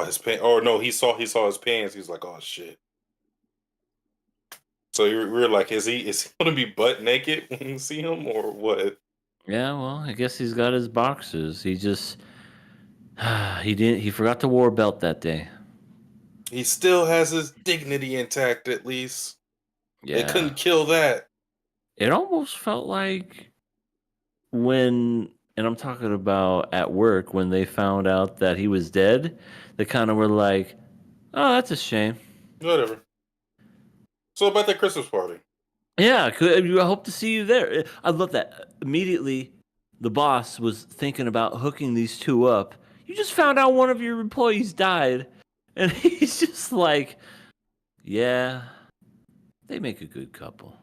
his pants. Oh no, he saw his pants. He was like, oh shit. So we were like, is he gonna be butt naked when you see him or what? Yeah, well, I guess he's got his boxers. He just he forgot the war belt that day. He still has his dignity intact. At least they Yeah. couldn't kill that. It almost felt like when, and I'm talking about at work, when they found out that he was dead, they kind of were like, "Oh, that's a shame." Whatever. So about that Christmas party. Yeah, I hope to see you there. I love that. Immediately, the boss was thinking about hooking these two up. You just found out one of your employees died, and he's just like, "Yeah, they make a good couple.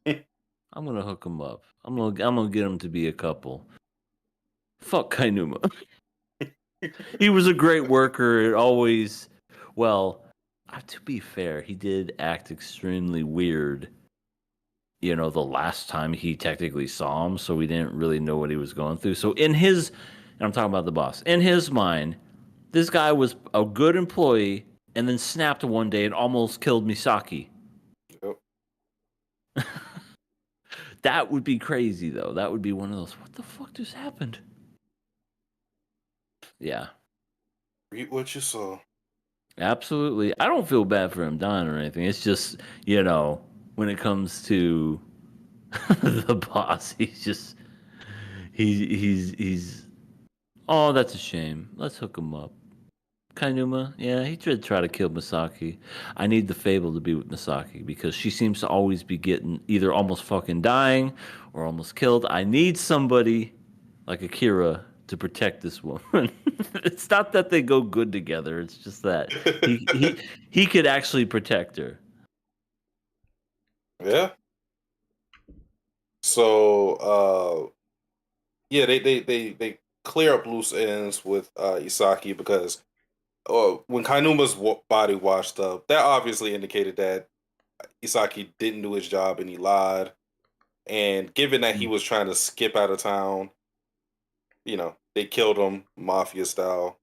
I'm gonna hook them up. I'm gonna get them to be a couple." Fuck Kainuma. He was a great worker. It always, well, to be fair, he did act extremely weird. You know, the last time he technically saw him, so we didn't really know what he was going through. So in his, and I'm talking about the boss, in his mind, this guy was a good employee and then snapped one day and almost killed Misaki. Yep. That would be crazy, though. That would be one of those, what the fuck just happened? Yeah. Read what you saw. Absolutely. I don't feel bad for him dying or anything. It's just, you know, when it comes to the boss, he's oh, that's a shame. Let's hook him up. Kainuma, yeah, he did try to kill Misaki. I need the Fable to be with Misaki because she seems to always be getting either almost fucking dying or almost killed. I need somebody like Akira to protect this woman. It's not that they go good together. It's just that he could actually protect her. Yeah. So yeah, they clear up loose ends with Isaki because when Kainuma's body washed up, that obviously indicated that Isaki didn't do his job and he lied. And given that he was trying to skip out of town, you know, they killed him mafia style.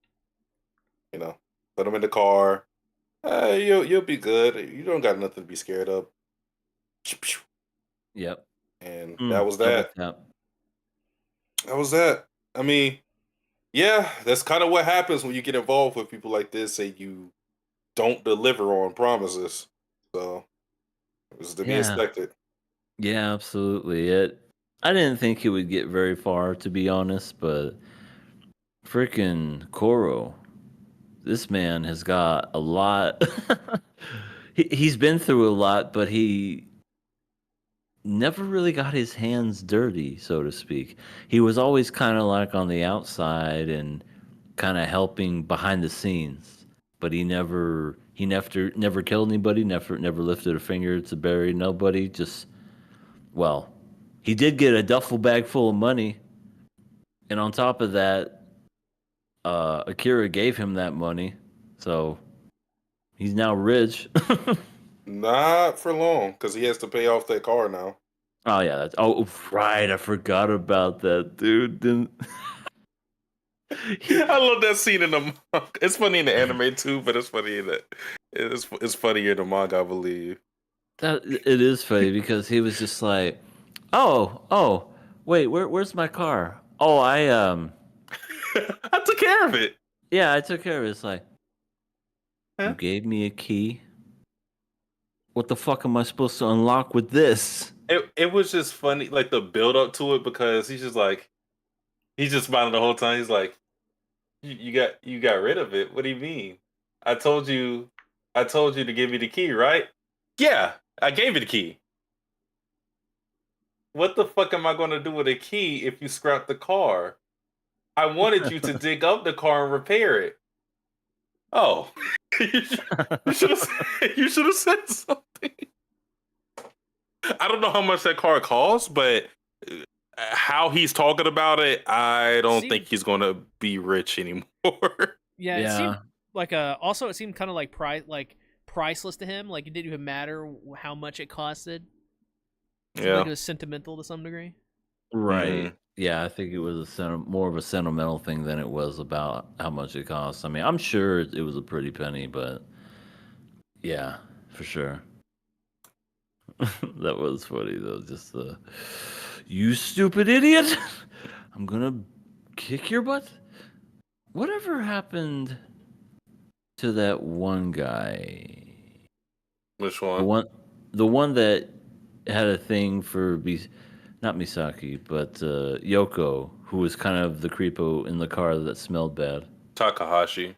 You know, put him in the car. You'll be good. You don't got nothing to be scared of. Yep. And that was that. Yep. That was that. I mean, yeah, that's kind of what happens when you get involved with people like this and you don't deliver on promises. So it was to be expected. Yeah, absolutely. I didn't think it would get very far, to be honest, but freaking Koro, this man has got a lot. He's been through a lot, but he never really got his hands dirty, so to speak. He was always kind of like on the outside and kind of helping behind the scenes, but he never killed anybody, never lifted a finger to bury nobody. Just, well, he did get a duffel bag full of money, and on top of that, Akira gave him that money, so he's now rich. Not for long, because he has to pay off that car now. Oh yeah, right. I forgot about that, dude. I love that scene in the manga. It's funny in the anime too, but it's funny in it's funnier in the manga, I believe. That it is funny because he was just like, oh, wait, where's my car? Oh, I took care of it. yeah, I took care of it. It's like, Huh? you gave me a key. What the fuck am I supposed to unlock with this? It was just funny, like the build up to it, because he's just smiling the whole time. He's like, you got rid of it. What do you mean? I told you to give me the key, right? Yeah, I gave you the key. What the fuck am I going to do with a key if you scrap the car? I wanted you to dig up the car and repair it. Oh, you should have said something. I don't know how much that car costs, but how he's talking about it, I don't think he's going to be rich anymore. Yeah, it seemed like also it seemed kind of like priceless to him. Like it didn't even matter how much it costed. Yeah, like it was sentimental to some degree. Right. Yeah, I think it was more of a sentimental thing than it was about how much it cost. I mean, I'm sure it was a pretty penny, but yeah, for sure. That was funny though. Just the you stupid idiot. I'm gonna kick your butt. Whatever happened to that one guy? which The one? one, the one that had a thing for not Misaki, but Yoko, who was kind of the creepo in the car that smelled bad. Takahashi.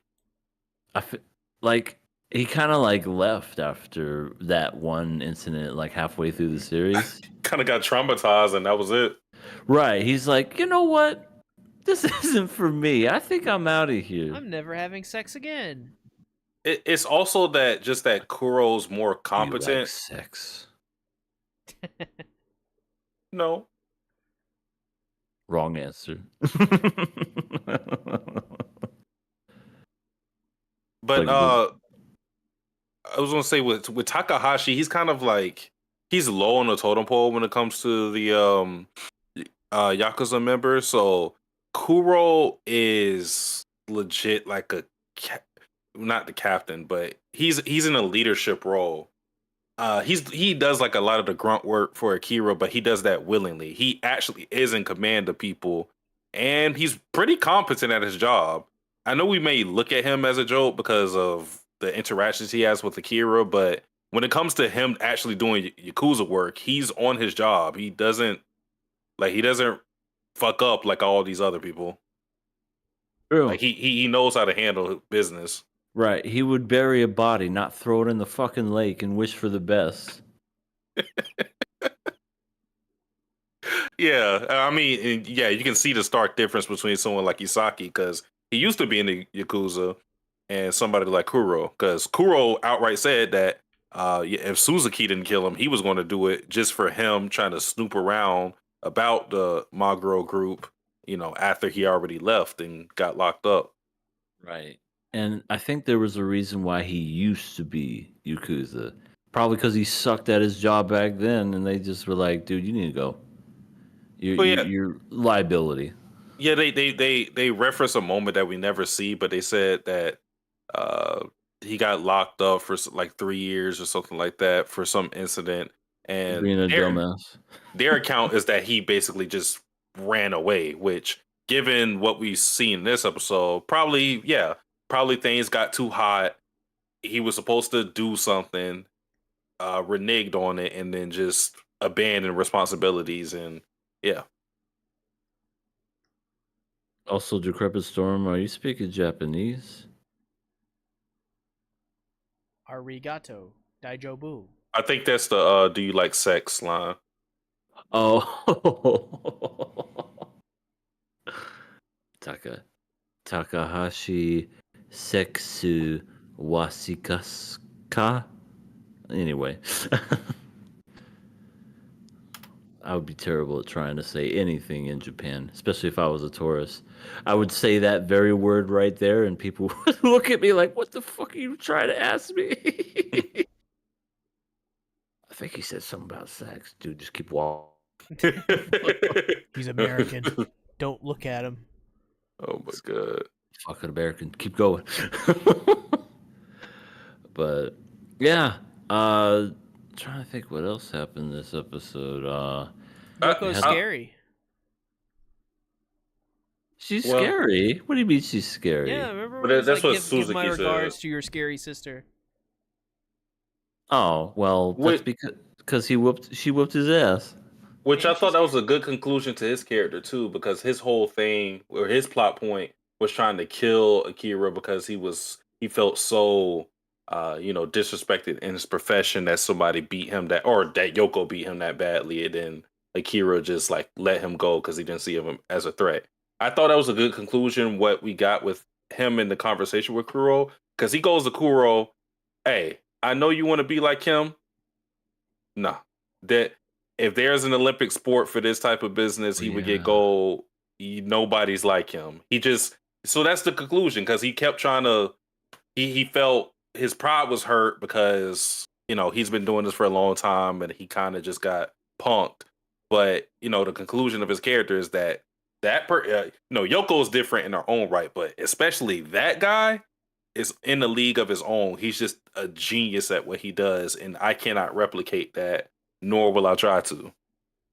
I f- like he kind of like left after that one incident, like halfway through the series. Kind of got traumatized, and that was it. Right? He's like, you know what? This isn't for me. I think I'm out of here. I'm never having sex again. It's also that Kuro's more You like competent. sex? No, Wrong answer. but Like, I was gonna say with Takahashi, he's kind of like he's low on the totem pole when it comes to the Yakuza members. So Kuro is legit like not the captain, but he's in a leadership role. He does like a lot of the grunt work for Akira, but he does that willingly. He actually is in command of people, and he's pretty competent at his job. I know we may look at him as a joke because of the interactions he has with Akira, but when it comes to him actually doing Yakuza work, he's on his job. He doesn't fuck up like all these other people. true. Like he knows how to handle business. Right. He would bury a body, not throw it in the fucking lake and wish for the best. Yeah, I mean, yeah, you can see the stark difference between someone like Isaki because he used to be in the Yakuza, and somebody like Kuro. Because Kuro outright said that if Suzuki didn't kill him, he was going to do it just for him trying to snoop around about the Maguro group. After he already left and got locked up. Right. And I think there was a reason why he used to be Yakuza. Probably because he sucked at his job back then, and they just were like, dude, you need to go. But yeah, You're liability. yeah, they reference a moment that we never see, but they said that uh, he got locked up for like 3 years or something like that for some incident, and Being a dumbass. their account is that he basically just ran away. Which, given what we see in this episode, probably things got too hot. He was supposed to do something, reneged on it, and then just abandoned responsibilities, and yeah. Also, Decrepit Storm, are you speaking Japanese? Arigato, daijobu. I think that's the "Do you like sex" line. Oh. Takahashi Seksu Wasikaska? Anyway. I would be terrible at trying to say anything in Japan, especially if I was a tourist. I would say that very word right there, and people would look at me like, "What the fuck are you trying to ask me?" I think he said something about sex, dude. Just keep walking. He's American. Don't look at him. Oh my god. Fucking American. Keep going. But yeah, trying to think what else happened this episode. Yoko's scary. She's Well- scary. What do you mean she's scary? Yeah, remember But when he was that's like, what give my Suzuki said. regards to your scary sister. Oh well, that's because she whooped his ass. Which And I thought she's that was a scary. good conclusion to his character too, because his whole thing or his plot point was trying to kill Akira because he felt so disrespected in his profession that somebody beat him or that Yoko beat him that badly, and then Akira just like let him go because he didn't see him as a threat. I thought that was a good conclusion. What we got with him in the conversation with Kuro, because he goes to Kuro, "Hey, I know you want to be like him. Nah, that if there's an Olympic sport for this type of business, Oh, he would get yeah. gold. Nobody's like him. He just so that's the conclusion because he kept trying to. He felt his pride was hurt because he's been doing this for a long time and he kind of just got punked. But the conclusion of his character is that Yoko is different in her own right, but especially that guy is in the league of his own. He's just a genius at what he does, and I cannot replicate that, nor will I try to.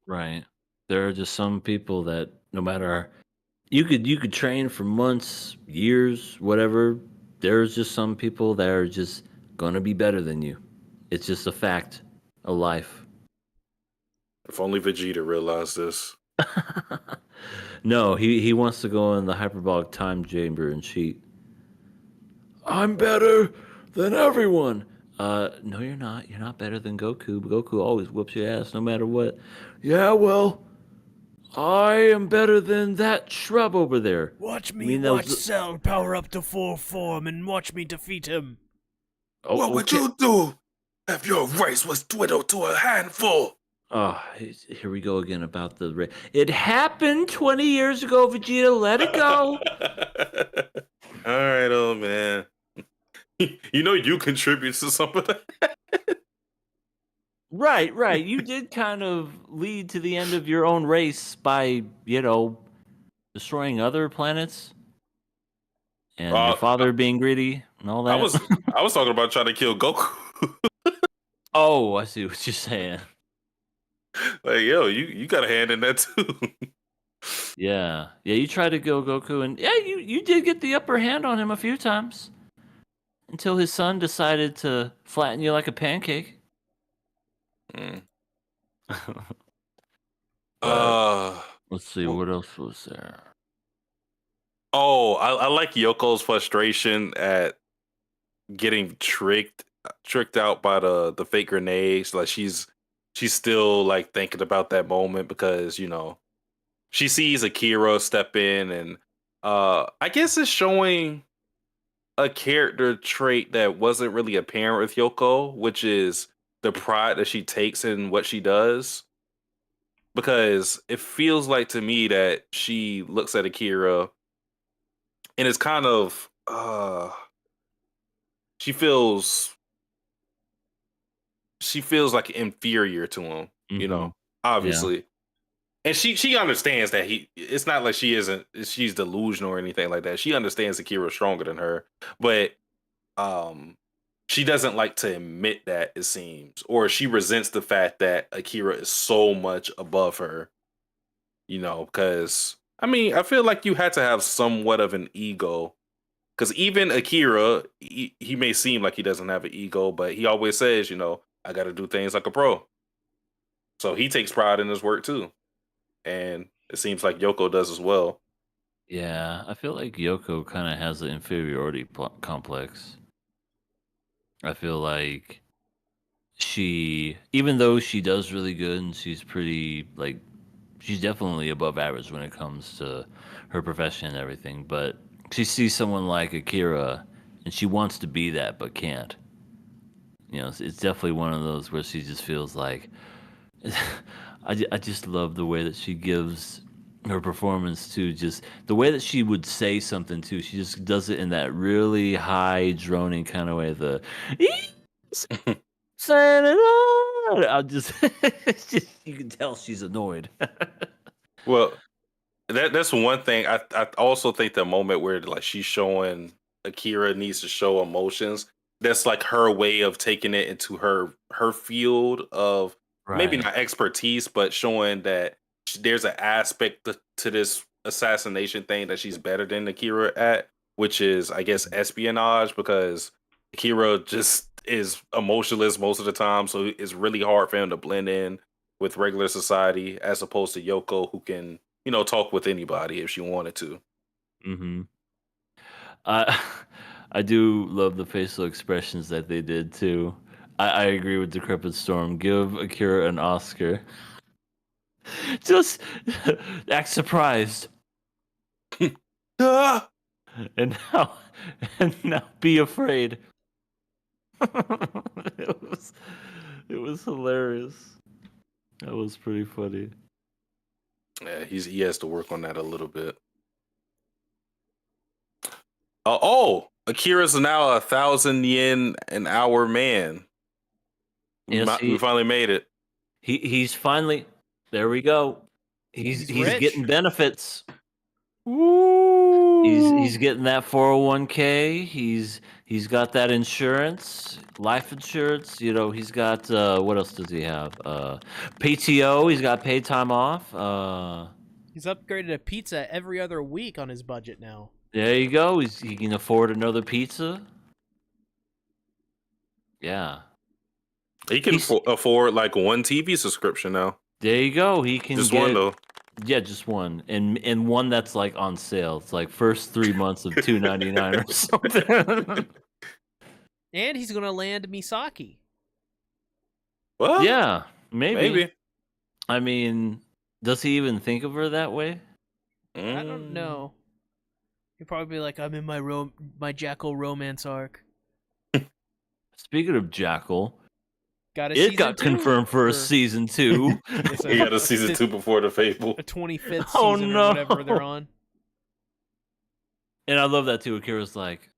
Right. There are just some people that no matter you could train for months, years, whatever. There's just some people that are just gonna be better than you. It's just a fact of life. If only Vegeta realized this. No, he wants to go in the hyperbolic time chamber and cheat. I'm better than everyone. No, you're not. You're not better than Goku. Goku always whoops your ass no matter what. Yeah, well, I am better than that shrub over there. Watch You me mean that watch was? Cell power up to full form and watch me defeat him. What Oh, would okay. you do if your race was dwindled to a handful? Oh, here we go again about the It happened 20 years ago, Vegeta. Let it go. All right, old man. You contribute to some of that. Right, right. You did kind of lead to the end of your own race by, destroying other planets and your Uh, father being greedy and all I that. was I was talking about trying to kill Goku. Oh, I see what you're saying. Like, yo, you got a hand in that too. Yeah. Yeah, you tried to kill Goku and yeah, you did get the upper hand on him a few times until his son decided to flatten you like a pancake. Mm. But Uh, let's see w- what else was there. I like Yoko's frustration at getting tricked out by the fake grenades. Like she's still like thinking about that moment because she sees Akira step in and I guess it's showing a character trait that wasn't really apparent with Yoko, which is the pride that she takes in what she does. Because it feels like to me that she looks at Akira and it's kind of she feels she feels like inferior to him, Mm-hmm. Yeah. obviously. And she understands that it's not like she's delusional or anything like that. She understands Akira's stronger than her, but um she doesn't like to admit that, it seems, or she resents the fact that Akira is so much above her, because I mean, I feel like you had to have somewhat of an ego because even Akira, he may seem like he doesn't have an ego, but he always says, I got to do things like a pro. So he takes pride in his work too. And it seems like Yoko does as well. Yeah, I feel like Yoko kind of has an inferiority complex. I feel like even though she does really good and she's pretty, like, she's definitely above average when it comes to her profession and everything, but she sees someone like Akira and she wants to be that but can't. It's definitely one of those where she just feels like, I just love the way that she gives her performance too. Just the way that she would say something too. She just does it in that really high droning kind of way. I just, it's just you can tell she's annoyed. Well, that's one thing. I also think the moment where like she's showing Akira needs to show emotions. That's like her way of taking it into her field of maybe Right. not expertise, but showing that there's an aspect to this assassination thing that she's better than Akira at, which is I guess espionage because Akira just is emotionless most of the time, so it's really hard for him to blend in with regular society as opposed to Yoko who can talk with anybody if she wanted to. Mm-hmm. I I do love the facial expressions that they did too. I agree with Decrepit Storm. Give Akira an Oscar. Just act surprised Ah! and now be afraid. it was it was hilarious. That was pretty funny. Yeah, he has to work on that a little bit. Oh, Akira's now 1,000 yen an hour man. Yes, We finally made it. he's finally there. We go. He's He's rich. getting benefits. Woo! He's getting that 401k. He's got that insurance, life insurance. You know, he's got what else does he have? PTO. He's got paid time off. He's upgraded a pizza every other week on his budget now. There you go. He can afford another pizza. Yeah. He can afford like one TV subscription now. There you go. He can Just get one though. Yeah, just one, and one that's like on sale. It's like first 3 months of $2.99 or something. And he's gonna land Misaki. Well, Yeah, maybe. maybe. I mean, does he even think of her that way? I don't know. He'd probably be like, "I'm in my Jackal romance arc." Speaking of Jackal, It got confirmed for a season 2. He got a season 2 before the Fable. A 25th Oh, season no. or whatever they're on. And I love that too. Akira's like,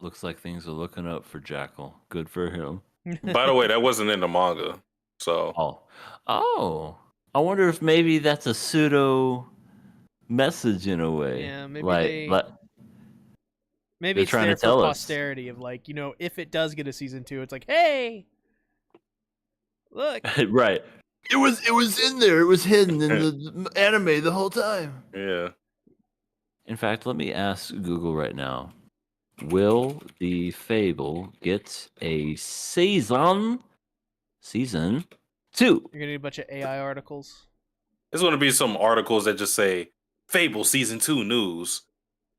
looks like things are looking up for Jackal. Good for him. By the way, that wasn't in the manga. So Oh. I wonder if maybe that's a pseudo message in a way. Yeah, maybe maybe they're it's trying there to tell for us. posterity of like, if it does get a season 2, it's like, hey, look. Right. It was in there. It was hidden in the anime the whole time. yeah. In fact, let me ask Google right now. Will the Fable get a season 2? You're gonna need a bunch of AI articles. There's going to be some articles that just say Fable season 2 news.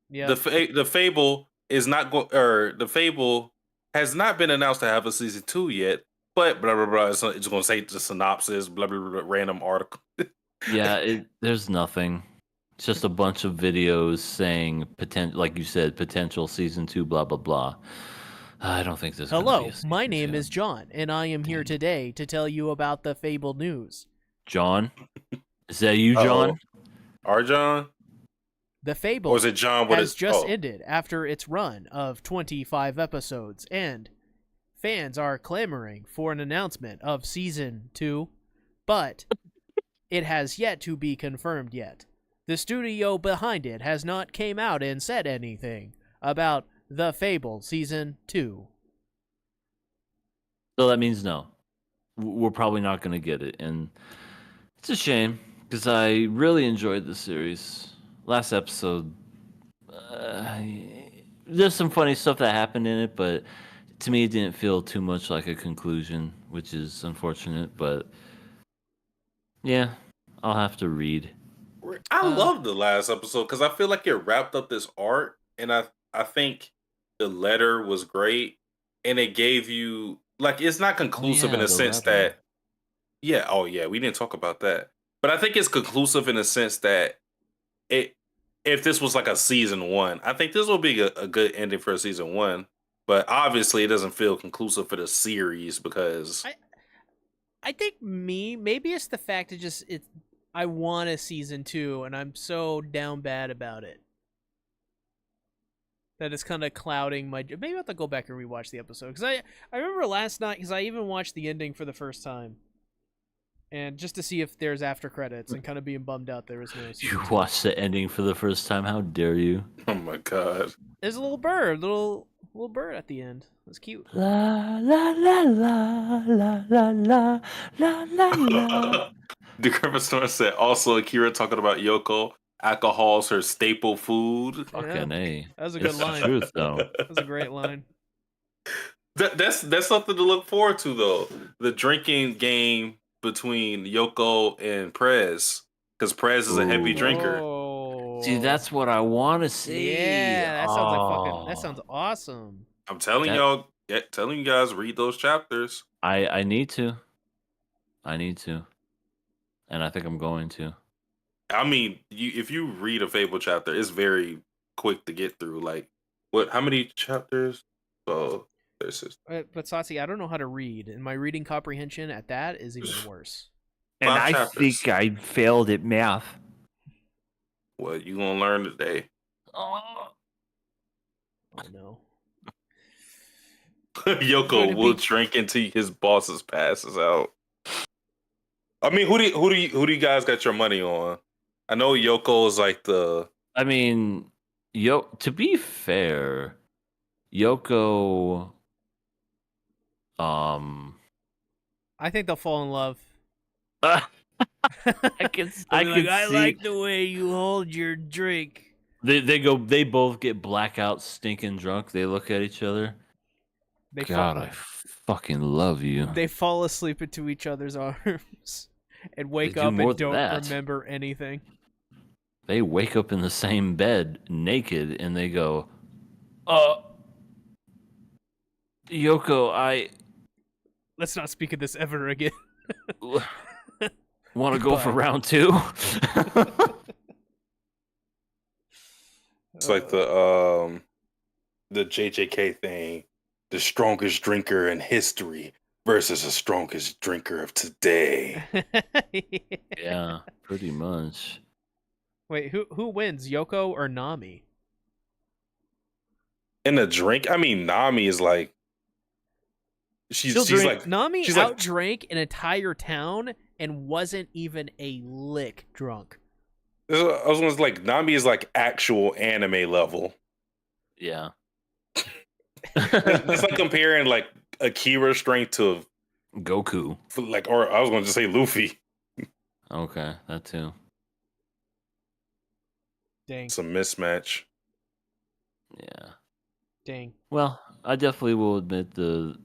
Yeah. The Fable is not the Fable has not been announced to have a season 2 yet, but blah blah blah. It's going to say the synopsis, blah blah blah, random article. Yeah, there's nothing. It's just a bunch of videos saying like you said, potential season 2, blah blah blah. I don't think there's gonna be Hello, a season my name 2. is John, and I am here today to tell you about the Fable news. John? Is that you, John? Our John? The Fable Or is it John? has just ended after its run of 25 episodes, and fans are clamoring for an announcement of season 2, but it has yet to be confirmed yet. The studio behind it has not came out and said anything about The Fable season 2. So that means no. We're probably not going to get it, and it's a shame because I really enjoyed the series. Last episode, there's some funny stuff that happened in it, but to me, it didn't feel too much like a conclusion, which is unfortunate. But yeah, I'll have to read. I love the last episode because I feel like it wrapped up this arc, and I think the letter was great, and it gave you like it's not conclusive in a sense that we didn't talk about that, but I think it's conclusive in a sense that if this was like a season 1, I think this will be a good ending for a season 1. But obviously, it doesn't feel conclusive for the series because I think maybe it's the fact I want a season 2, and I'm so down bad about it that it's kind of clouding my. Maybe I have to go back and rewatch the episode because I remember last night because I even watched the ending for the first time. And just to see if there's after credits and kind of being bummed out there was no season You 2. watched the ending for the first time? How dare you? oh my god, There's a little bird, little bird at the end. It's cute. La la la la la la la la la la. The Griffin Storm said also Akira talking about Yoko. Alcohol's her staple food. Fucking A. That was a good It's the line. truth, though. That was a great line. That's something to look forward to though. The drinking game between Yoko and Prez, because Prez is a heavy Ooh. drinker. Oh. See, that's what I want to see. Yeah, that sounds like that sounds awesome. I'm telling telling you guys, read those chapters. I need to. And I think I'm going to. I mean, if you read a Fable chapter, it's very quick to get through. Like, how many chapters? So there's But Satsi, I don't know how to read, and my reading comprehension at that is even worse. And 5 I chapters. think I failed at math. What you gonna learn today? Oh. Oh no. Yoko Gonna will be- drink until his bosses passes out. I mean, who do you guys got your money on? I know Yoko is like the I mean, to be fair, Yoko, I think they'll fall in love. I They'll I be like, can I see like the way you hold your drink. they both get blackout, stinking drunk. They look at each other. They God, I fucking love you. they fall asleep into each other's arms and wake do up more and than don't that. remember anything. They wake up in the same bed, naked, and they go, Yoko, Let's not speak of this ever again. want to go for Goodbye. round 2." it's like the JJK thing, the strongest drinker in history versus the strongest drinker of today. Yeah, pretty much. Wait, who wins, Yoko or Nami? In a drink, I mean, Nami is like she's like Nami she's like outdrank an entire town and wasn't even a lick drunk. I was gonna say, like Nami is like actual anime level. Yeah. It's like comparing like Akira's strength to Goku. like, or I was going to just say Luffy. Okay, that too. Dang, It's a mismatch. Yeah. dang. Well, I definitely will admit the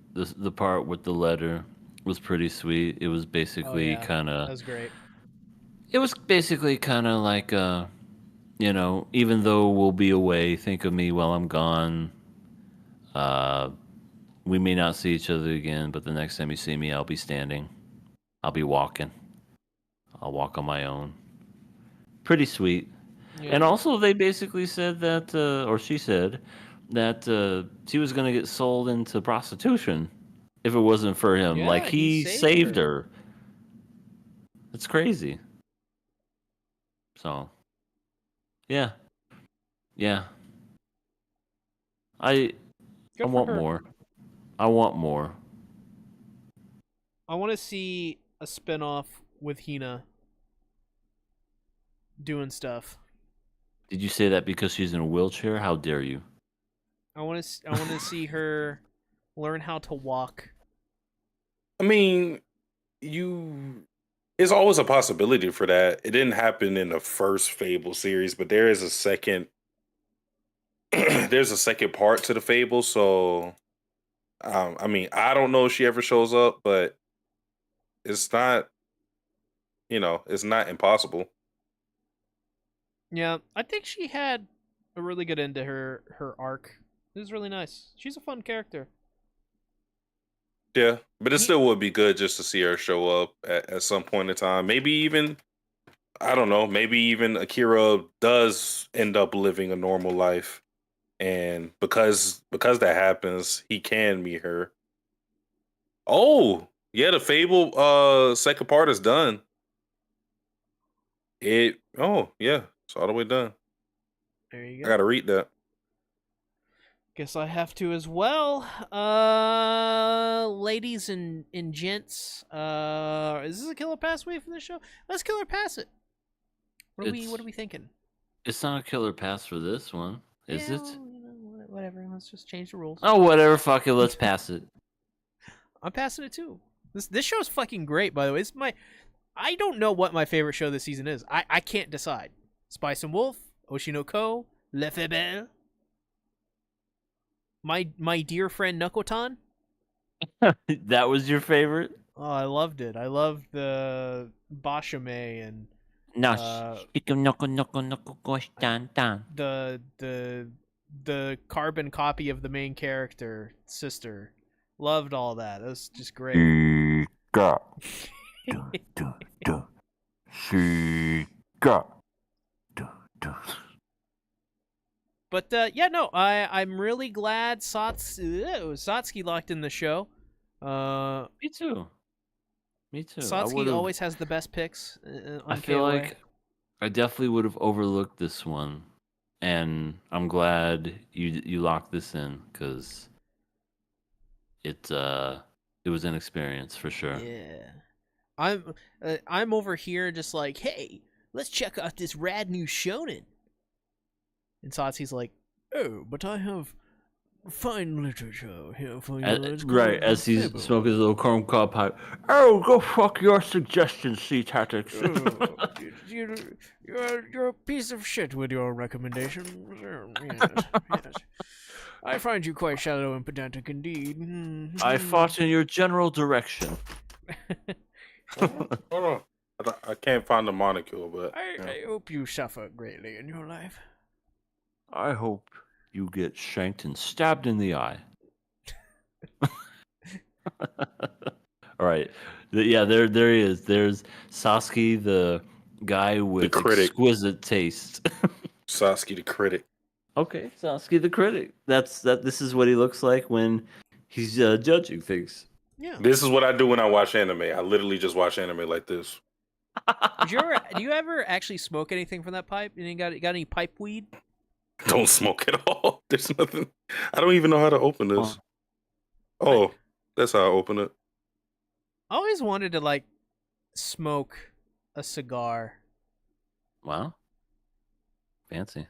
part with the letter was pretty sweet. It was basically That kind of was great. it was basically kind of like even though we'll be away, think of me while I'm gone. We may not see each other again, but the next time you see me, I'll be standing. I'll be walking. I'll walk on my own. Pretty sweet. Yeah. And also, they basically said that, or she said, that she was going to get sold into prostitution if it wasn't for him. Yeah, Like, he he saved saved her. her. It's crazy. So, yeah. Yeah. I Good for want her. more. I want more. I want to see a spinoff with Hina doing stuff. Did you say that because she's in a wheelchair? How dare you? I want to see her learn how to walk. I mean, it's always a possibility for that. It didn't happen in the first Fable series, but there is a second. There's a second part to the Fable, so I mean, I don't know if she ever shows up, but it's not, it's not impossible. Yeah, I think she had a really good end to her arc. It was really nice. She's a fun character. Yeah, but it still would be good just to see her show up at some point in time. Maybe even, I don't know, maybe even Akira does end up living a normal life. And because that happens, he can meet her. Oh, yeah, the Fable second part is done. Yeah, it's all the way done. There you I go. gotta read that. Guess I have to as well. Ladies and gents, is this a killer pass wave for this show? Let's killer pass it. What are we thinking? It's not a killer pass for this one, is it? Well, whatever. Let's just change the rules. Oh, whatever. Fuck it. Let's pass it. I'm passing it too. This show's fucking great, by the way. I don't know what my favorite show this season is. I can't decide. Spice and Wolf, Oshi no Ko, Le Fable. My dear friend Nukotan. That was your favorite? Oh, I loved it. I loved the Bashame and No. the carbon copy of the main character sister. Loved all that. That was just great. But yeah, no, I'm really glad Satsuki locked in the show. Me too. Me too. Satsuki always has the best picks on I feel KOA. like I definitely would have overlooked this one, and I'm glad you locked this in because it was an experience for sure. Yeah. I'm over here just like, hey, let's check out this rad new shonen. And Satsuki's like, oh, but I have fine literature here for you. It's Right, called as he's Fable." smoking his little corn cob pipe. Oh, go fuck your suggestions, Sea Tactics. Oh, you're a piece of shit with your recommendations. Yes, yes. I find you quite shallow and pedantic indeed. I fought in your general direction. Hold on. I can't find the molecule, but I hope you suffer greatly in your life. I hope you get shanked and stabbed in the eye. All right. Yeah, there he is. There's Sasuke, the guy with critic. exquisite taste. Sasuke the critic. Okay, Sasuke the critic. This is what he looks like when he's judging things. Yeah. This is what I do when I watch anime. I literally just watch anime like this. Do you ever actually smoke anything from that pipe? You got any pipe weed? Don't smoke at all. There's nothing. I don't even know how to open this. Oh, that's how I open it. I always wanted to like smoke a cigar. Wow. Fancy.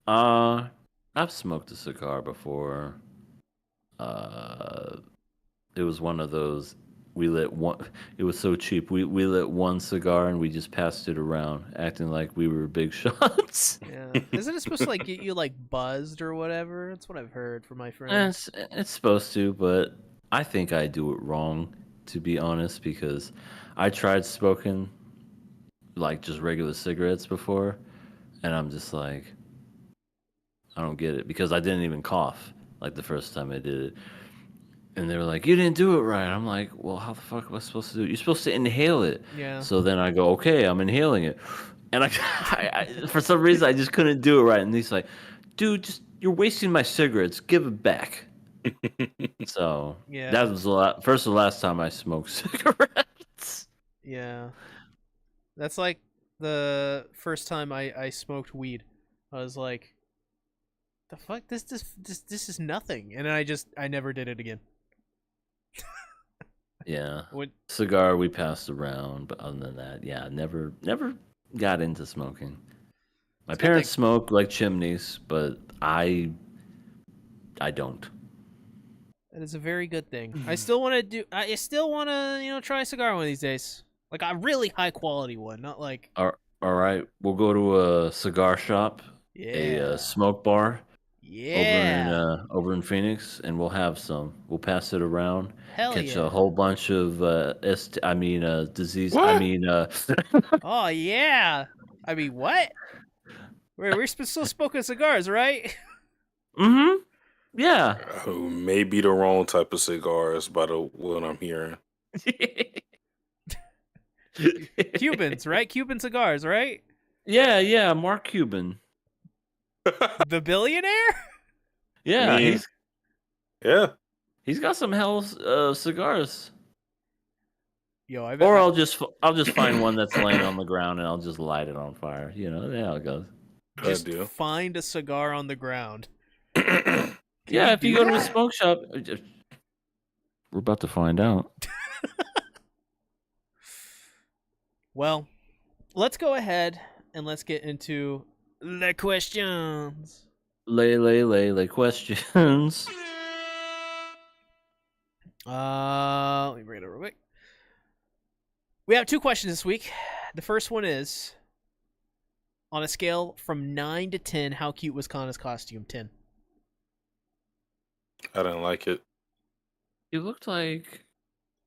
I've smoked a cigar before. It was one of those we lit one. It was so cheap. We lit one cigar and we just passed it around, acting like we were big shots. Yeah, isn't it supposed to like get you like buzzed or whatever? That's what I've heard from my friends. It's supposed to, but I think I do it wrong, to be honest, because I tried smoking like just regular cigarettes before, and I'm just like, I don't get it because I didn't even cough like the first time I did it. And they were like, you didn't do it right. I'm like, well, how the fuck am I supposed to do it? You're supposed to inhale it. Yeah. So then I go, okay, I'm inhaling it. And I for some reason, I just couldn't do it right. And he's like, dude, you're wasting my cigarettes. Give it back. So Yeah. that was the last time I smoked cigarettes. Yeah. That's like the first time I smoked weed. I was like, the fuck? This is nothing. And then I never did it again. Yeah. When, Cigar we passed around, but other than that, yeah, never got into smoking. My parents smoke like chimneys, but I don't. That is a very good thing. I still want to try a cigar one of these days. Like a really high quality one, not like All right, we'll go to a cigar shop, yeah. a smoke bar, Yeah. over in Phoenix, and we'll have some. We'll pass it around. Hell Catch yeah. a whole bunch of disease. What? I mean, Oh yeah. I mean, what? We're still smoking cigars, right? mm-hmm. Yeah. Maybe the wrong type of cigars by what I'm hearing. Cubans, right? Cuban cigars, right? Yeah. Mark Cuban. The billionaire? Yeah, I mean, he's he's got some hell cigars. Yo, I Or I'll just find one that's laying on the ground and I'll just light it on fire. You know, that's how it goes. just find a cigar on the ground. Yeah, if you go to a smoke shop, we're about to find out. Well, let's go ahead and let's get into the questions. Lay questions. Let me bring it over real quick. We have 2 questions this week. The first one is, on a scale from 9 to 10, how cute was Kana's costume? 10. I didn't like it. It looked like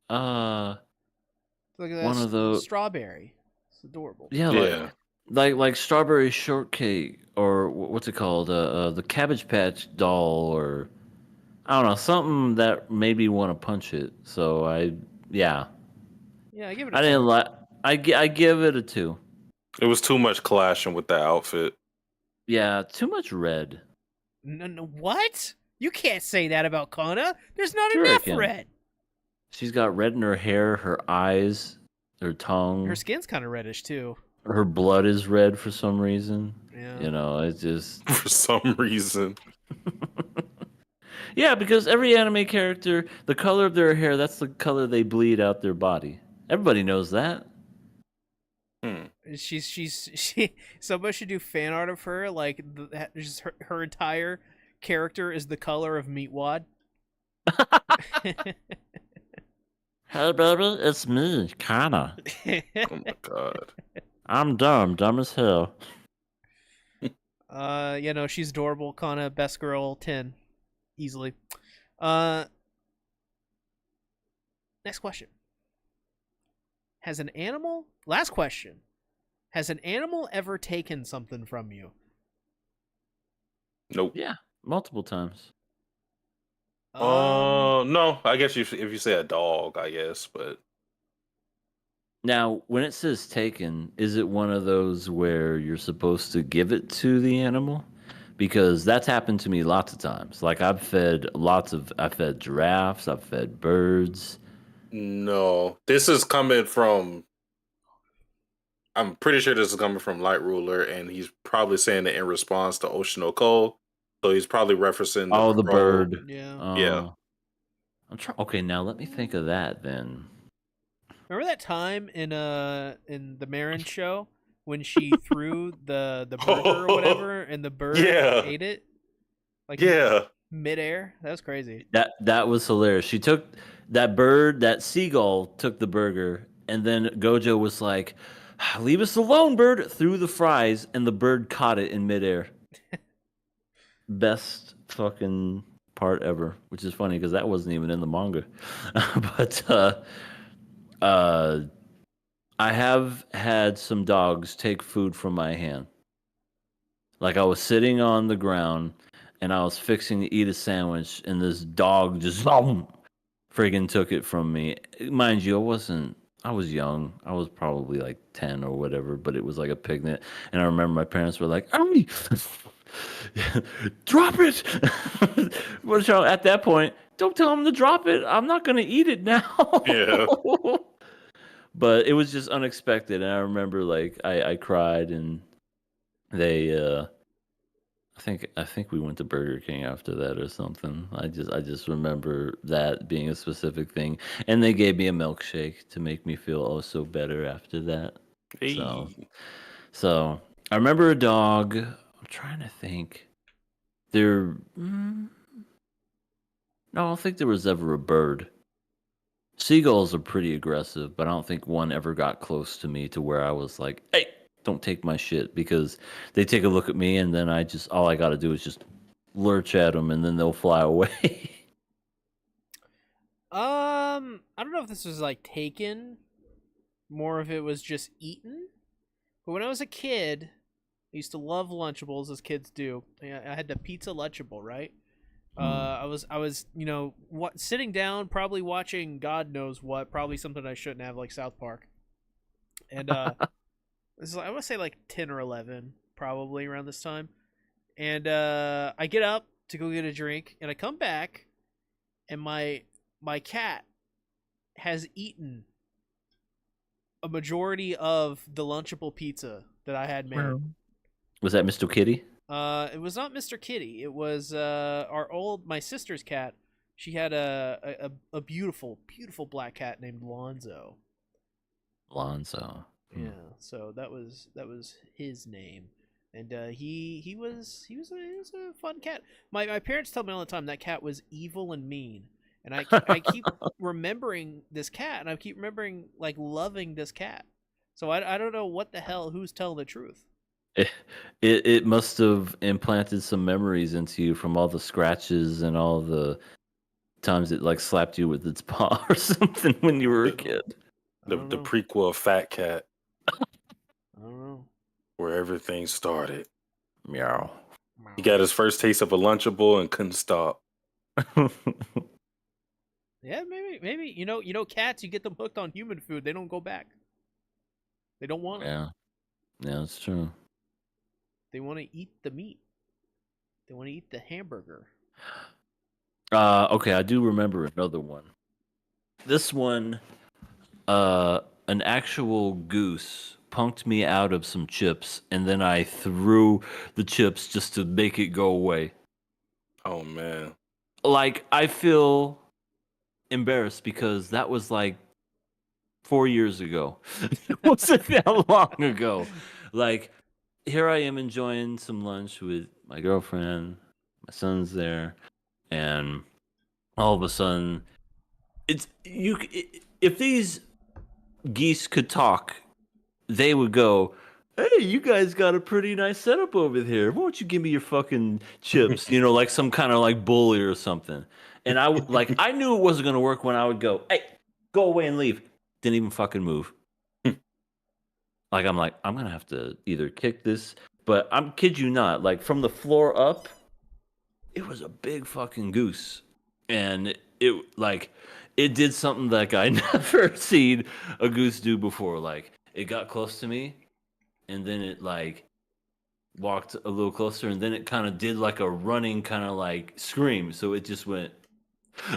Look at that one of those strawberry. It's adorable. Yeah, like strawberry shortcake, or what's it called? The Cabbage Patch doll, or I don't know, something that made me want to punch it. So I give it. I didn't like. I give it a 2. It was too much clashing with that outfit. Yeah, too much red. No, what? You can't say that about Kana. There's not Sure I enough can. red. She's got red in her hair, her eyes, her tongue. Her skin's kind of reddish too. Her blood is red for some reason. Yeah. You know, it's just For some reason. yeah, because every anime character, the color of their hair, that's the color they bleed out their body. Everybody knows that. She. Somebody should do fan art of her. Like just her entire character is the color of meat wad. Hey baby, it's me, Kana. Oh my god. I'm dumb as hell. She's adorable. Kana, best girl, 10, easily. Next question. Last question. Has an animal ever taken something from you? Nope. Yeah, multiple times. No. I guess if you say a dog, I guess, but Now, when it says taken, is it one of those where you're supposed to give it to the animal? Because that's happened to me lots of times. Like I've fed giraffes, I've fed birds. no. This is coming from. I'm pretty sure this is coming from Light Ruler, and he's probably saying it in response to Oshinoko. So he's probably referencing Oh, the crow. bird. Yeah. Yeah. I'm trying. Okay, now let me think of that then. Remember that time in the Marin show when she threw the burger or whatever, and the bird Yeah. ate it? Like Yeah. midair? That was crazy. That was hilarious. She took that seagull took the burger, and then Gojo was like, "Leave us alone, bird!" Threw the fries, and the bird caught it in midair. Best fucking part ever, which is funny because that wasn't even in the manga. But I have had some dogs take food from my hand. Like I was sitting on the ground and I was fixing to eat a sandwich, and this dog just friggin' took it from me. Mind you, I was young. I was probably like 10 or whatever, but it was like a picnic. And I remember my parents were like, "Army, drop it." But at that point, don't tell him to drop it. I'm not going to eat it now. Yeah. But it was just unexpected. And I remember like I cried, and they, I think we went to Burger King after that or something. I just remember that being a specific thing, and they gave me a milkshake to make me feel also better after that. Hey. So I remember a dog. I'm trying to think. No, I don't think there was ever a bird. Seagulls are pretty aggressive, but I don't think one ever got close to me to where I was like, "Hey, don't take my shit," because they take a look at me and then all I got to do is just lurch at them and then they'll fly away. I don't know if this was like taken, more if it was just eaten. But when I was a kid, I used to love Lunchables, as kids do. I had the pizza Lunchable, right? I was sitting down, probably watching God knows what, probably something I shouldn't have, like South Park. And this is, I want to say like 10 or 11, probably around this time. And I get up to go get a drink, and I come back, and my cat has eaten a majority of the Lunchable pizza that I had made. Was that Mr. Kitty? It was not Mr. Kitty. It was my sister's cat. She had a beautiful, beautiful black cat named Lonzo. Lonzo. Yeah, so that was his name, and he was a fun cat. My parents tell me all the time that cat was evil and mean, and I keep remembering this cat, and I keep remembering like loving this cat. So I don't know what the hell who's telling the truth. It must have implanted some memories into you from all the scratches and all the times it like slapped you with its paw or something when you were a kid. The prequel of Fat Cat, I don't know. where everything started. Meow. He got his first taste of a Lunchable and couldn't stop. Yeah, maybe cats, you get them hooked on human food, they don't go back. They don't want it. Yeah, that's true. They want to eat the meat. They want to eat the hamburger. Okay, I do remember another one. This one, an actual goose punked me out of some chips, and then I threw the chips just to make it go away. Oh man. Like, I feel embarrassed because that was like 4 years ago. It wasn't that long ago. Like, here I am enjoying some lunch with my girlfriend, my son's there, and all of a sudden, if these geese could talk, they would go, "Hey, you guys got a pretty nice setup over here. Why don't you give me your fucking chips?" You know, like some kind of like bully or something. And I knew it wasn't gonna work when I would go, "Hey, go away and leave." Didn't even fucking move. I'm like, I'm gonna have to either kick this, but I'm kid you not, like from the floor up, it was a big fucking goose, and it did something like I never seen a goose do before. Like, it got close to me, and then it like walked a little closer, and then it kind of did like a running kind of like scream. So it just went,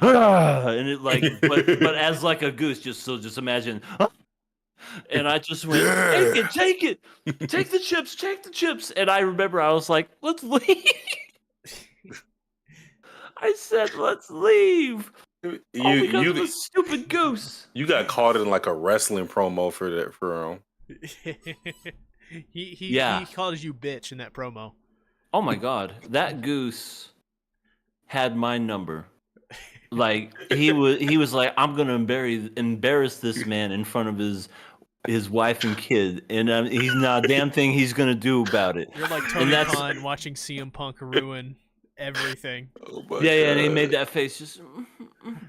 "Ah!" And it like, but as like a goose, just imagine. "Ah!" And I just went, take it, take the chips, take the chips. And I remember I was like, let's leave. I said, let's leave. You All because of a you stupid goose. you got caught in like a wrestling promo for that Yeah. He called you bitch in that promo. Oh my God, that goose had my number. Like, he was like, I'm gonna embarrass this man in front of his wife and kid, and he's not a damn thing he's gonna do about it. You're like And Tony that's Khan watching CM Punk ruin everything. Oh my yeah, God. and he made that face just.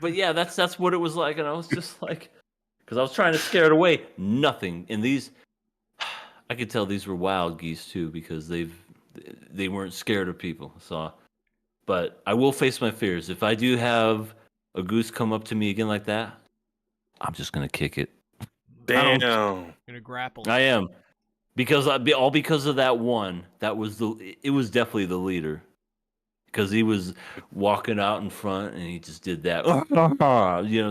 But yeah, that's what it was like, and I was just like, because I was trying to scare it away, nothing. And these, I could tell these were wild geese too, because they weren't scared of people. So, but I will face my fears. If I do have a goose come up to me again like that, I'm just gonna kick it. Damn. Gonna grapple. I am, because all because of that one. It was definitely the leader, because he was walking out in front and he just did that,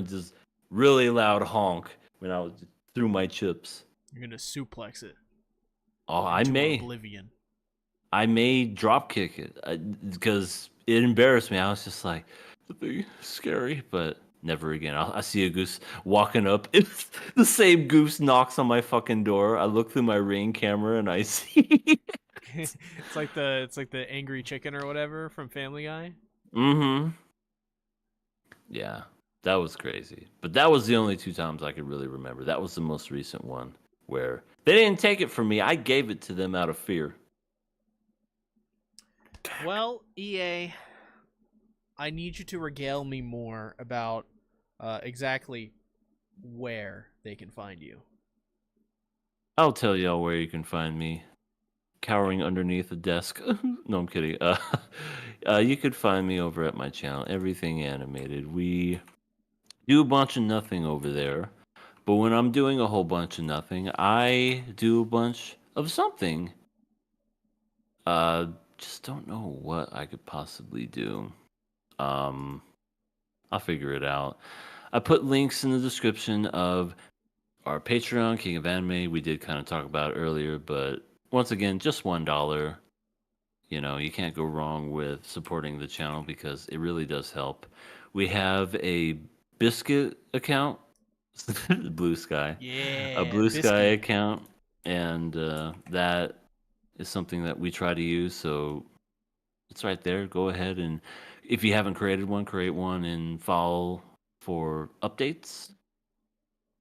just really loud honk when I was threw my chips. You're gonna suplex it Oh, into oblivion. I may drop kick it, because it embarrassed me. I was just like, scary, but never again. I see a goose walking up. It's the same goose knocks on my fucking door. I look through my Ring camera and I see. It's like the angry chicken or whatever from Family Guy. Mm-hmm. Yeah, that was crazy. But that was the only 2 times I could really remember. That was the most recent one where they didn't take it from me. I gave it to them out of fear. Well, EA, I need you to regale me more about exactly where they can find you. I'll tell y'all where you can find me. Cowering underneath a desk. No, I'm kidding. You could find me over at my channel, Everything Animated. We do a bunch of nothing over there. But when I'm doing a whole bunch of nothing, I do a bunch of something. Just don't know what I could possibly do. I'll figure it out. I put links in the description of our Patreon, King of Anime. We did kind of talk about it earlier, but once again, just $1. You can't go wrong with supporting the channel because it really does help. We have a Biscuit account, Blue Sky, Yeah, a Blue Sky Biscuit. account, and that is something that we try to use. So it's right there. Go ahead, and if you haven't created one, create one and follow for updates.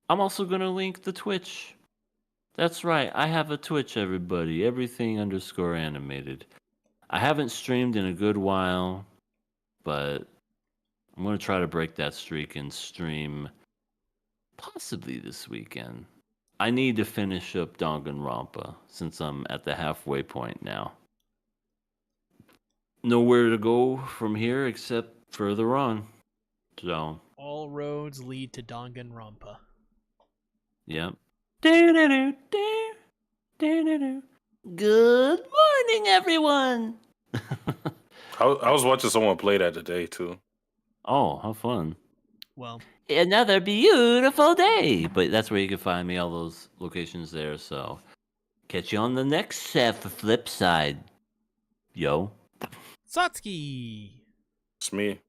I'm also going to link the Twitch. That's right. I have a Twitch, everybody. Everything_animated. I haven't streamed in a good while, but I'm going to try to break that streak and stream possibly this weekend. I need to finish up Danganronpa since I'm at the halfway point now. Nowhere to go from here except further on. So, All roads lead to Danganronpa. yep. Good morning, everyone. I was watching someone play that today too. Oh, how fun. Well, Another beautiful day. But that's where you can find me, all those locations there. So catch you on the next flip side. Yo. Satsuki. It's me.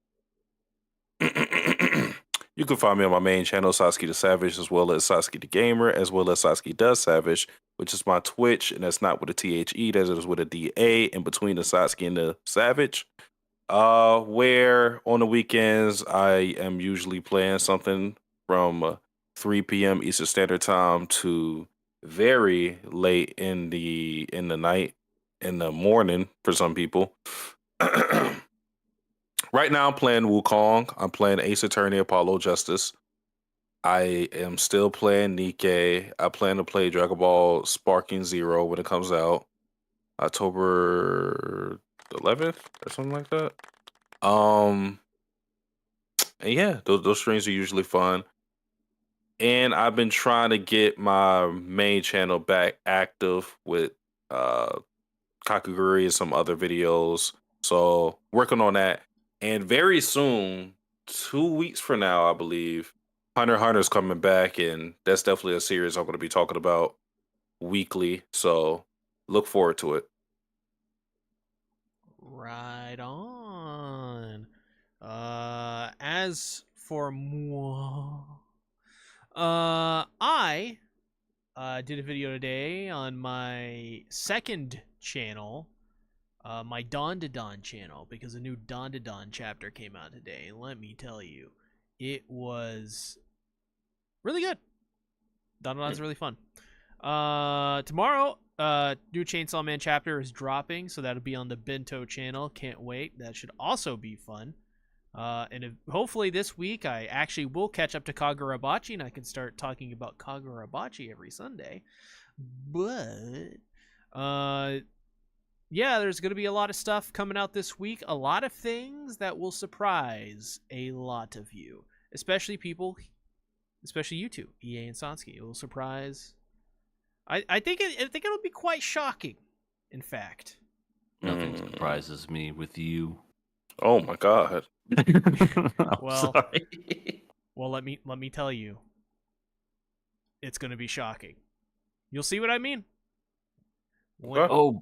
You can find me on my main channel, Sasuke the Savage, as well as Sasuke the Gamer, as well as Sasuke Does Savage, which is my Twitch, and that's not with a THE, that is with a DA in between the Sasuke and the Savage. Where on the weekends I am usually playing something from 3 p.m. Eastern Standard Time to very late in the night, in the morning for some people. Right now, I'm playing Wukong. I'm playing Ace Attorney Apollo Justice. I am still playing Nikkei. I plan to play Dragon Ball Sparking Zero when it comes out, October 11th or something like that. And yeah, those streams are usually fun. And I've been trying to get my main channel back active with Kakaguri and some other videos. So working on that. And very soon, 2 weeks from now, I believe, Hunter x Hunter's coming back, and that's definitely a series I'm going to be talking about weekly. So look forward to it. Right on. As for moi, I did a video today on my second channel, my Dawn to Dawn channel, because a new Dawn to Dawn chapter came out today. And let me tell you, it was really good. Dawn to Dawn's really fun. Tomorrow, new Chainsaw Man chapter is dropping, so that'll be on the Bento channel. Can't wait. That should also be fun. And hopefully this week I actually will catch up to Kagurabachi and I can start talking about Kagurabachi every Sunday. But yeah, there's going to be a lot of stuff coming out this week. A lot of things that will surprise a lot of you, especially you two, EA and Satsuki. It will surprise. I think it'll be quite shocking. In fact, Nothing surprises me with you. Oh my god. Well, sorry. well, let me tell you, it's going to be shocking. You'll see what I mean. Oh,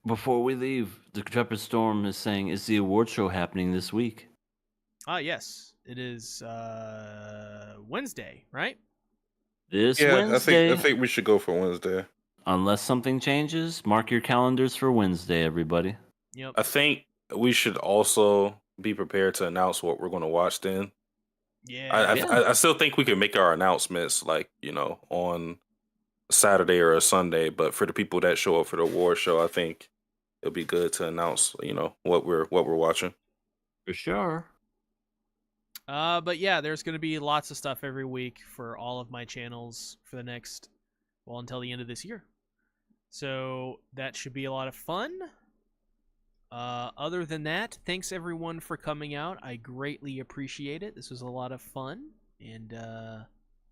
before we leave, the Intrepid Storm is saying, is the award show happening this week? Yes, it is Wednesday, right? This Yeah, Wednesday. I think we should go for Wednesday. Unless something changes, mark your calendars for Wednesday, everybody. Yep. I think we should also be prepared to announce what we're going to watch then. Yeah. I still think we can make our announcements on Saturday or a Sunday, but for the people that show up for the award show, I think it'll be good to announce, what we're watching. For sure. But yeah, there's going to be lots of stuff every week for all of my channels for the next, until the end of this year. So that should be a lot of fun. Other than that, thanks everyone for coming out. I greatly appreciate it. This was a lot of fun. And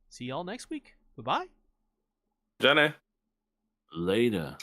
see y'all next week. Bye-bye. Jenny. Later.